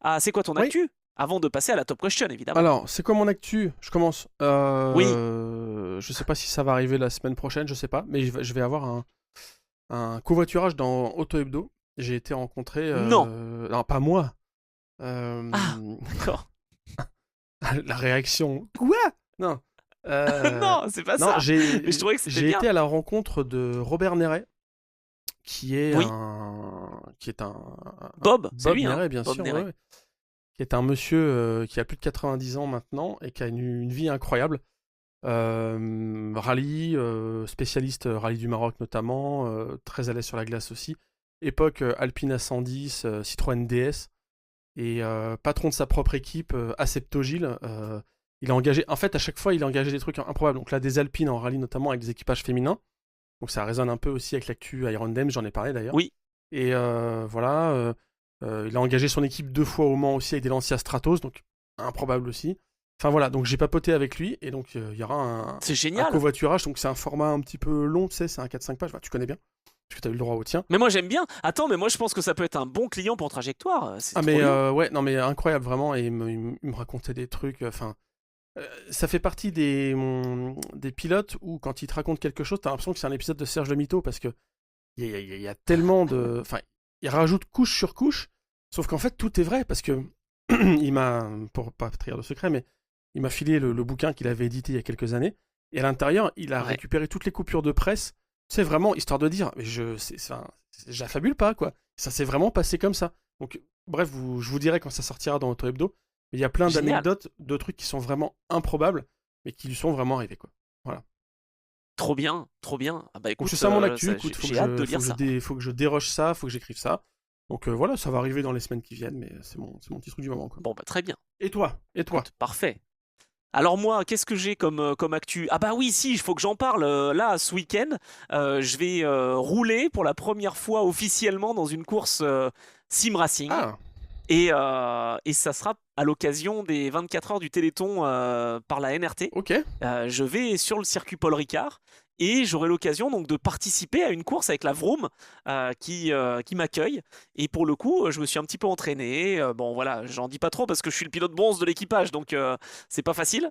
à c'est quoi ton Oui. actu? Avant de passer à la top question, évidemment. Alors, c'est quoi mon actu? Je commence. Oui, Je sais pas si ça va arriver la semaine prochaine, je sais pas, mais je vais avoir un covoiturage dans Auto Hebdo. J'ai été rencontré, non. non, pas moi. Ah, d'accord. La réaction. Quoi? Non. Non, c'est pas Non, ça. Mais je trouvais que c'était j'ai bien. été à la rencontre de Robert Néret, Oui, qui est un Bob, c'est Bob lui, hein, Néret, bien Bob sûr, ouais, Néret. ouais, qui est un monsieur qui a plus de 90 ans maintenant et qui a une vie incroyable. Rallye, spécialiste rallye du Maroc notamment, très à l'aise sur la glace aussi. Époque Alpine A110, Citroën DS et patron de sa propre équipe, Aceptogil. Il a engagé, en fait, à chaque fois, il a engagé des trucs improbables. Donc là, des Alpines en rallye notamment avec des équipages féminins. Donc ça résonne un peu aussi avec l'actu Iron Dame, j'en ai parlé d'ailleurs. Oui, Et voilà, il a engagé son équipe 2 fois au Mans aussi avec des Lancia Stratos, donc improbable aussi. Enfin voilà, donc j'ai papoté avec lui et donc il y aura c'est un génial. covoiturage, donc c'est un format un petit peu long, tu sais, c'est un 4-5 pages, bah, tu connais bien, parce que tu as eu le droit au tien. Mais moi j'aime bien. Attends, mais moi je pense que ça peut être un bon client pour Trajectoire. C'est Ah trop mais bien. ouais, non mais incroyable vraiment, et il me racontait des trucs, enfin, ça fait partie des pilotes où quand ils te racontent quelque chose, t'as l'impression que c'est un épisode de Serge Le Mito, parce que il y a tellement de... Enfin, il rajoute couche sur couche, sauf qu'en fait, tout est vrai, parce que il m'a, pour pas trahir de secret, mais il m'a filé le bouquin qu'il avait édité il y a quelques années, et à l'intérieur, il a Ouais. récupéré toutes les coupures de presse, c'est vraiment, histoire de dire, mais j'affabule pas, quoi. Ça s'est vraiment passé comme ça. Donc, bref, je vous dirai quand ça sortira dans Auto Hebdo. Mais il y a plein Génial. d'anecdotes, de trucs qui sont vraiment improbables, mais qui lui sont vraiment arrivés, quoi. Voilà. Trop bien, trop bien. Ah bah Donc écoute, c'est ça mon actu. Écoute, j'ai hâte de lire ça. faut que je déroche ça, faut que j'écrive ça. Donc voilà, ça va arriver dans les semaines qui viennent, mais c'est mon petit truc du moment, quoi. Bon bah très bien. Et toi? Écoute, parfait. Alors moi, qu'est-ce que j'ai comme actu? Ah bah oui, si, il faut que j'en parle. Là, ce week-end, je vais rouler pour la première fois officiellement dans une course sim racing. Ah, Et ça sera à l'occasion des 24 heures du Téléthon par la NRT. ok. Je vais sur le circuit Paul Ricard et j'aurai l'occasion donc de participer à une course avec la Vroom qui m'accueille. Et pour le coup, je me suis un petit peu entraîné. Bon voilà, j'en dis pas trop parce que je suis le pilote bronze de l'équipage, donc c'est pas facile.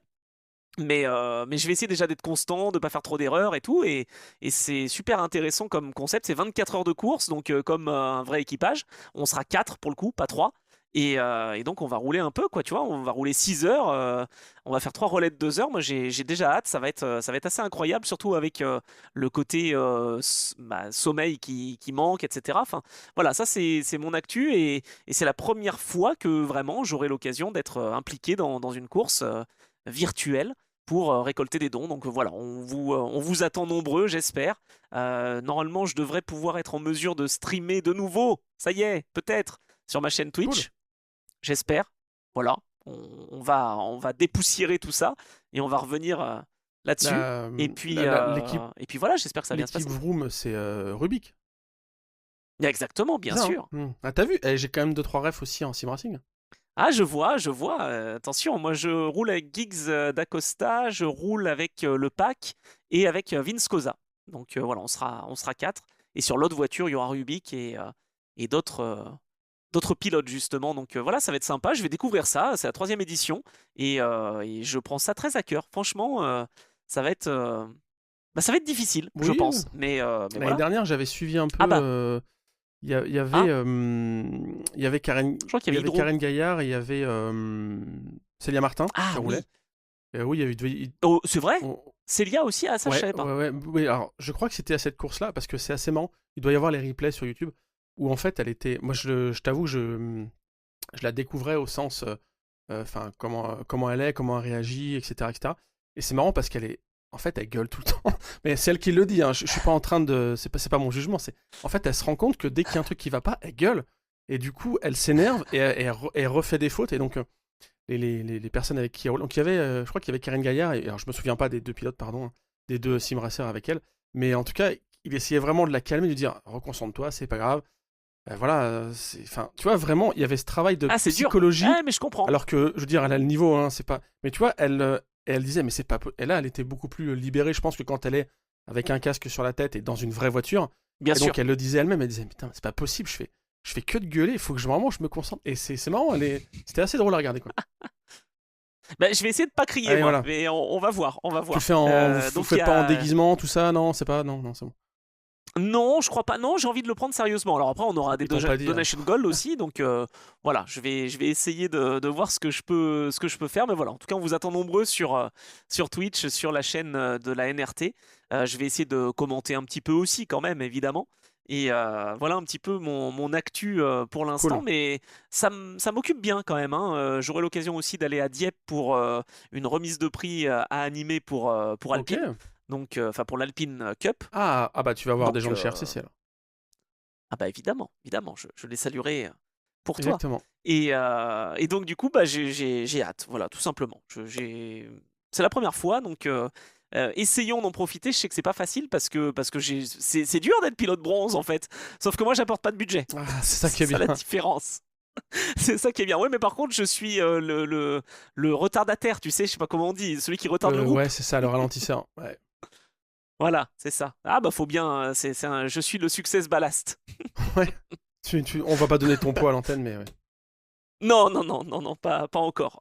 Mais je vais essayer déjà d'être constant, de pas faire trop d'erreurs et tout. Et c'est super intéressant comme concept. C'est 24 heures de course, donc comme un vrai équipage. On sera 4 pour le coup, pas 3. Et donc on va rouler un peu, quoi, tu vois. On va rouler 6 heures. On va faire 3 relais de 2 heures. Moi j'ai déjà hâte. Ça va être assez incroyable, surtout avec le côté sommeil qui manque, etc. Enfin voilà, ça c'est mon actu. Et c'est la première fois que vraiment j'aurai l'occasion d'être impliqué dans une course virtuelle pour récolter des dons. Donc voilà, on vous attend nombreux, j'espère. Normalement, je devrais pouvoir être en mesure de streamer de nouveau. Ça y est, peut-être, sur ma chaîne Cool. Twitch. J'espère. Voilà, on va dépoussiérer tout ça et on va revenir là-dessus. La- l'équipe, Et puis voilà, j'espère que ça va bien se l'équipe passer. Vroom, c'est Rubik. Exactement, bien C'est ça, hein. sûr. Ah, t'as vu? J'ai quand même 2-3 refs aussi en sim racing. Ah, je vois, je vois. Attention, moi je roule avec Giggs d'Acosta, je roule avec le pack et avec Vince Cosa. Donc voilà, on sera 4. Et sur l'autre voiture, il y aura Rubik et d'autres pilotes justement. Donc voilà, ça va être sympa. Je vais découvrir ça. C'est la 3e édition et je prends ça très à cœur. Franchement, ça va être, ça va être difficile, je Oui, pense. Mais l'année voilà. dernière, j'avais suivi un peu. Ah bah, ah, Il y avait Karen, je crois qu'il il y y avait avait Hydro. Karen Gaillard et il y avait Célia Martin qui Ah roulait. oui. Oui, il y avait Oh, c'est vrai? on- Célia aussi? Ah, ça, je ouais, savais pas. oui, alors je crois que c'était à cette course-là parce que c'est assez marrant. Il doit y avoir les replays sur YouTube où en fait elle était. Moi, je t'avoue, je la découvrais au sens, enfin comment elle est, comment elle réagit, etc., etc. Et c'est marrant parce qu'elle est, en fait, elle gueule tout le temps. Mais c'est elle qui le dit. Hein. Je suis pas en train de, c'est pas mon jugement. C'est, en fait, elle se rend compte que dès qu'il y a un truc qui va pas, elle gueule. Et du coup, elle s'énerve et elle refait des fautes. Et donc les personnes avec qui elle roule. Donc il y avait, je crois qu'il y avait Karine Gaillard. Et alors je me souviens pas des deux pilotes, pardon, hein, des deux sim racers avec elle. Mais en tout cas, il essayait vraiment de la calmer, de lui dire reconcentre-toi, c'est pas grave. Voilà, enfin, tu vois, vraiment, il y avait ce travail de Ah, c'est dur. psychologie, Ah, mais je comprends. alors que, je veux dire, elle a le niveau, hein, c'est pas. Mais tu vois, elle disait, mais c'est pas. Et là, elle était beaucoup plus libérée, je pense, que quand elle est avec un casque sur la tête et dans une vraie voiture. Bien Et donc, sûr. elle le disait elle-même, elle disait, putain, c'est pas possible, je fais que de gueuler, il faut que vraiment je me concentre. Et c'est marrant, c'était assez drôle à regarder, quoi. Bah, je vais essayer de pas crier, Allez, moi. voilà. Mais on va voir, on va Tu le voir. fais en. Vous Donc il y faites pas en a. déguisement, tout ça, non, c'est pas. Non, c'est bon. Non, je crois pas. Non, j'ai envie de le prendre sérieusement. Alors après, on aura des Ils t'ont pas dit, hein. donation gold aussi, donc voilà, je vais essayer de voir ce que je peux faire. Mais voilà, en tout cas, on vous attend nombreux sur Twitch, sur la chaîne de la NRT. Je vais essayer de commenter un petit peu aussi, quand même, évidemment. Et voilà un petit peu mon actu pour l'instant, Cool. mais ça m'occupe bien quand même, hein. J'aurai l'occasion aussi d'aller à Dieppe pour une remise de prix à animer pour Ok. Alpine, donc enfin pour l'Alpine Cup. Bah, tu vas voir des Donc, gens de chez RCC, alors. ah bah évidemment, évidemment, je les saluerai pour toi. Exactement. Et donc du coup, bah, j'ai hâte, voilà, tout simplement. C'est la première fois, donc essayons d'en profiter. Je sais que c'est pas facile parce que c'est dur d'être pilote bronze en fait. Sauf que moi, j'apporte pas de budget. Ah, c'est ça qui C'est est ça bien. la différence. C'est ça qui est bien. Ouais, mais par contre, je suis le retardataire, tu sais, je sais pas comment on dit, celui qui retarde le groupe. Ouais, c'est ça, le ralentisseur. Ouais. Voilà, c'est ça. Ah bah faut bien, je suis le success ballast. Ouais. On va pas donner ton poids à l'antenne, mais ouais. Non, non, non, non, non, pas encore.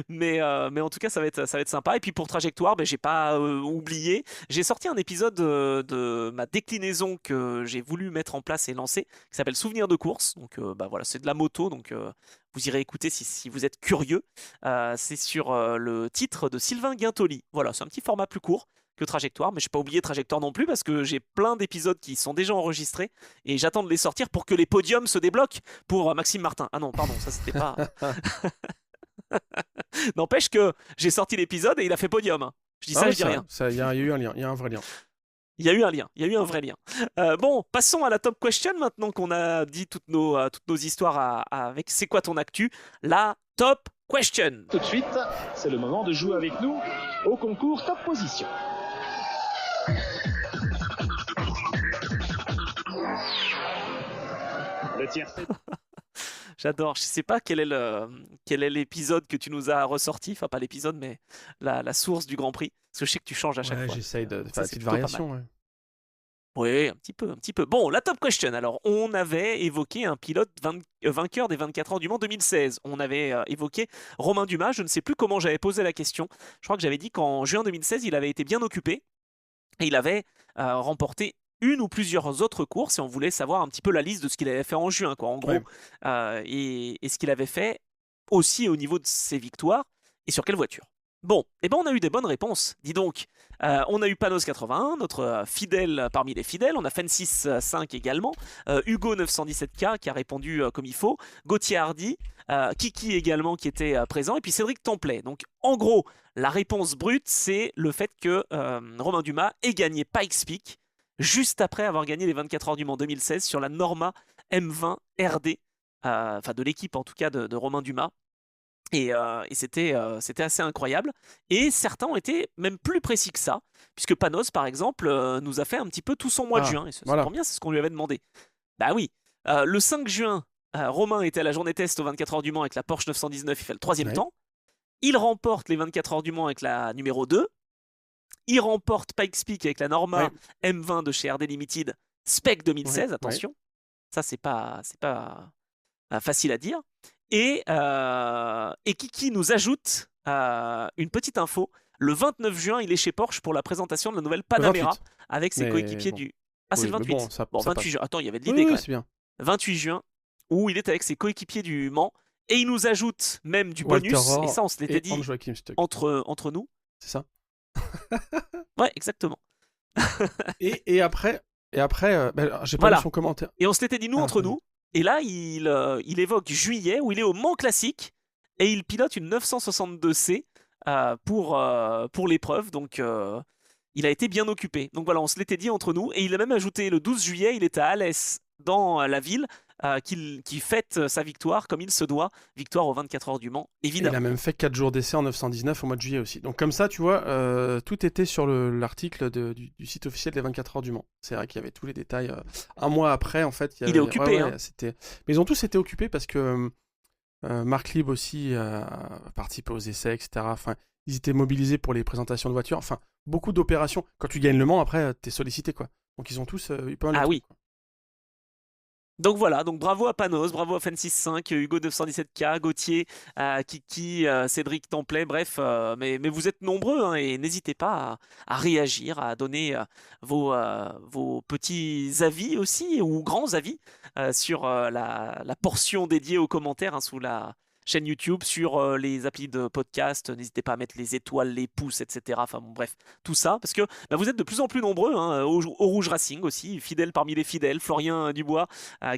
Mais en tout cas, ça va être sympa. Et puis pour Trajectoire, ben, j'ai pas oublié. J'ai sorti un épisode de ma déclinaison que j'ai voulu mettre en place et lancer, qui s'appelle Souvenir de course. Donc bah voilà, c'est de la moto, donc vous irez écouter si vous êtes curieux. C'est sur le titre de Sylvain Guintoli. Voilà, c'est un petit format plus court que Trajectoire, mais je n'ai pas oublié Trajectoire non plus parce que j'ai plein d'épisodes qui sont déjà enregistrés et j'attends de les sortir pour que les podiums se débloquent pour Maxime Martin. Ah non, pardon, ça c'était pas. N'empêche que j'ai sorti l'épisode et il a fait podium, hein. Je dis ça, je dis rien. Il y a eu un lien, il y a un vrai lien. Il y a eu un lien, il y a eu un vrai lien. Bon, passons à la top question maintenant qu'on a dit toutes nos histoires avec C'est quoi ton actu? La top question. Tout de suite, c'est le moment de jouer avec nous au concours Top Position. Le tiercé. J'adore. Je sais pas quel est l'épisode que tu nous as ressorti. Enfin, pas l'épisode, mais la source du Grand Prix. Parce que je sais que tu changes à chaque fois. J'essaye de Ça, faire c'est une petite plutôt pas mal. variation. Ouais. Oui, un petit peu, un petit peu. Bon, la top question. Alors, on avait évoqué un pilote vainqueur des 24 heures du Mans 2016. On avait évoqué Romain Dumas. Je ne sais plus comment j'avais posé la question. Je crois que j'avais dit qu'en juin 2016, il avait été bien occupé et il avait remporté une ou plusieurs autres courses et on voulait savoir un petit peu la liste de ce qu'il avait fait en juin, quoi, en gros, Ouais. et ce qu'il avait fait aussi au niveau de ses victoires et sur quelle voiture. Bon, eh ben on a eu des bonnes réponses. Dis donc, on a eu Panos81, notre fidèle parmi les fidèles. On a Fensis5 également. Hugo 917K qui a répondu comme il faut. Gauthier Hardy. Kiki également qui était présent. Et puis Cédric Templet. Donc en gros, la réponse brute, c'est le fait que Romain Dumas ait gagné Pikes Peak juste après avoir gagné les 24 heures du Mans 2016 sur la Norma M20 RD. Enfin de l'équipe en tout cas de Romain Dumas. Et c'était assez incroyable. Et certains ont été même plus précis que ça, puisque Panos, par exemple, nous a fait un petit peu tout son mois de juin. Et ça voilà. tombe bien, c'est ce qu'on lui avait demandé. Bah oui, le 5 juin, Romain était à la journée test aux 24 heures du Mans avec la Porsche 919, il fait le 3e temps. Il remporte les 24 heures du Mans avec la numéro 2. Il remporte Pikes Peak avec la Norma M20 de chez RD Limited, Spec 2016, attention. Ça, c'est pas facile à dire. Et Kiki nous ajoute une petite info. Le 29 juin, il est chez Porsche pour la présentation de la nouvelle Panamera avec ses coéquipiers du... Ah, c'est le 28. Bon, 28 juin. Attends, il y avait de l'idée quand même. Bien. 28 juin, où il est avec ses coéquipiers du Mans. Et il nous ajoute même du bonus. Et ça, on se l'était dit entre nous. C'est ça. Ouais, exactement. et après j'ai pas lu son commentaire. Et on se l'était dit nous entre nous. Et là, il évoque juillet où il est au Mans Classique et il pilote une 962C pour l'épreuve. Donc, il a été bien occupé. Donc voilà, on se l'était dit entre nous. Et il a même ajouté le 12 juillet, il est à Alès, dans la ville, qui fête sa victoire comme il se doit. Victoire aux 24 heures du Mans, évidemment. Il a même fait 4 jours d'essai en 919 au mois de juillet aussi. Donc comme ça, tu vois, tout était sur l'article du site officiel des 24 heures du Mans. C'est vrai qu'il y avait tous les détails. Un mois après, en fait... Il est occupé. Hein. Mais ils ont tous été occupés parce que Marc Lieb aussi a participé aux essais, etc. Enfin, ils étaient mobilisés pour les présentations de voitures. Enfin, beaucoup d'opérations. Quand tu gagnes le Mans, après, t'es sollicité, quoi. Donc ils ont tous eu pas mal de trucs, oui. Quoi. Donc voilà, donc bravo à Panos, bravo à Fensis5, Hugo 917K, Gauthier, Kiki, Cédric Templet, bref, mais vous êtes nombreux hein, et n'hésitez pas à réagir, à donner vos petits avis aussi, ou grands avis, sur la portion dédiée aux commentaires hein, sous la chaîne YouTube, sur les applis de podcast. N'hésitez pas à mettre les étoiles, les pouces, etc. Enfin bon, bref, tout ça, parce que vous êtes de plus en plus nombreux, hein, au Rouge Racing aussi, fidèle parmi les fidèles, Florian Dubois,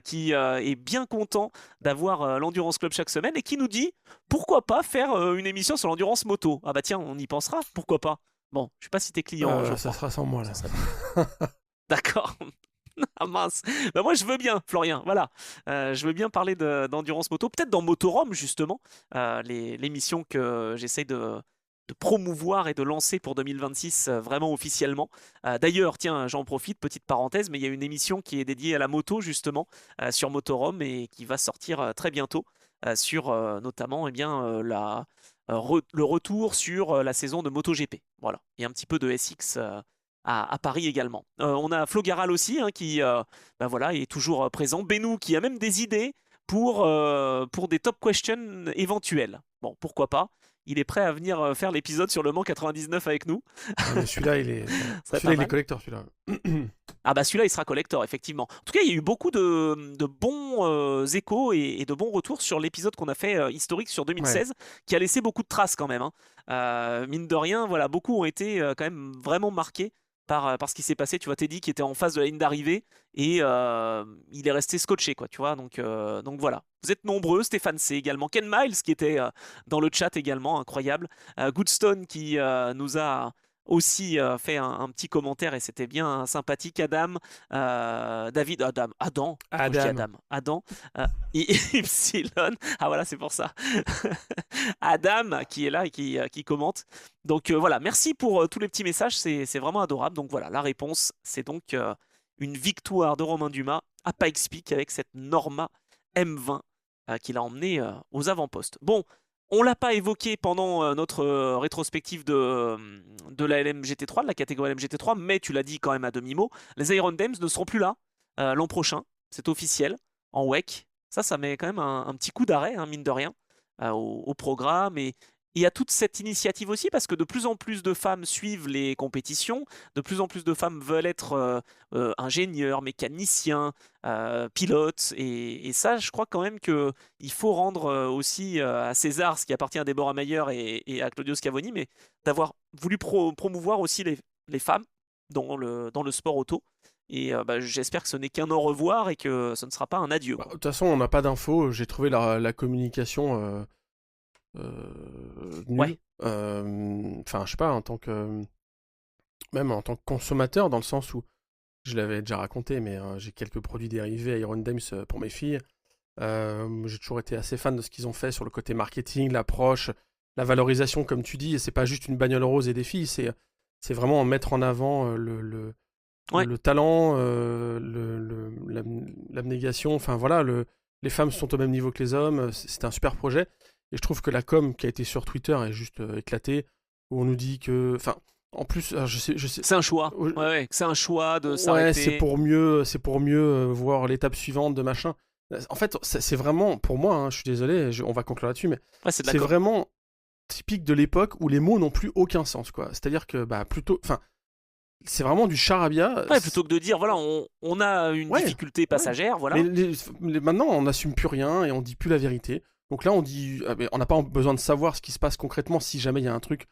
qui est bien content d'avoir l'Endurance Club chaque semaine et qui nous dit pourquoi pas faire une émission sur l'endurance moto. Ah bah tiens, on y pensera, pourquoi pas. Bon, je sais pas si t'es client. Ça sera sans moi là. D'accord. Ah mince. Bah moi je veux bien, Florian. Voilà. Je veux bien parler d'endurance moto, peut-être dans Motorhome justement, l'émission que j'essaye de promouvoir et de lancer pour 2026 vraiment officiellement. D'ailleurs, tiens, j'en profite, petite parenthèse, mais il y a une émission qui est dédiée à la moto justement sur Motorhome et qui va sortir très bientôt sur notamment le retour sur la saison de MotoGP. Voilà, et un petit peu de SX à Paris également. On a Flo Garal aussi hein, qui voilà, est toujours présent. Benou qui a même des idées pour des top questions éventuels. Bon, pourquoi pas. Il est prêt à venir faire l'épisode sur Le Mans 99 avec nous. Ah, mais celui-là, il est, Ce serait celui-là, pas il est mal. collector, celui-là. Ah bah celui-là il sera collector effectivement. En tout cas il y a eu beaucoup de bons échos et de bons retours sur l'épisode qu'on a fait historique sur Ouais. 2016 qui a laissé beaucoup de traces quand même, hein. Mine de rien voilà beaucoup ont été quand même vraiment marqués par ce qui s'est passé. Tu vois Teddy qui était en face de la ligne d'arrivée et il est resté scotché quoi tu vois donc voilà. Vous êtes nombreux, Stéphane C également, Ken Miles qui était dans le chat également, incroyable. Goodstone qui nous a aussi fait un petit commentaire et c'était bien sympathique. Adam, Adam, pourquoi je dis Adam. Adam, Ypsilon, ah voilà, c'est pour ça. Adam qui est là et qui commente. Donc voilà, merci pour tous les petits messages, c'est vraiment adorable. Donc voilà, la réponse, c'est donc une victoire de Romain Dumas à Pikes Peak avec cette Norma M20 qu'il a emmené aux avant-postes. Bon, on l'a pas évoqué pendant notre rétrospective de la LMGT3, de la catégorie LMGT3, mais tu l'as dit quand même à demi-mot, les Iron Dames ne seront plus là l'an prochain, c'est officiel, en WEC. Ça met quand même un petit coup d'arrêt, hein, mine de rien, au programme. Et il y a toute cette initiative aussi, parce que de plus en plus de femmes suivent les compétitions, de plus en plus de femmes veulent être ingénieurs, mécaniciens, pilotes, et ça, je crois quand même que il faut rendre aussi à César ce qui appartient à Deborah Mayer et à Claudio Scavoni, mais d'avoir voulu promouvoir aussi les femmes dans le sport auto. Et bah, j'espère que ce n'est qu'un au revoir et que ce ne sera pas un adieu, Bah, de quoi. toute façon, on n'a pas d'infos. J'ai trouvé la communication nulle. Ouais, Enfin, je sais pas, même en tant que consommateur, dans le sens où je l'avais déjà raconté, mais j'ai quelques produits dérivés Iron Dames pour mes filles. J'ai toujours été assez fan de ce qu'ils ont fait sur le côté marketing, l'approche, la valorisation, comme tu dis. Et c'est pas juste une bagnole rose et des filles, c'est vraiment mettre en avant ouais, le talent, l'abnégation. Enfin voilà, les femmes sont au même niveau que les hommes. C'est un super projet. Et je trouve que la com qui a été sur Twitter est juste éclatée, où on nous dit que, enfin, en plus, alors, je sais, c'est un choix. Ouais, ouais, c'est un choix de ouais, s'arrêter. c'est pour mieux voir l'étape suivante de machin. En fait, c'est vraiment, pour moi, hein, je suis désolé, on va conclure là-dessus, mais Ouais, c'est de la c'est com. vraiment typique de l'époque où les mots n'ont plus aucun sens, quoi. C'est-à-dire que, bah, plutôt, enfin, c'est vraiment du charabia. Ouais, plutôt que de dire, voilà, on a une Ouais, difficulté ouais. passagère, Mais voilà. maintenant, on n'assume plus rien et on dit plus la vérité. Donc là, on dit, ah, mais on n'a pas besoin de savoir ce qui se passe concrètement si jamais il y a un truc,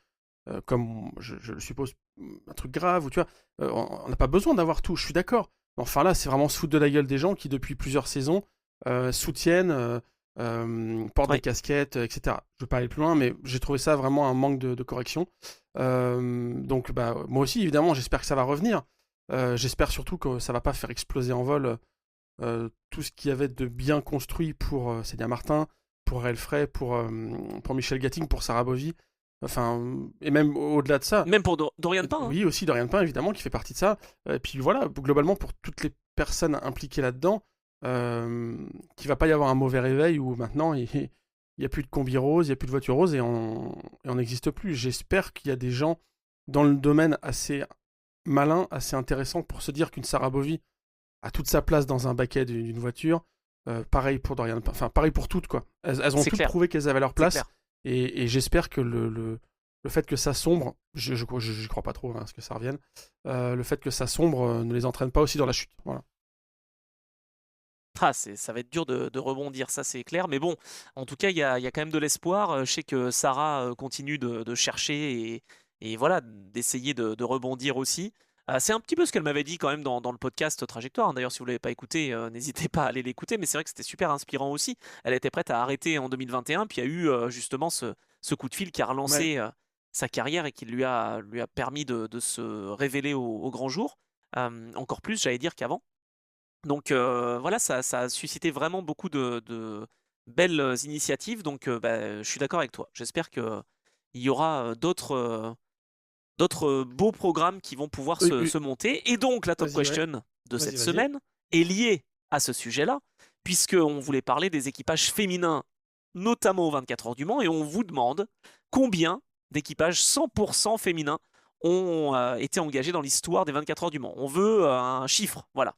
comme je le suppose, un truc grave, ou tu vois, on n'a pas besoin d'avoir tout, je suis d'accord. Mais enfin là, c'est vraiment se foutre de la gueule des gens qui, depuis plusieurs saisons, soutiennent, portent des Ouais. casquettes, etc. Je veux pas aller plus loin, mais j'ai trouvé ça vraiment un manque de correction. Donc, bah, moi aussi, évidemment, j'espère que ça va revenir. J'espère surtout que ça va pas faire exploser en vol tout ce qu'il y avait de bien construit pour Célia Martin, pour Elfray, pour Michel Gatting, pour Sarah Bovy. Enfin, et même au-delà de ça, Même pour Dorian Pain, hein. oui, aussi Dorian Pain, évidemment, qui fait partie de ça. Et puis voilà, globalement, pour toutes les personnes impliquées là-dedans, qu'il va pas y avoir un mauvais réveil où maintenant il y a plus de combi rose, il y a plus de voiture rose et on n'existe plus. J'espère qu'il y a des gens dans le domaine assez malins, assez intéressants pour se dire qu'une Sarah Bovy a toute sa place dans un baquet d'une voiture. Pareil pour Dorian, enfin pareil pour toutes quoi. Elles ont C'est toutes clair, prouvé qu'elles avaient leur c'est place clair. et j'espère que le fait que ça sombre, je crois pas trop hein, à ce que ça revienne, le fait que ça sombre ne les entraîne pas aussi dans la chute. Voilà. Ah, ça va être dur de rebondir, ça c'est clair. Mais bon, en tout cas, il y a quand même de l'espoir. Je sais que Sarah continue de chercher et voilà, d'essayer de rebondir aussi. C'est un petit peu ce qu'elle m'avait dit quand même dans le podcast Trajectoire, hein. D'ailleurs, si vous ne l'avez pas écouté, n'hésitez pas à aller l'écouter. Mais c'est vrai que c'était super inspirant aussi. Elle était prête à arrêter en 2021, puis il y a eu justement ce coup de fil qui a Ouais. relancé sa carrière et qui lui a permis de se révéler au grand jour. Encore plus, j'allais dire, qu'avant. Donc voilà, ça a suscité vraiment beaucoup de belles initiatives. Donc bah, je suis d'accord avec toi. J'espère qu'il y aura d'autres beaux programmes qui vont pouvoir Oui, se, oui. se monter. Et donc la top Vas-y, ouais. question de Vas-y, cette vas-y. semaine est liée à ce sujet-là, puisqu'on voulait parler des équipages féminins, notamment aux 24 heures du Mans, et on vous demande combien d'équipages 100% féminins ont été engagés dans l'histoire des 24 heures du Mans. On veut un chiffre, voilà.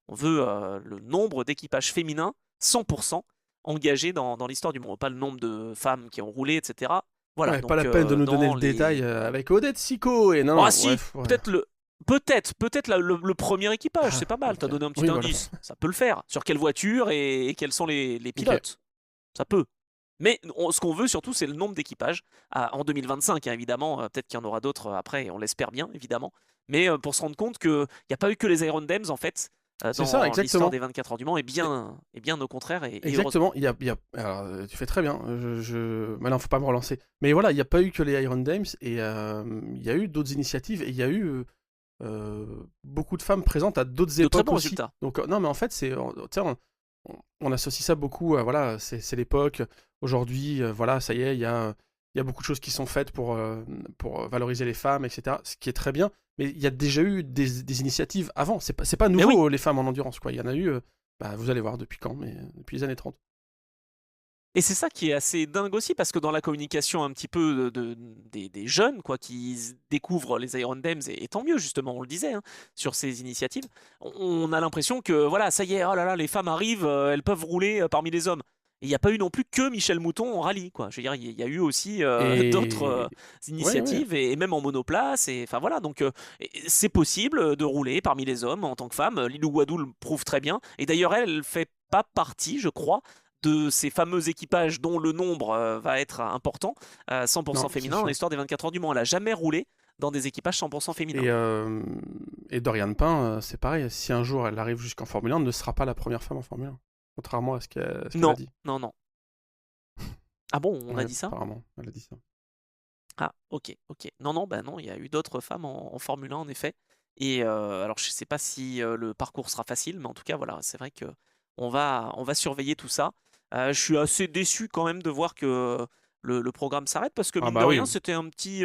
On veut le nombre d'équipages féminins 100%. engagées dans l'histoire du monde. Pas le nombre de femmes qui ont roulé, etc. Voilà, Ouais, donc pas la peine de nous donner le détail avec Odette Sicko et non, Ah si, bref, ouais. peut-être le premier équipage, c'est pas mal, ok. t'as donné un petit Oui, voilà. indice, ça peut le faire. Sur quelle voiture et quels sont les pilotes, ça peut. Mais ce qu'on veut surtout, c'est le nombre d'équipages en 2025, hein, évidemment. Peut-être qu'il y en aura d'autres après, et on l'espère bien, évidemment. Mais pour se rendre compte qu'il n'y a pas eu que les Iron Dames, en fait, C'est ça, dans exactement. l'histoire des 24 heures du Mans, et bien au contraire. Et Exactement, alors, tu fais très bien, maintenant faut pas me relancer. Mais voilà, il n'y a pas eu que les Iron Dames, et il y a eu d'autres initiatives, et il y a eu beaucoup de femmes présentes à d'autres de très époques bons aussi. résultats. Donc non, mais en fait, on associe ça beaucoup à, voilà, c'est l'époque, aujourd'hui, voilà, ça y est, il y a beaucoup de choses qui sont faites pour valoriser les femmes, etc., ce qui est très bien, mais il y a déjà eu des initiatives avant, c'est pas nouveau, les femmes en endurance, quoi. Il y en a eu, vous allez voir depuis quand, mais depuis les années 30. Et c'est ça qui est assez dingue aussi, parce que dans la communication un petit peu des jeunes quoi, qui découvrent les Iron Dames, et tant mieux justement, on le disait, hein, sur ces initiatives, on a l'impression que voilà, ça y est, oh là là, les femmes arrivent, elles peuvent rouler parmi les hommes. Et il n'y a pas eu non plus que Michel Mouton en rallye, quoi. Je veux dire, il y a eu aussi d'autres initiatives, Ouais. et même en monoplace. Et enfin voilà, donc c'est possible de rouler parmi les hommes en tant que femme. Lilou Wadou le prouve très bien. Et d'ailleurs, elle fait pas partie, je crois, de ces fameux équipages dont le nombre va être important, 100% Non, féminin c'est dans sûr. l'histoire des 24 heures du Mans. Elle a jamais roulé dans des équipages 100% féminins. Et Dorian Pain, c'est pareil, si un jour elle arrive jusqu'en Formule 1, ne sera pas la première femme en Formule 1. Contrairement à ce qu'elle a dit. Non. Ah bon, on a Ouais, dit ça? apparemment, elle a dit ça. Ah, ok. Non, il y a eu d'autres femmes en Formule 1 en effet. Et alors je sais pas si le parcours sera facile, mais en tout cas voilà, c'est vrai que on va surveiller tout ça. Je suis assez déçu quand même de voir que le programme s'arrête, parce que Ah mine de bah rien oui. c'était un petit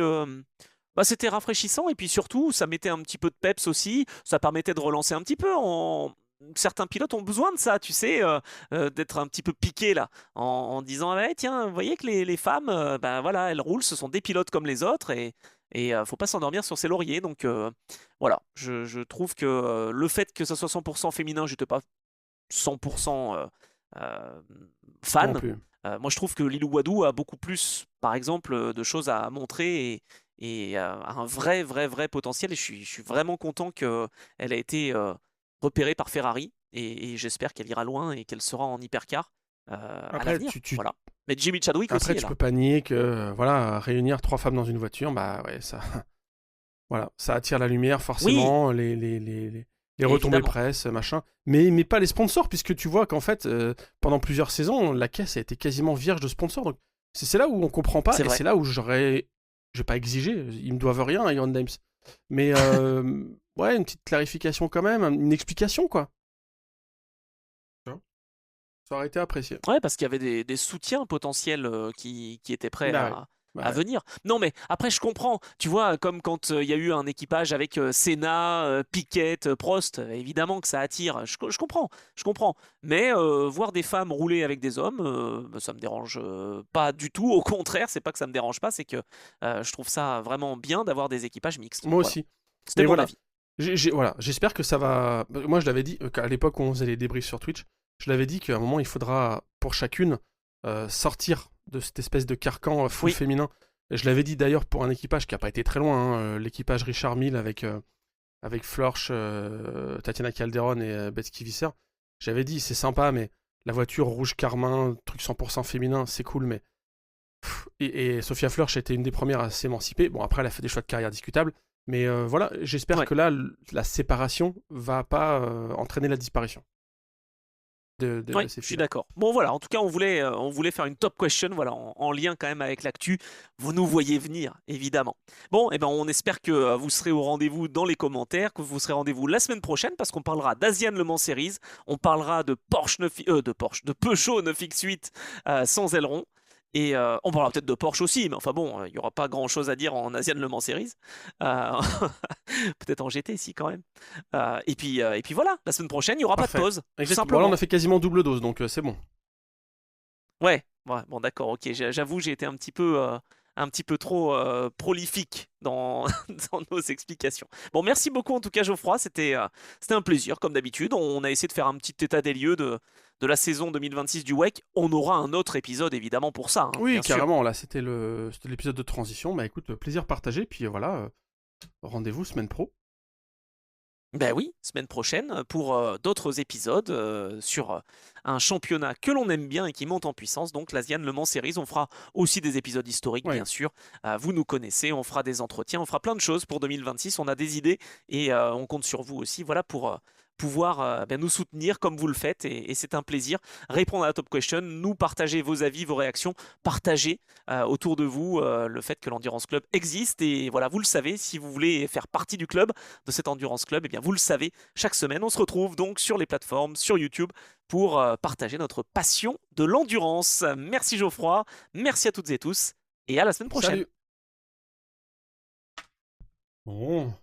c'était rafraîchissant, et puis surtout ça mettait un petit peu de peps aussi, ça permettait de relancer un petit peu certains pilotes ont besoin de ça, tu sais, d'être un petit peu piqués là, en disant ah ouais, tiens, vous voyez que les femmes, voilà, elles roulent, ce sont des pilotes comme les autres, et faut pas s'endormir sur ses lauriers. Donc voilà, je trouve que le fait que ça soit 100% féminin, j'étais pas 100% Non fan. plus. Moi, je trouve que Lilou Wadou a beaucoup plus, par exemple, de choses à montrer, et un vrai potentiel. Et je suis vraiment content qu'elle ait été repérée par Ferrari, et j'espère qu'elle ira loin et qu'elle sera en hypercar à Après, l'avenir. Voilà. Mais Jimmy Chadwick aussi Après, est tu là. peux pas nier que voilà, réunir 3 femmes dans une voiture, bah ouais, ça, voilà, ça attire la lumière forcément, les retombées Évidemment. presse, machin, mais pas les sponsors, puisque tu vois qu'en fait, pendant plusieurs saisons, la caisse a été quasiment vierge de sponsors. Donc c'est là où on comprend pas, C'est et vrai. c'est là où je vais pas exiger, ils me doivent rien, Iron Dames. Mais ouais, une petite clarification quand même, une explication quoi. Ça aurait été apprécié. Ouais, parce qu'il y avait des soutiens potentiels qui étaient prêts Bah ouais. à venir. Non, mais après, je comprends. Tu vois, comme quand il y a eu un équipage avec Senna, Piquet, Prost, évidemment que ça attire. Je comprends. Mais voir des femmes rouler avec des hommes, ça me dérange pas du tout. Au contraire, c'est pas que ça me dérange pas, c'est que je trouve ça vraiment bien d'avoir des équipages mixtes. Moi Voilà. aussi. C'était Mais mon voilà. avis. Voilà, j'espère que ça va. Moi, je l'avais dit à l'époque où on faisait les débriefs sur Twitch, je l'avais dit qu'à un moment, il faudra, pour chacune, sortir de cette espèce de carcan full Oui. féminin. Et je l'avais dit d'ailleurs pour un équipage qui n'a pas été très loin, hein, l'équipage Richard Mille avec Florsch, Tatiana Calderon et Betsky Visser. J'avais dit, c'est sympa, mais la voiture rouge carmin, truc 100% féminin, c'est cool, mais. Et Sophia Florsch était une des premières à s'émanciper. Bon, après, elle a fait des choix de carrière discutables. Mais voilà, j'espère que là, la séparation va pas entraîner la disparition de Oui, ces je suis filles. d'accord. Bon voilà, en tout cas on voulait faire une top question, voilà, en lien quand même avec l'actu. Vous nous voyez venir, évidemment. Bon, et ben on espère que vous serez au rendez-vous dans les commentaires, que vous serez au rendez-vous la semaine prochaine, parce qu'on parlera d'Asian Le Mans Series, on parlera de de Peugeot 9X8 sans aileron. Et on parlera peut-être de Porsche aussi, mais enfin bon, il n'y aura pas grand-chose à dire en Asian Le Mans Series. Euh, peut-être en GT, si quand même. Et puis voilà, la semaine prochaine, il n'y aura pas de Parfait. pause. Tout Exactement. simplement. Bon, là, on a fait quasiment double dose, donc c'est bon. Ouais, bon d'accord, ok. J'avoue, j'ai été un petit peu un petit peu trop prolifiques dans, dans nos explications. Bon, merci beaucoup en tout cas Geoffroy, c'était un plaisir comme d'habitude. On a essayé de faire un petit état des lieux de la saison 2026 du WEC. On aura un autre épisode évidemment pour ça, hein, Oui, bien sûr. carrément, là c'était l'épisode de transition. Bah écoute, plaisir partagé, puis voilà, rendez-vous semaine pro. Ben oui, semaine prochaine pour d'autres épisodes sur un championnat que l'on aime bien et qui monte en puissance, donc l'Asian Le Mans Series. On fera aussi des épisodes historiques, Ouais. bien sûr. Vous nous connaissez, on fera des entretiens, on fera plein de choses pour 2026. On a des idées et on compte sur vous aussi, voilà, pour pouvoir nous soutenir comme vous le faites. Et c'est un plaisir. Répondre à la top question, nous partager vos avis, vos réactions, partager autour de vous le fait que l'Endurance Club existe. Et voilà, vous le savez, si vous voulez faire partie du club, de cet Endurance Club, eh bien vous le savez, chaque semaine on se retrouve donc sur les plateformes, sur YouTube, pour partager notre passion de l'endurance. Merci Geoffroy, merci à toutes et tous, et à la semaine prochaine. Salut. Bon.